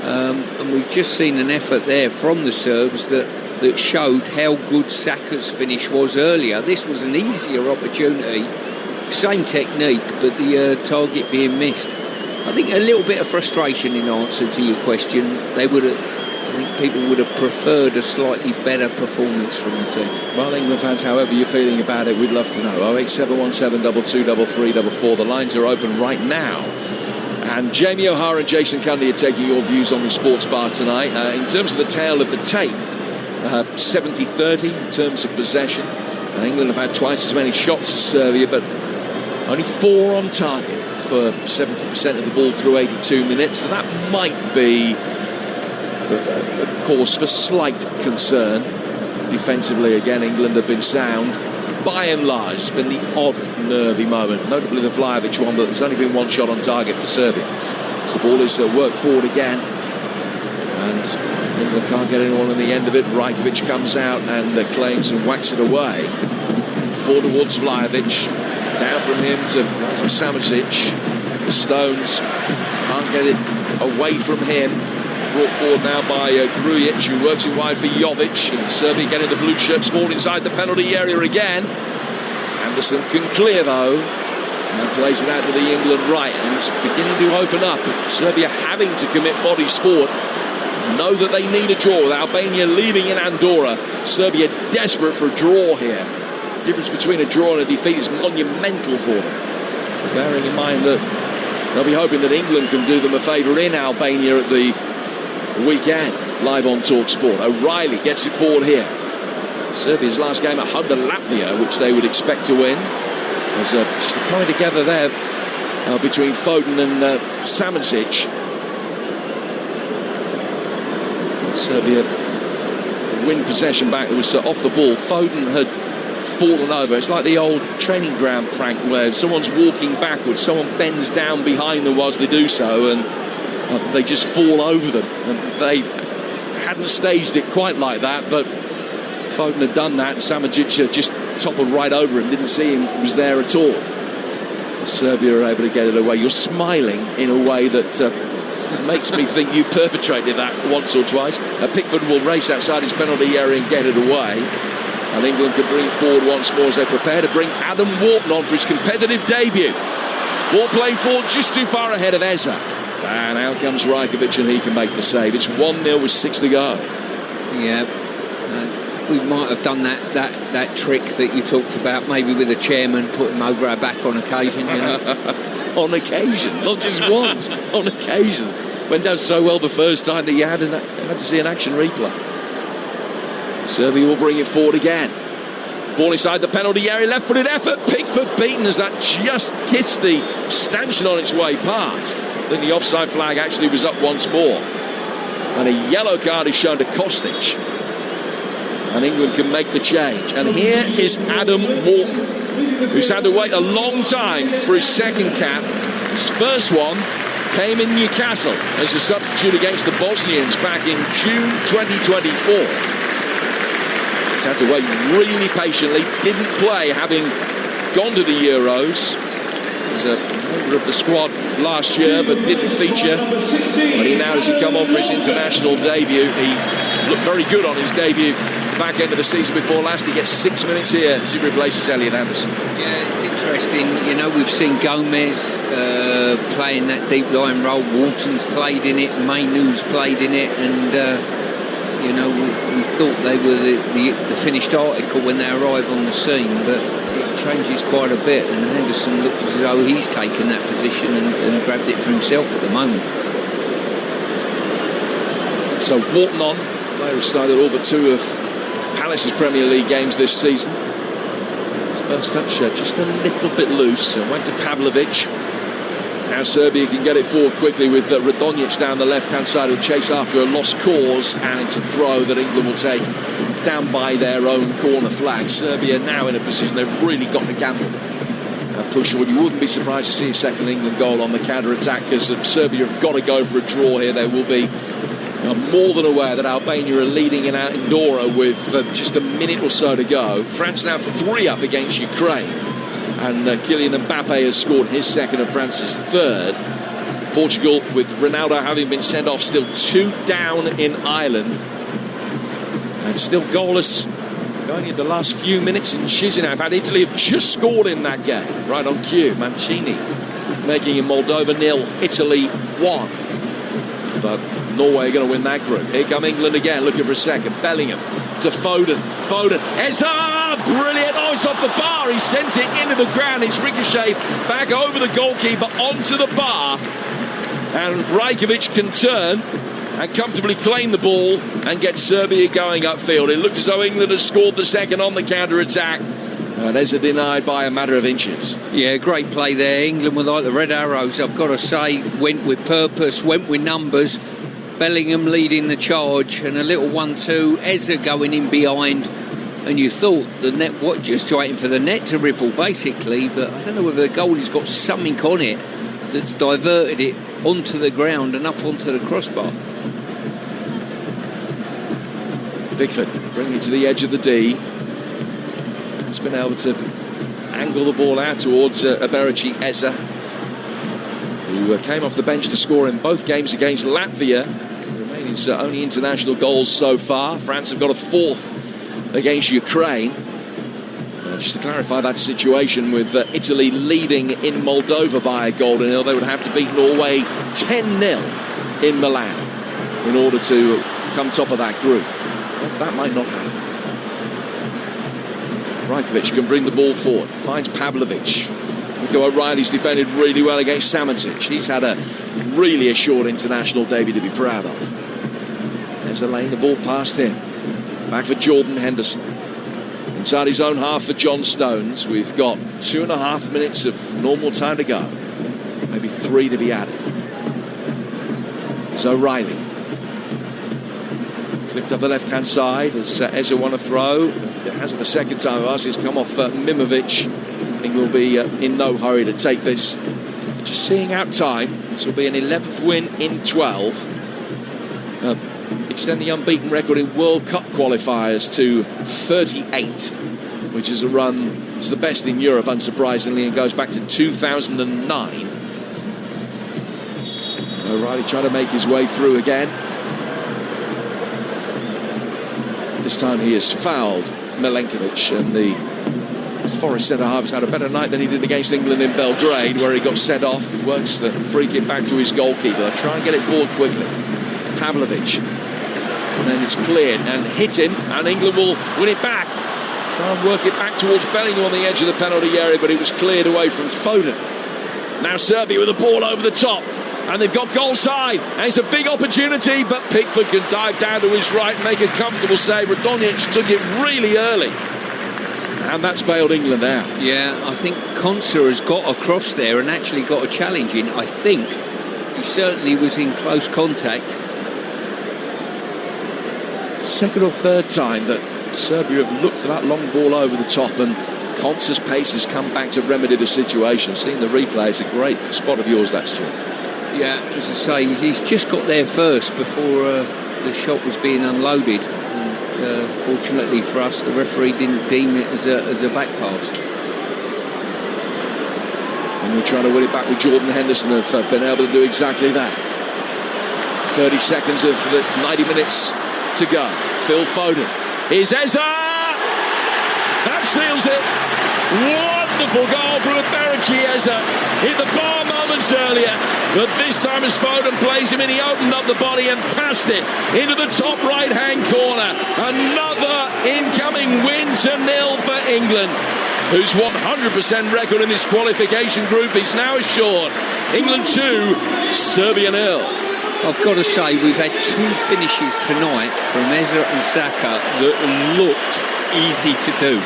and we've just seen an effort there from the Serbs that showed how good Saka's finish was earlier. This was an easier opportunity, same technique, but the target being missed. I think a little bit of frustration in answer to your question. I think people would have preferred a slightly better performance from the team. Well, England fans, however you're feeling about it, we'd love to know. 08717 223344. The lines are open right now. And Jamie O'Hara and Jason Cundy are taking your views on the sports bar tonight. In terms of the tale of the tape, 70-30 in terms of possession. England have had twice as many shots as Serbia, but only 4 on target for 70% of the ball through 82 minutes. So that might be a cause for slight concern. Defensively, again, England have been sound. By and large, it's been the odd nervy moment, notably the Vlahovic one, but there's only been 1 shot on target for Serbia. So the ball is worked forward again, and England can't get anyone on the end of it. Rajkovic comes out and claims and whacks it away. Forward towards Vlahovic. Down from him to Samardžić. The Stones can't get it away from him. Brought forward now by Grujic, who works it wide for Jovic. And Serbia getting the blue shirts forward inside the penalty area again. Anderson can clear though, and plays it out to the England right, and it's beginning to open up. Serbia having to commit bodies forward, know that they need a draw with Albania leading in Andorra. Serbia desperate for a draw here. The difference between a draw and a defeat is monumental for them, bearing in mind that they'll be hoping that England can do them a favour in Albania at the weekend. Live on Talksport. O'Reilly gets it forward here. Serbia's last game at home to Latvia, which they would expect to win. There's just a coming together there between Foden and Samardžić. Serbia win possession back. It was off the ball. Foden had fallen over. It's like the old training ground prank where someone's walking backwards, someone bends down behind them whilst they do so, and they just fall over them. And they hadn't staged it quite like that, but Foden had done that, and Samardžić just toppled right over him, didn't see him was there at all. Serbia are able to get it away. You're smiling in a way that makes me think you perpetrated that once or twice. Pickford will race outside his penalty area and get it away. And England can bring forward once more as they prepare to bring Adam Wharton on for his competitive debut. Ball played forward just too far ahead of Eza. And out comes Rajkovic, and he can make the save. It's 1-0 with 6 to go. Yeah. We might have done that trick that you talked about, maybe with the chairman, put him over our back on occasion, you know. On occasion, not just once, on occasion. Went down so well the first time that you had to see an action replay. Serbia will bring it forward again. Ball inside the penalty area, left-footed effort. Pickford beaten as that just gets the stanchion on its way past. Then the offside flag actually was up once more. And a yellow card is shown to Kostic. And England can make the change. And here is Adam Wharton, who's had to wait a long time for his second cap. His first one came in Newcastle as a substitute against the Bosnians back in June 2024. He's had to wait really patiently, didn't play having gone to the Euros. He was a member of the squad last year but didn't feature. But he now has come on for his international debut. He looked very good on his debut back end of the season before last. He gets 6 minutes here as he replaces Elliot Anderson. Yeah, it's interesting. You know, we've seen Gomez playing that deep line role. Wharton's played in it. Mainoo's played in it. And you know, we thought they were the finished article when they arrive on the scene, but it changes quite a bit, and Henderson looks as though he's taken that position and grabbed it for himself at the moment. So Wharton on, player who started all but 2 of Palace's Premier League games this season. His first touch just a little bit loose and went to Pavlovic. Now Serbia can get it forward quickly with Radonjic down the left-hand side who'll chase after a lost cause, and it's a throw that England will take down by their own corner flag. Serbia now in a position they've really got to gamble. Push forward. You wouldn't be surprised to see a second England goal on the counter-attack, because Serbia have got to go for a draw here. They will be more than aware that Albania are leading in Andorra with just a minute or so to go. France now 3 up against Ukraine. And Kylian Mbappe has scored his second and France's third. Portugal, with Ronaldo having been sent off, still 2 down in Ireland. And still goalless going in the last few minutes in Chisinau. In fact, Italy have just scored in that game. Right on cue. Mancini making in Moldova 0, Italy 1. But Norway are going to win that group. Here come England again, looking for a second. Bellingham to Foden. Eza! Brilliant. Oh, it's off the bar. He sent it into the ground. It's ricocheted back over the goalkeeper onto the bar. And Rajkovic can turn and comfortably claim the ball and get Serbia going upfield. It looked as though England had scored the second on the counter-attack. And Eza denied by a matter of inches. Yeah, great play there. England were like the Red Arrows, I've got to say. Went with purpose, went with numbers. Bellingham leading the charge, and a little 1-2. Eza going in behind. And you thought the net, just waiting for the net to ripple, basically. But I don't know whether the goalie's got something on it that's diverted it onto the ground and up onto the crossbar. Pickford bringing it to the edge of the D. He's been able to angle the ball out towards Aberachi Eza, who came off the bench to score in both games against Latvia. Romania's only international goals so far. France have got a 4th against Ukraine. Just to clarify that situation, with Italy leading in Moldova by a goal to 0, they would have to beat Norway 10-0 in Milan in order to come top of that group. But that might not happen. Rajkovic can bring the ball forward, finds Pavlovic. Nico O'Reilly's defended really well against Samandzic. He's had a really assured international debut to be proud of. There's a lane, the ball past him. Back for Jordan Henderson. Inside his own half for John Stones. We've got 2.5 minutes of normal time to go. Maybe 3 to be added. It's O'Reilly. Clipped up the left-hand side as Eza won a throw. It hasn't the second time of us. It's come off Mimovic. England will be in no hurry to take this. Just seeing out time. This will be an 11th win in 12. Extend the unbeaten record in World Cup qualifiers to 38, which is a run, it's the best in Europe, unsurprisingly, and goes back to 2009. O'Reilly trying to make his way through again. This time he has fouled Milenkovic, and the Forest centre-half has had a better night than he did against England in Belgrade, where he got sent off, works the free kick back to his goalkeeper. Try and get it forward quickly. Pavlovic. And then it's cleared and hit him, and England will win it back. Try and work it back towards Bellingham on the edge of the penalty area, but it was cleared away from Foden. Now Serbia with the ball over the top, and they've got goal side, and it's a big opportunity, but Pickford can dive down to his right and make a comfortable save. Radonjic took it really early, and that's bailed England out. Yeah, I think Konsa has got across there and actually got a challenge in. I think he certainly was in close contact. Second or third time that Serbia have looked for that long ball over the top, and Konsa's pace has come back to remedy the situation. Seeing the replay, it's a great spot of yours, that, Stuart. Yeah, as I say, he's just got there first before the shot was being unloaded. And, fortunately for us, the referee didn't deem it as a back pass. And we're trying to win it back with Jordan Henderson, have been able to do exactly that. 30 seconds of the 90 minutes to go. Phil Foden. Here's Eza! That seals it. Wonderful goal from Berici Eza. Hit the bar moments earlier, but this time as Foden plays him in, he opened up the body and passed it into the top right-hand corner. Another incoming win to 0 for England, whose 100% record in this qualification group is now assured. England 2, Serbia 0. I've got to say, we've had two finishes tonight from Eza and Saka that looked easy to do.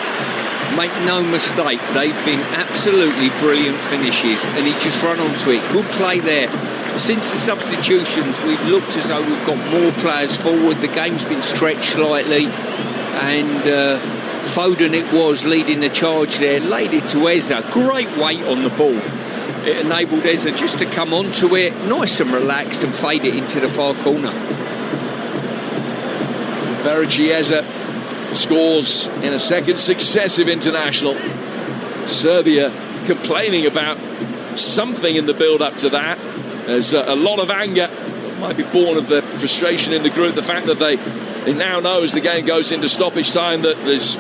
Make no mistake, they've been absolutely brilliant finishes, and he just run onto it. Good play there. Since the substitutions, we've looked as though we've got more players forward. The game's been stretched slightly, and Foden it was leading the charge there, laid it to Eza. Great weight on the ball. It enabled Eza just to come onto it, nice and relaxed, and fade it into the far corner. Berici Eza scores in a second successive international. Serbia complaining about something in the build-up to that. There's a lot of anger. It might be born of the frustration in the group, the fact that they now know as the game goes into stoppage time that there's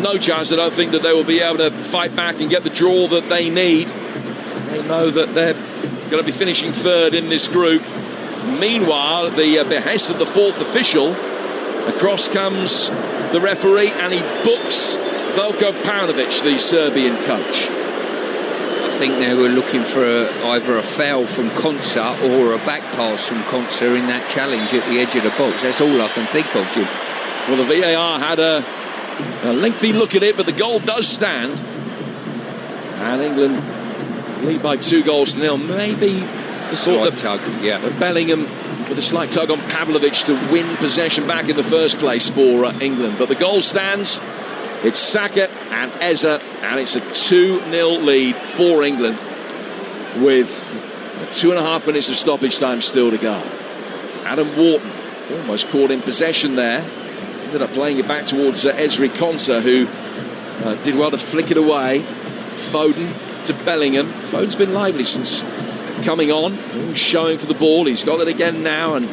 no chance. I don't think that they will be able to fight back and get the draw that they need. They know that they're going to be finishing third in this group. Meanwhile, at the behest of the fourth official, across comes the referee and he books Veljko Paunovic, the Serbian coach. I think they were looking for either a foul from Konsa or a back pass from Konsa in that challenge at the edge of the box. That's all I can think of, Jim. Well, the VAR had a lengthy look at it, but the goal does stand. And England lead by 2-0. Maybe the slight tug, yeah. Bellingham with a slight tug on Pavlovic to win possession back in the first place for England. But the goal stands. It's Saka and Eza, and it's a 2-0 lead for England with 2.5 minutes of stoppage time still to go. Adam Wharton almost caught in possession there. Ended up playing it back towards Ezri Konsa, who did well to flick it away. Foden to Bellingham. Foden's been lively since coming on, showing for the ball. He's got it again now and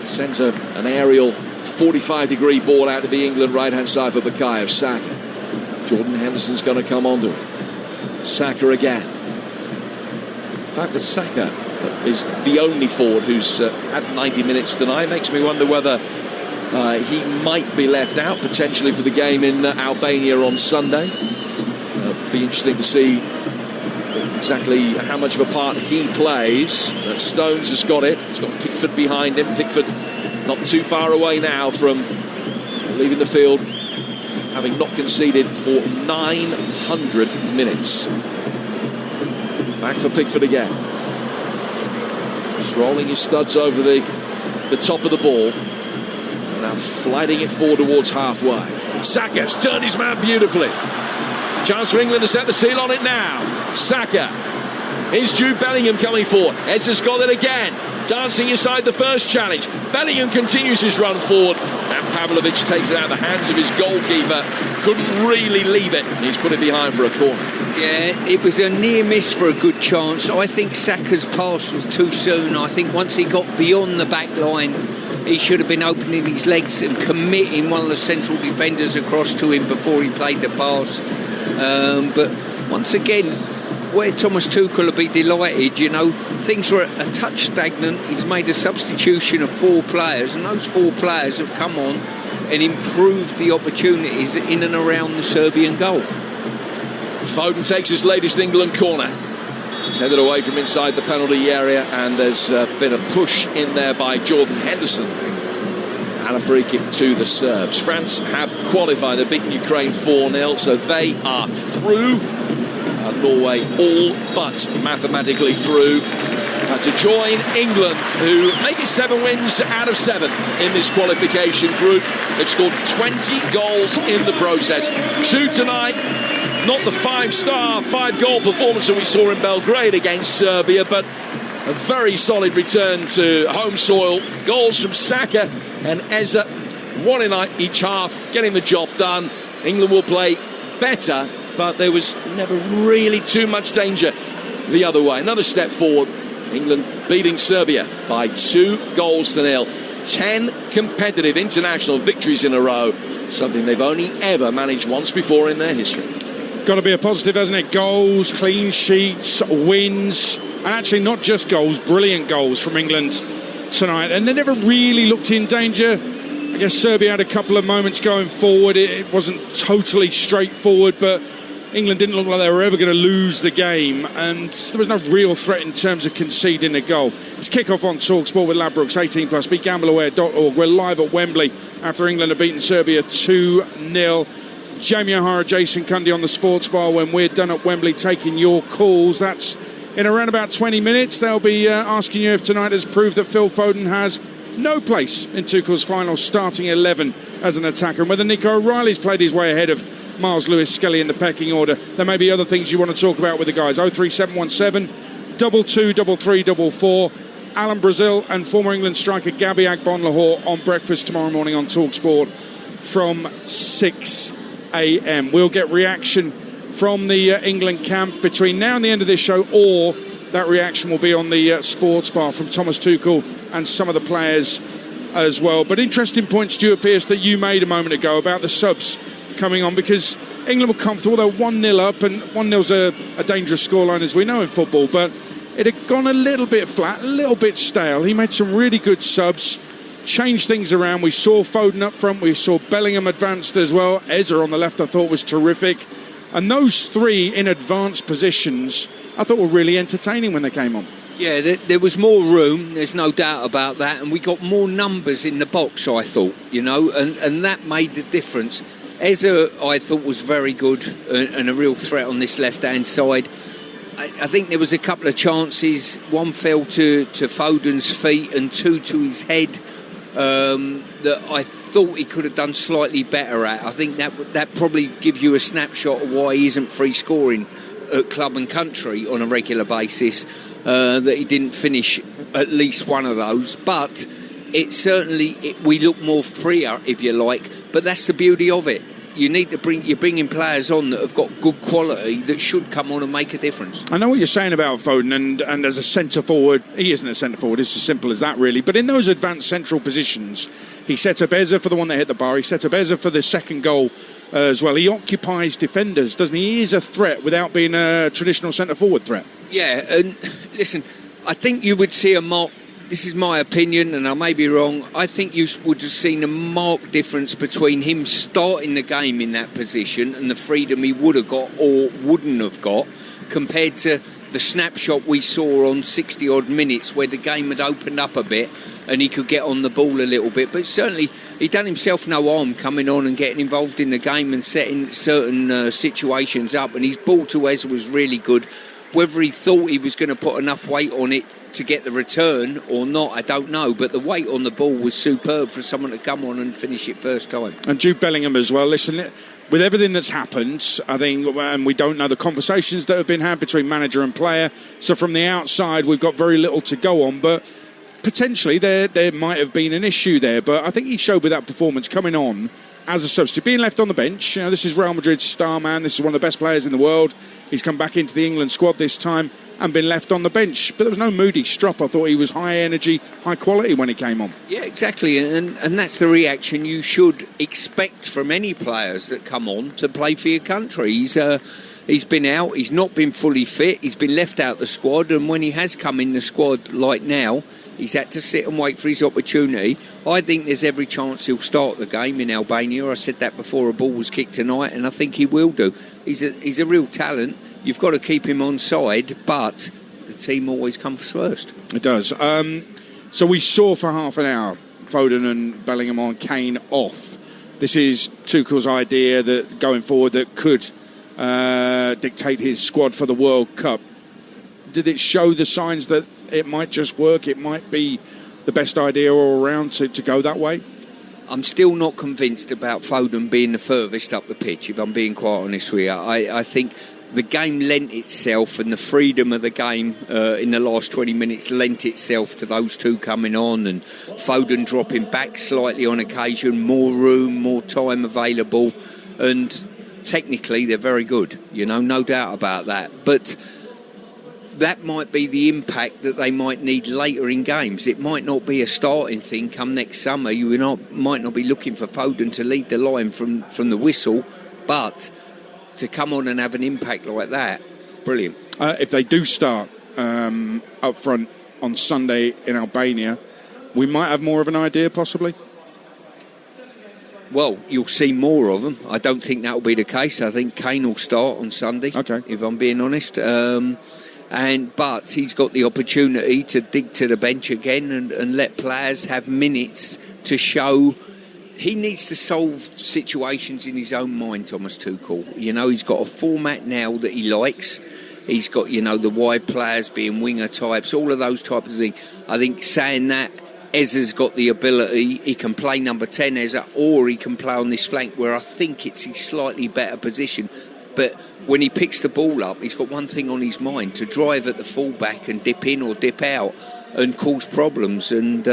sends an aerial 45-degree ball out to the England right-hand side for Bukayo Saka. Jordan Henderson's going to come onto it. Saka again. The fact that Saka is the only forward who's had 90 minutes tonight makes me wonder whether he might be left out potentially for the game in Albania on Sunday. Be interesting to see exactly how much of a part he plays. Stones has got it. He's got Pickford behind him. Pickford not too far away now from leaving the field, having not conceded for 900 minutes. Back for Pickford again. Just rolling his studs over the top of the ball. Now flighting it forward towards halfway. Saka's turned his man beautifully. Chance for England to set the seal on it now. Saka. Here's Jude Bellingham coming forward. Eza's got it again. Dancing inside the first challenge. Bellingham continues his run forward. And Pavlovic takes it out of the hands of his goalkeeper. Couldn't really leave it. And he's put it behind for a corner. Yeah, it was a near miss for a good chance. I think Saka's pass was too soon. I think once he got beyond the back line, he should have been opening his legs and committing one of the central defenders across to him before he played the pass. But once again, where Thomas Tuchel will be delighted, things were a touch stagnant. He's made a substitution of 4 players, and those 4 players have come on and improved the opportunities in and around the Serbian goal. Foden takes his latest England corner. It's headed away from inside the penalty area, and there's been a push in there by Jordan Henderson. And a free kick to the Serbs. France have qualified. They've beaten Ukraine 4-0, so they are through. Norway all but mathematically through to join England, who make it 7 wins out of 7 in this qualification group. They've scored 20 goals in the process. 2 tonight. Not the 5-star, 5-goal performance that we saw in Belgrade against Serbia, but a very solid return to home soil. Goals from Saka and Eza, 1 in each half, getting the job done. England will play better, but there was never really too much danger the other way. Another step forward. England beating Serbia by 2-0. 10 competitive international victories in a row. Something they've only ever managed once before in their history. Got to be a positive, hasn't it? Goals, clean sheets, wins, and actually not just goals, brilliant goals from England tonight. And they never really looked in danger. I guess Serbia had a couple of moments going forward. It wasn't totally straightforward, but England didn't look like they were ever going to lose the game, and there was no real threat in terms of conceding a goal. It's kick-off on Talksport with Ladbrokes, 18+, begambleaware.org. We're live at Wembley after England have beaten Serbia 2-0. Jamie O'Hara, Jason Cundy on the sports bar when we're done at Wembley taking your calls. That's in around about 20 minutes. They'll be asking you if tonight has proved that Phil Foden has no place in Tuchel's final starting 11 as an attacker, and whether Nico O'Reilly's played his way ahead of Miles Lewis-Skelly in the pecking order. There may be other things you want to talk about with the guys. 03717 22 3344. Alan Brazil and former England striker Gabby Agbonlahor on breakfast tomorrow morning on Talksport from 6 a.m. We'll get reaction from the England camp between now and the end of this show, or that reaction will be on the sports bar from Thomas Tuchel and some of the players as well. But interesting point, Stuart Pearce, that you made a moment ago about the subs coming on, because England were comfortable. They're 1-0 up, and 1-0's a dangerous scoreline, as we know in football, but it had gone a little bit flat, a little bit stale. He made some really good subs, changed things around. We saw Foden up front, we saw Bellingham advanced as well. Eza on the left I thought was terrific, and those 3 in advanced positions I thought were really entertaining when they came on. Yeah, there was more room, there's no doubt about that, and we got more numbers in the box, I thought, and that made the difference. Eza, I thought, was very good and a real threat on this left-hand side. I think there was a couple of chances. One fell to Foden's feet and 2 to his head that I thought he could have done slightly better at. I think that probably gives you a snapshot of why he isn't free scoring at club and country on a regular basis, that he didn't finish at least one of those. But we look more freer, if you like, but that's the beauty of it. You're bringing players on that have got good quality that should come on and make a difference. I know what you're saying about Foden, and as a centre forward, he isn't a centre forward, it's as simple as that really, but in those advanced central positions, he set up Eza for the one that hit the bar, he set up Eza for the second goal as well. He occupies defenders, doesn't he? He is a threat without being a traditional centre forward threat. Yeah, and listen, I think you would see a marked, this is my opinion and I may be wrong, I think you would have seen a marked difference between him starting the game in that position and the freedom he would have got or wouldn't have got, compared to the snapshot we saw on 60 odd minutes where the game had opened up a bit and he could get on the ball a little bit. But certainly he done himself no harm coming on and getting involved in the game and setting certain situations up, and his ball to Eza was really good. Whether he thought he was going to put enough weight on it to get the return or not, I don't know, but the weight on the ball was superb for someone to come on and finish it first time. And Jude Bellingham as well. Listen, with everything that's happened, I think, and we don't know the conversations that have been had between manager and player, so from the outside we've got very little to go on, but potentially there might have been an issue there. But I think he showed with that performance coming on as a substitute, being left on the bench. This is Real Madrid's star man, this is one of the best players in the world. He's come back into the England squad this time, and been left on the bench. But there was no Moody Strop. I thought he was high energy, high quality when he came on. Yeah, exactly, and that's the reaction you should expect from any players that come on to play for your country. He's been out, he's not been fully fit, he's been left out the squad, and when he has come in the squad like now, he's had to sit and wait for his opportunity. I think there's every chance he'll start the game in Albania. I said that before a ball was kicked tonight, and I think he will do. He's a real talent. You've got to keep him on side, but the team always comes first. It does. So we saw for half an hour Foden and Bellingham on, Kane off. This is Tuchel's idea that going forward that could dictate his squad for the World Cup. Did it show the signs that it might just work? It might be the best idea all around to go that way? I'm still not convinced about Foden being the furthest up the pitch, if I'm being quite honest with you. I think the game lent itself, and the freedom of the game in the last 20 minutes lent itself to those two coming on, and Foden dropping back slightly on occasion, more room, more time available, and technically they're very good, no doubt about that. But that might be the impact that they might need later in games. It might not be a starting thing come next summer. You might not be looking for Foden to lead the line from the whistle, but to come on and have an impact like that, brilliant. If they do start up front on Sunday in Albania, we might have more of an idea, possibly? Well, you'll see more of them. I don't think that will be the case. I think Kane will start on Sunday, if I'm being honest. But he's got the opportunity to dig to the bench again and let players have minutes to show. He needs to solve situations in his own mind, Thomas Tuchel. He's got a format now that he likes. He's got, the wide players being winger types, all of those types of things. I think saying that, Ezza's got the ability. He can play number 10, Ezza, or he can play on this flank where I think it's his slightly better position. But when he picks the ball up, he's got one thing on his mind, to drive at the fullback and dip in or dip out and cause problems, and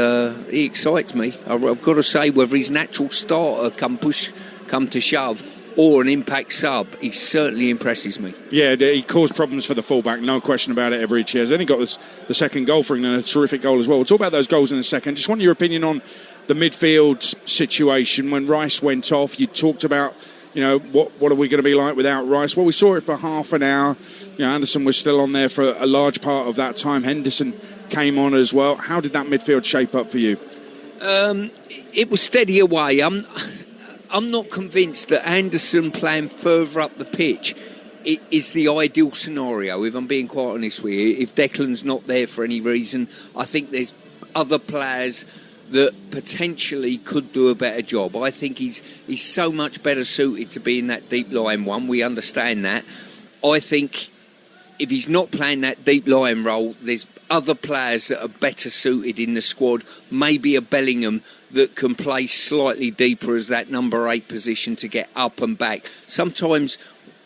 he excites me. I've got to say, whether he's natural starter come to shove or an impact sub, he certainly impresses me. Yeah, he caused problems for the fullback, no question about it, every year. Then he got the second goal for England, a terrific goal as well. We'll talk about those goals in a second. Just want your opinion on the midfield situation. When Rice went off, you talked about, what are we going to be like without Rice? Well, we saw it for half an hour. Anderson was still on there for a large part of that time. Henderson came on as well. How did that midfield shape up for you? It was steady away. I'm not convinced that Anderson playing further up the pitch is the ideal scenario, if I'm being quite honest with you. If Declan's not there for any reason, I think there's other players that potentially could do a better job. I think he's so much better suited to be in that deep line one. We understand that. I think if he's not playing that deep line role, there's other players that are better suited in the squad. Maybe a Bellingham that can play slightly deeper as that number 8 position to get up and back. Sometimes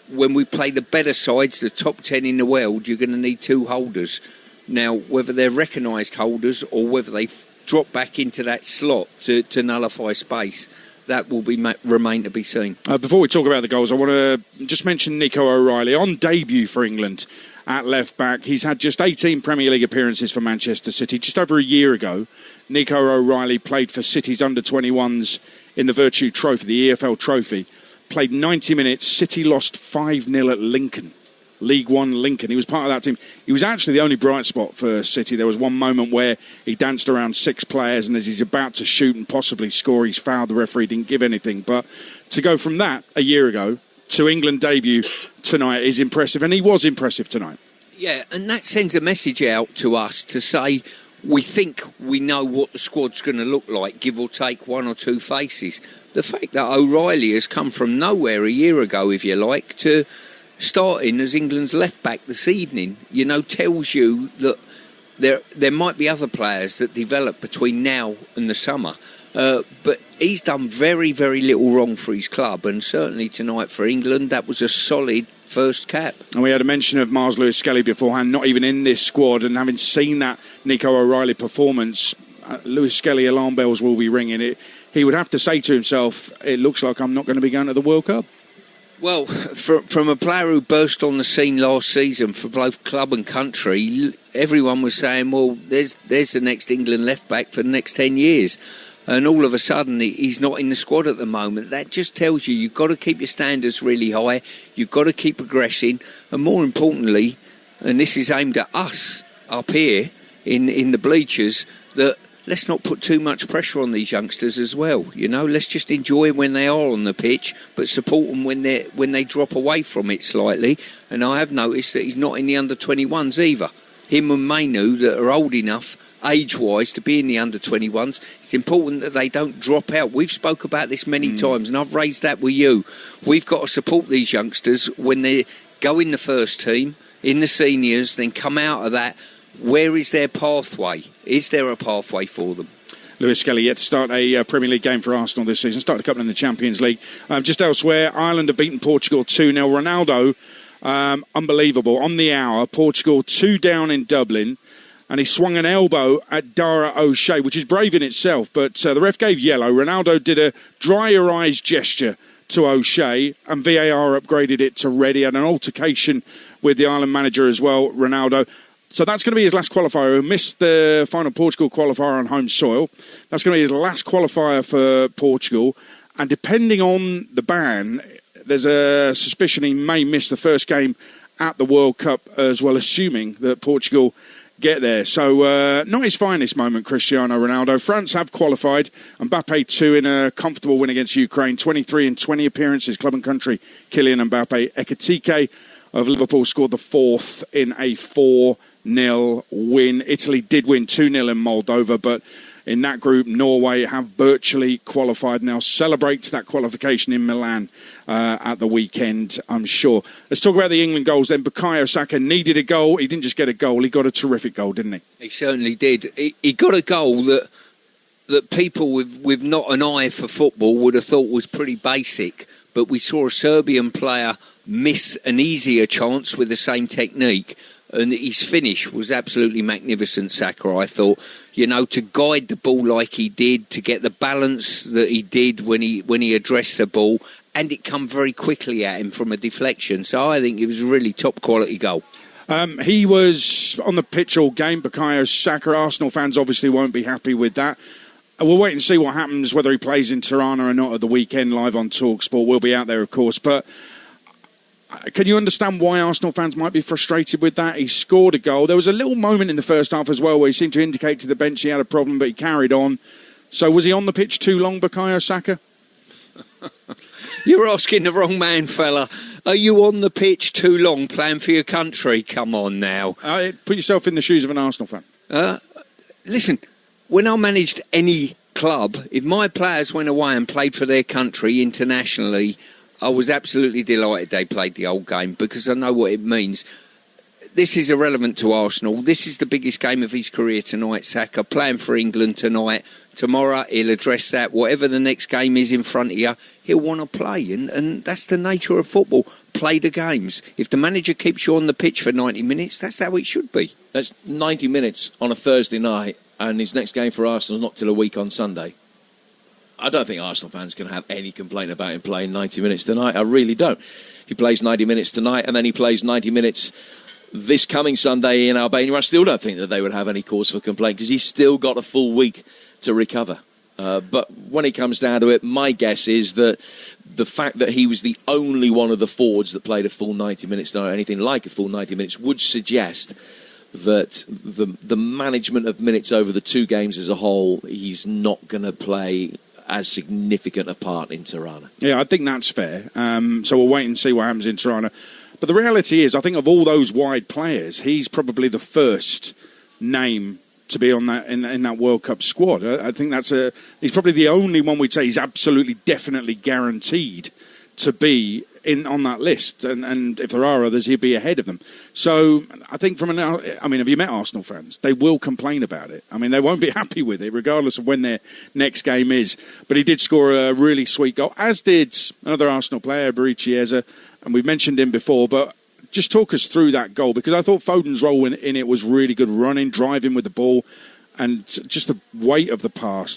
when we play the better sides, the top 10 in the world, you're going to need 2 holders. Now, whether they're recognised holders or whether they drop back into that slot to nullify space, that will remain to be seen. Before we talk about the goals, I want to just mention Nico O'Reilly. On debut for England at left-back, he's had just 18 Premier League appearances for Manchester City. Just over a year ago, Nico O'Reilly played for City's under-21s in the Virtue Trophy, the EFL Trophy. Played 90 minutes. City lost 5-0 at Lincoln. League One Lincoln. He was part of that team. He was actually the only bright spot for City. There was one moment where he danced around 6 players, and as he's about to shoot and possibly score, he's fouled. The referee didn't give anything. But to go from that a year ago to England debut tonight is impressive, and he was impressive tonight. Yeah, and that sends a message out to us to say we think we know what the squad's going to look like, give or take 1 or 2 faces. The fact that O'Reilly has come from nowhere a year ago, if you like, to starting as England's left-back this evening, tells you that there might be other players that develop between now and the summer. But he's done very, very little wrong for his club, and certainly tonight for England, that was a solid first cap. And we had a mention of Miles Lewis-Skelly beforehand, not even in this squad, and having seen that Nico O'Reilly performance, Lewis-Skelly alarm bells will be ringing. He would have to say to himself, it looks like I'm not going to be going to the World Cup. Well, from a player who burst on the scene last season for both club and country, everyone was saying, well, there's the next England left-back for the next 10 years. And all of a sudden, he's not in the squad at the moment. That just tells you you've got to keep your standards really high. You've got to keep progressing. And more importantly, and this is aimed at us up here in the bleachers, that let's not put too much pressure on these youngsters as well. You know, let's just enjoy when they are on the pitch, but support them when they drop away from it slightly. And I have noticed that he's not in the under-21s either. Him and Mainu, that are old enough, age-wise, to be in the under-21s, it's important that they don't drop out. We've spoke about this many times, and I've raised that with you. We've got to support these youngsters when they go in the first team, in the seniors, then come out of that. Where is their pathway? Is there a pathway for them? Lewis Skelly yet to start a Premier League game for Arsenal this season. Started a couple in the Champions League. Just elsewhere, Ireland have beaten Portugal 2-0. Ronaldo, unbelievable. On the hour, Portugal 2 down in Dublin. And he swung an elbow at Dara O'Shea, which is brave in itself. But the ref gave yellow. Ronaldo did a dry your eyes gesture to O'Shea. And VAR upgraded it to red. He had an altercation with the Ireland manager as well, Ronaldo. So that's going to be his last qualifier. He missed the final Portugal qualifier on home soil. That's going to be his last qualifier for Portugal. And depending on the ban, there's a suspicion he may miss the first game at the World Cup as well, assuming that Portugal get there. So not his finest moment, Cristiano Ronaldo. France have qualified. Mbappe 2 in a comfortable win against Ukraine. 23 in 20 appearances, club and country. Kylian Mbappe. Ekitike of Liverpool scored the 4th in a 4-0 win. Italy did win 2-0 in Moldova, but in that group, Norway have virtually qualified. Now celebrate that qualification in Milan at the weekend, I'm sure. Let's talk about the England goals then. Bukayo Saka needed a goal. He didn't just get a goal, he got a terrific goal, didn't he? He certainly did. He got a goal that people with not an eye for football would have thought was pretty basic, but we saw a Serbian player miss an easier chance with the same technique. And his finish was absolutely magnificent, Saka, I thought. You know, to guide the ball like he did, to get the balance that he did when he addressed the ball, and it come very quickly at him from a deflection. So I think it was a really top-quality goal. He was on the pitch all game, Bukayo Saka. Arsenal fans obviously won't be happy with that. We'll wait and see what happens, whether he plays in Tirana or not at the weekend, live on Talksport. We'll be out there, of course. But can you understand why Arsenal fans might be frustrated with that? He scored a goal. There was a little moment in the first half as well where he seemed to indicate to the bench he had a problem, but he carried on. So was he on the pitch too long, Bukayo Saka? You're asking the wrong man, fella. Are you on the pitch too long playing for your country? Come on now. Put yourself in the shoes of an Arsenal fan. Listen, when I managed any club, if my players went away and played for their country internationally, I was absolutely delighted they played the old game because I know what it means. This is irrelevant to Arsenal. This is the biggest game of his career tonight, Saka, playing for England tonight. Tomorrow he'll address that. Whatever the next game is in front of you, he'll want to play. And that's the nature of football. Play the games. If the manager keeps you on the pitch for 90 minutes, that's how it should be. That's 90 minutes on a Thursday night, and his next game for Arsenal is not till a week on Sunday. I don't think Arsenal fans can have any complaint about him playing 90 minutes tonight. I really don't. If he plays 90 minutes tonight and then he plays 90 minutes this coming Sunday in Albania, I still don't think that they would have any cause for complaint because he's still got a full week to recover. But when it comes down to it, my guess is that the fact that he was the only one of the forwards that played a full 90 minutes, or anything like a full 90 minutes, would suggest that the management of minutes over the two games as a whole, he's not going to play as significant a part in Tirana. Yeah, I think that's fair. So we'll wait and see what happens in Tirana. But the reality is, I think of all those wide players, he's probably the first name to be on that in that World Cup squad. I think he's probably the only one we'd say he's absolutely, definitely guaranteed to be on that list. And if there are others, he'd be ahead of them. So I think have you met Arsenal fans? They will complain about it. I mean, they won't be happy with it, regardless of when their next game is. But he did score a really sweet goal, as did another Arsenal player, Baricchiesa, and we've mentioned him before, but just talk us through that goal, because I thought Foden's role in it was really good, running, driving with the ball, and just the weight of the pass.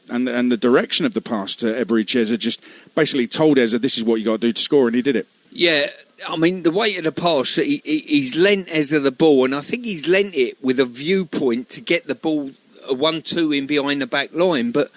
and the direction of the pass to Eberechi Eze just basically told Eze, this is what you got to do to score, and he did it. Yeah, I mean, the weight of the pass, he's lent Eze the ball, and I think he's lent it with a viewpoint to get the ball a 1-2 in behind the back line, but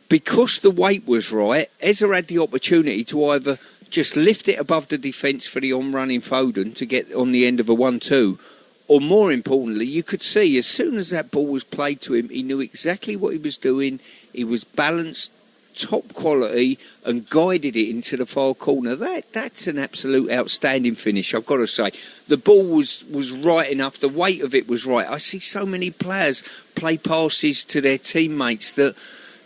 because the weight was right, Eze had the opportunity to either just lift it above the defence for the on-running Foden to get on the end of a 1-2, or more importantly, you could see as soon as that ball was played to him, he knew exactly what he was doing. He was balanced, top quality, and guided it into the far corner. That's an absolute outstanding finish, I've got to say. The ball was right enough, the weight of it was right. I see so many players play passes to their teammates that,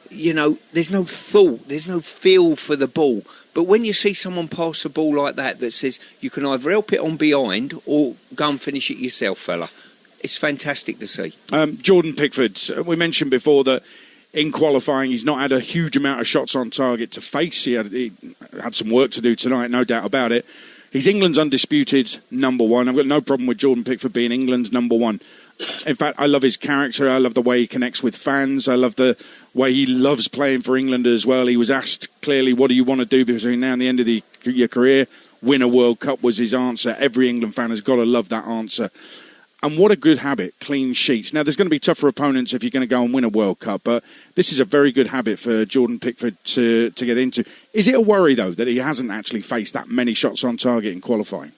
you know, there's no thought, there's no feel for the ball. But when you see someone pass a ball like that says you can either help it on behind or go and finish it yourself, fella, it's fantastic to see. Jordan Pickford, we mentioned before that in qualifying he's not had a huge amount of shots on target to face. He had some work to do tonight, no doubt about it. He's England's undisputed number one. I've got no problem with Jordan Pickford being England's number one. In fact, I love his character. I love the way he connects with fans. I love the way he loves playing for England as well. He was asked clearly, what do you want to do between now and the end of your career? Win a World Cup was his answer. Every England fan has got to love that answer. And what a good habit, clean sheets. Now, there's going to be tougher opponents if you're going to go and win a World Cup, but this is a very good habit for Jordan Pickford to get into. Is it a worry, though, that he hasn't actually faced that many shots on target in qualifying?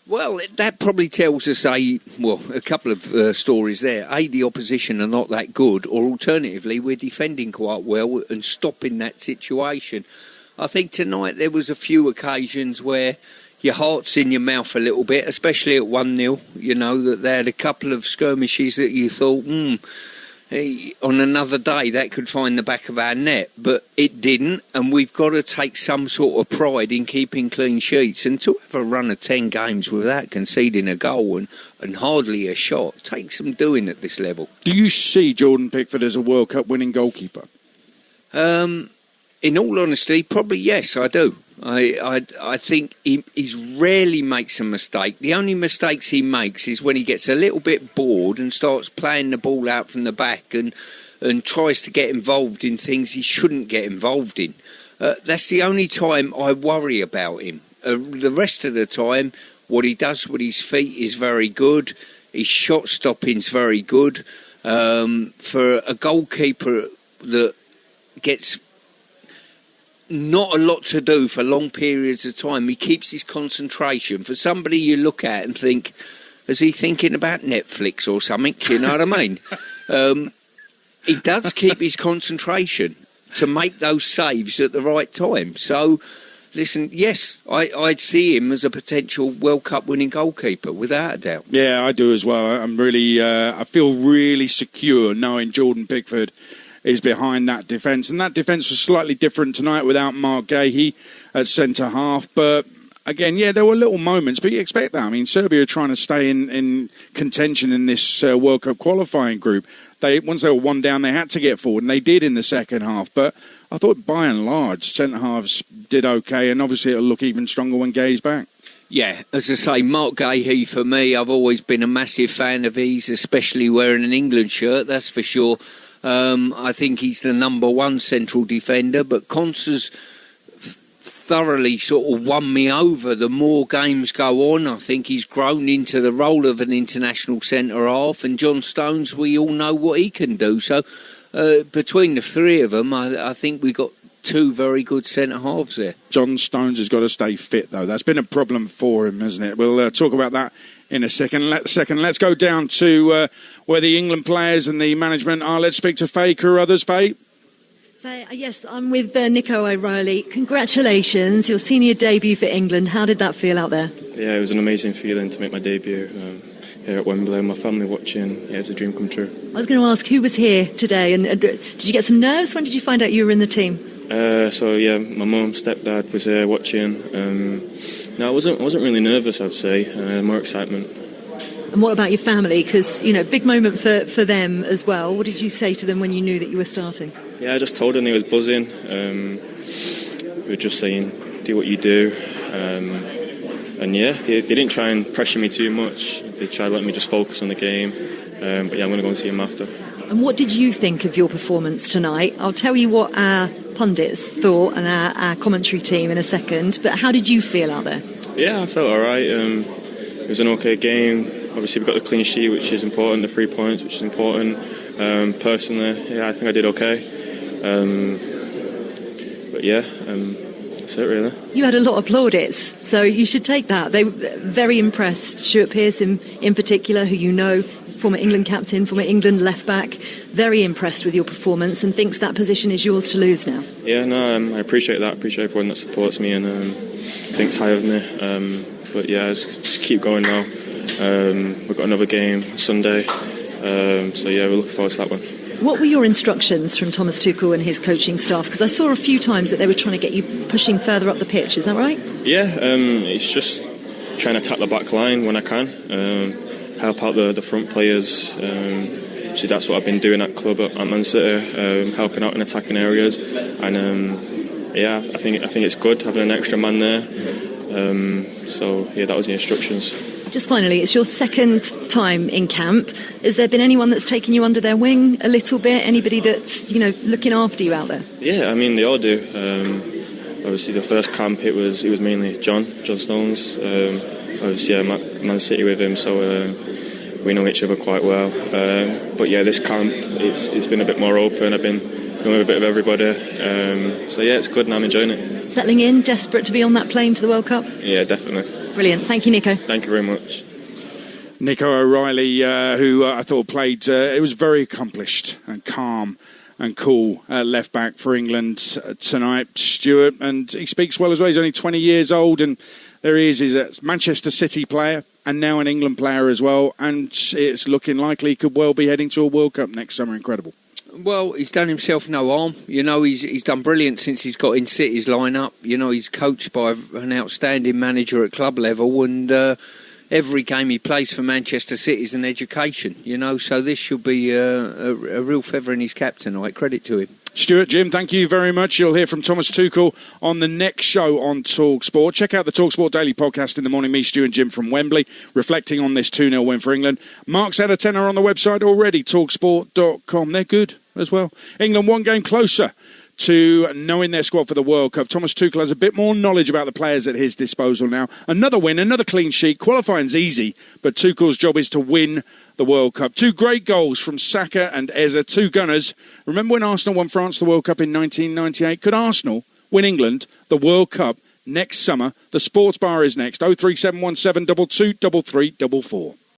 Well, that probably tells us a couple of stories there. A, the opposition are not that good, or alternatively, we're defending quite well and stopping that situation. I think tonight there was a few occasions where your heart's in your mouth a little bit, especially at 1-0. You know, that they had a couple of skirmishes that you thought, on another day that could find the back of our net, but it didn't, and we've got to take some sort of pride in keeping clean sheets. And to have a run of 10 games without conceding a goal and hardly a shot takes some doing at this level. Do you see Jordan Pickford as a World Cup winning goalkeeper? In all honesty, probably yes, I do. I think he rarely makes a mistake. The only mistakes he makes is when he gets a little bit bored and starts playing the ball out from the back and tries to get involved in things he shouldn't get involved in. That's the only time I worry about him. The rest of the time, what he does with his feet is very good. His shot stopping's very good. For a goalkeeper that gets not a lot to do for long periods of time, he keeps his concentration. For somebody you look at and think, is he thinking about Netflix or something? You know what I mean? He does keep his concentration to make those saves at the right time. So, listen, yes, I'd see him as a potential World Cup winning goalkeeper, without a doubt. Yeah, I do as well. I'm really, I feel really secure knowing Jordan Pickford is behind that defence. And that defence was slightly different tonight without Mark Gahey at centre-half. But, again, yeah, there were little moments, but you expect that. I mean, Serbia are trying to stay in contention in this World Cup qualifying group. Once they were one down, they had to get forward, and they did in the second half. But I thought, by and large, centre-halves did OK, and obviously it'll look even stronger when Gahey's back. Yeah, as I say, Mark Gahey, for me, I've always been a massive fan of his, especially wearing an England shirt, that's for sure. I think he's the number one central defender, but Constance thoroughly sort of won me over. The more games go on, I think he's grown into the role of an international centre-half, and John Stones, we all know what he can do. So between the three of them, I think we got two very good centre-halves there. John Stones has got to stay fit, though. That's been a problem for him, hasn't it? We'll talk about that in a second. Let's go down to where the England players and the management are. Let's speak to Faye Carruthers. Faye? Yes, I'm with Nico O'Reilly. Congratulations, your senior debut for England. How did that feel out there? Yeah, it was an amazing feeling to make my debut here at Wembley. My family watching, yeah, it was a dream come true. I was going to ask who was here today, and did you get some nerves? When did you find out you were in the team? So yeah, my mum, stepdad was here watching. No, I wasn't really nervous, I'd say. More excitement. And what about your family? Because, you know, big moment for them as well. What did you say to them when you knew that you were starting? Yeah, I just told them. He was buzzing. We were just saying, do what you do. And yeah, they didn't try and pressure me too much. They tried to let me just focus on the game. But yeah, I'm going to go and see him after. And what did you think of your performance tonight? I'll tell you what our pundits thought and our commentary team in a second, but how did you feel out there? Yeah, I felt all right. It was an okay game. Obviously, we got the clean sheet, which is important, the 3 points, which is important. Personally, yeah, I think I did okay. But yeah, that's it really. You had a lot of plaudits, so you should take that. They were very impressed. Stuart Pearce in particular, who you know, former England captain, former England left-back, very impressed with your performance and thinks that position is yours to lose now. Yeah, no, I appreciate that. I appreciate everyone that supports me and thinks high of me. But yeah, just keep going now. We've got another game Sunday. So yeah, we're looking forward to that one. What were your instructions from Thomas Tuchel and his coaching staff? Because I saw a few times that they were trying to get you pushing further up the pitch, is that right? Yeah, it's just trying to attack the back line when I can, help out the front players. So that's what I've been doing at club at Man City, helping out in attacking areas. And yeah, I think it's good having an extra man there. So yeah, that was the instructions. Just finally, it's your second time in camp. Has there been anyone that's taken you under their wing a little bit? Anybody that's, looking after you out there? Yeah, I mean, they all do. Obviously, the first camp, it was mainly John Stones. Obviously, Man City with him, so we know each other quite well. But yeah, this camp, it's been a bit more open. I've been going with a bit of everybody. So yeah, it's good and I'm enjoying it. Settling in, desperate to be on that plane to the World Cup? Yeah, definitely. Brilliant. Thank you, Nico. Thank you very much. Nico O'Reilly, who I thought played, it was very accomplished and calm and cool left back for England tonight, Stuart, and he speaks well as well. He's only 20 years old, and there he is. He's a Manchester City player and now an England player as well, and it's looking likely he could well be heading to a World Cup next summer. Incredible. Well, he's done himself no harm. He's done brilliant since he's got in City's lineup. He's coached by an outstanding manager at club level, and every game he plays for Manchester City is an education. So this should be a real feather in his cap tonight. Credit to him. Stuart, Jim, thank you very much. You'll hear from Thomas Tuchel on the next show on Talksport. Check out the Talksport Daily Podcast in the morning. Me, Stu and Jim from Wembley, reflecting on this 2-0 win for England. Marks out of 10 are on the website already, talksport.com. They're good as well. England one game closer to knowing their squad for the World Cup. Thomas Tuchel has a bit more knowledge about the players at his disposal now. Another win, another clean sheet. Qualifying's easy, but Tuchel's job is to win the World Cup. 2 great goals from Saka and Eze, 2 gunners. Remember when Arsenal won France the World Cup in 1998? Could Arsenal win England the World Cup next summer? The Sports Bar is next. 03717 22 3344.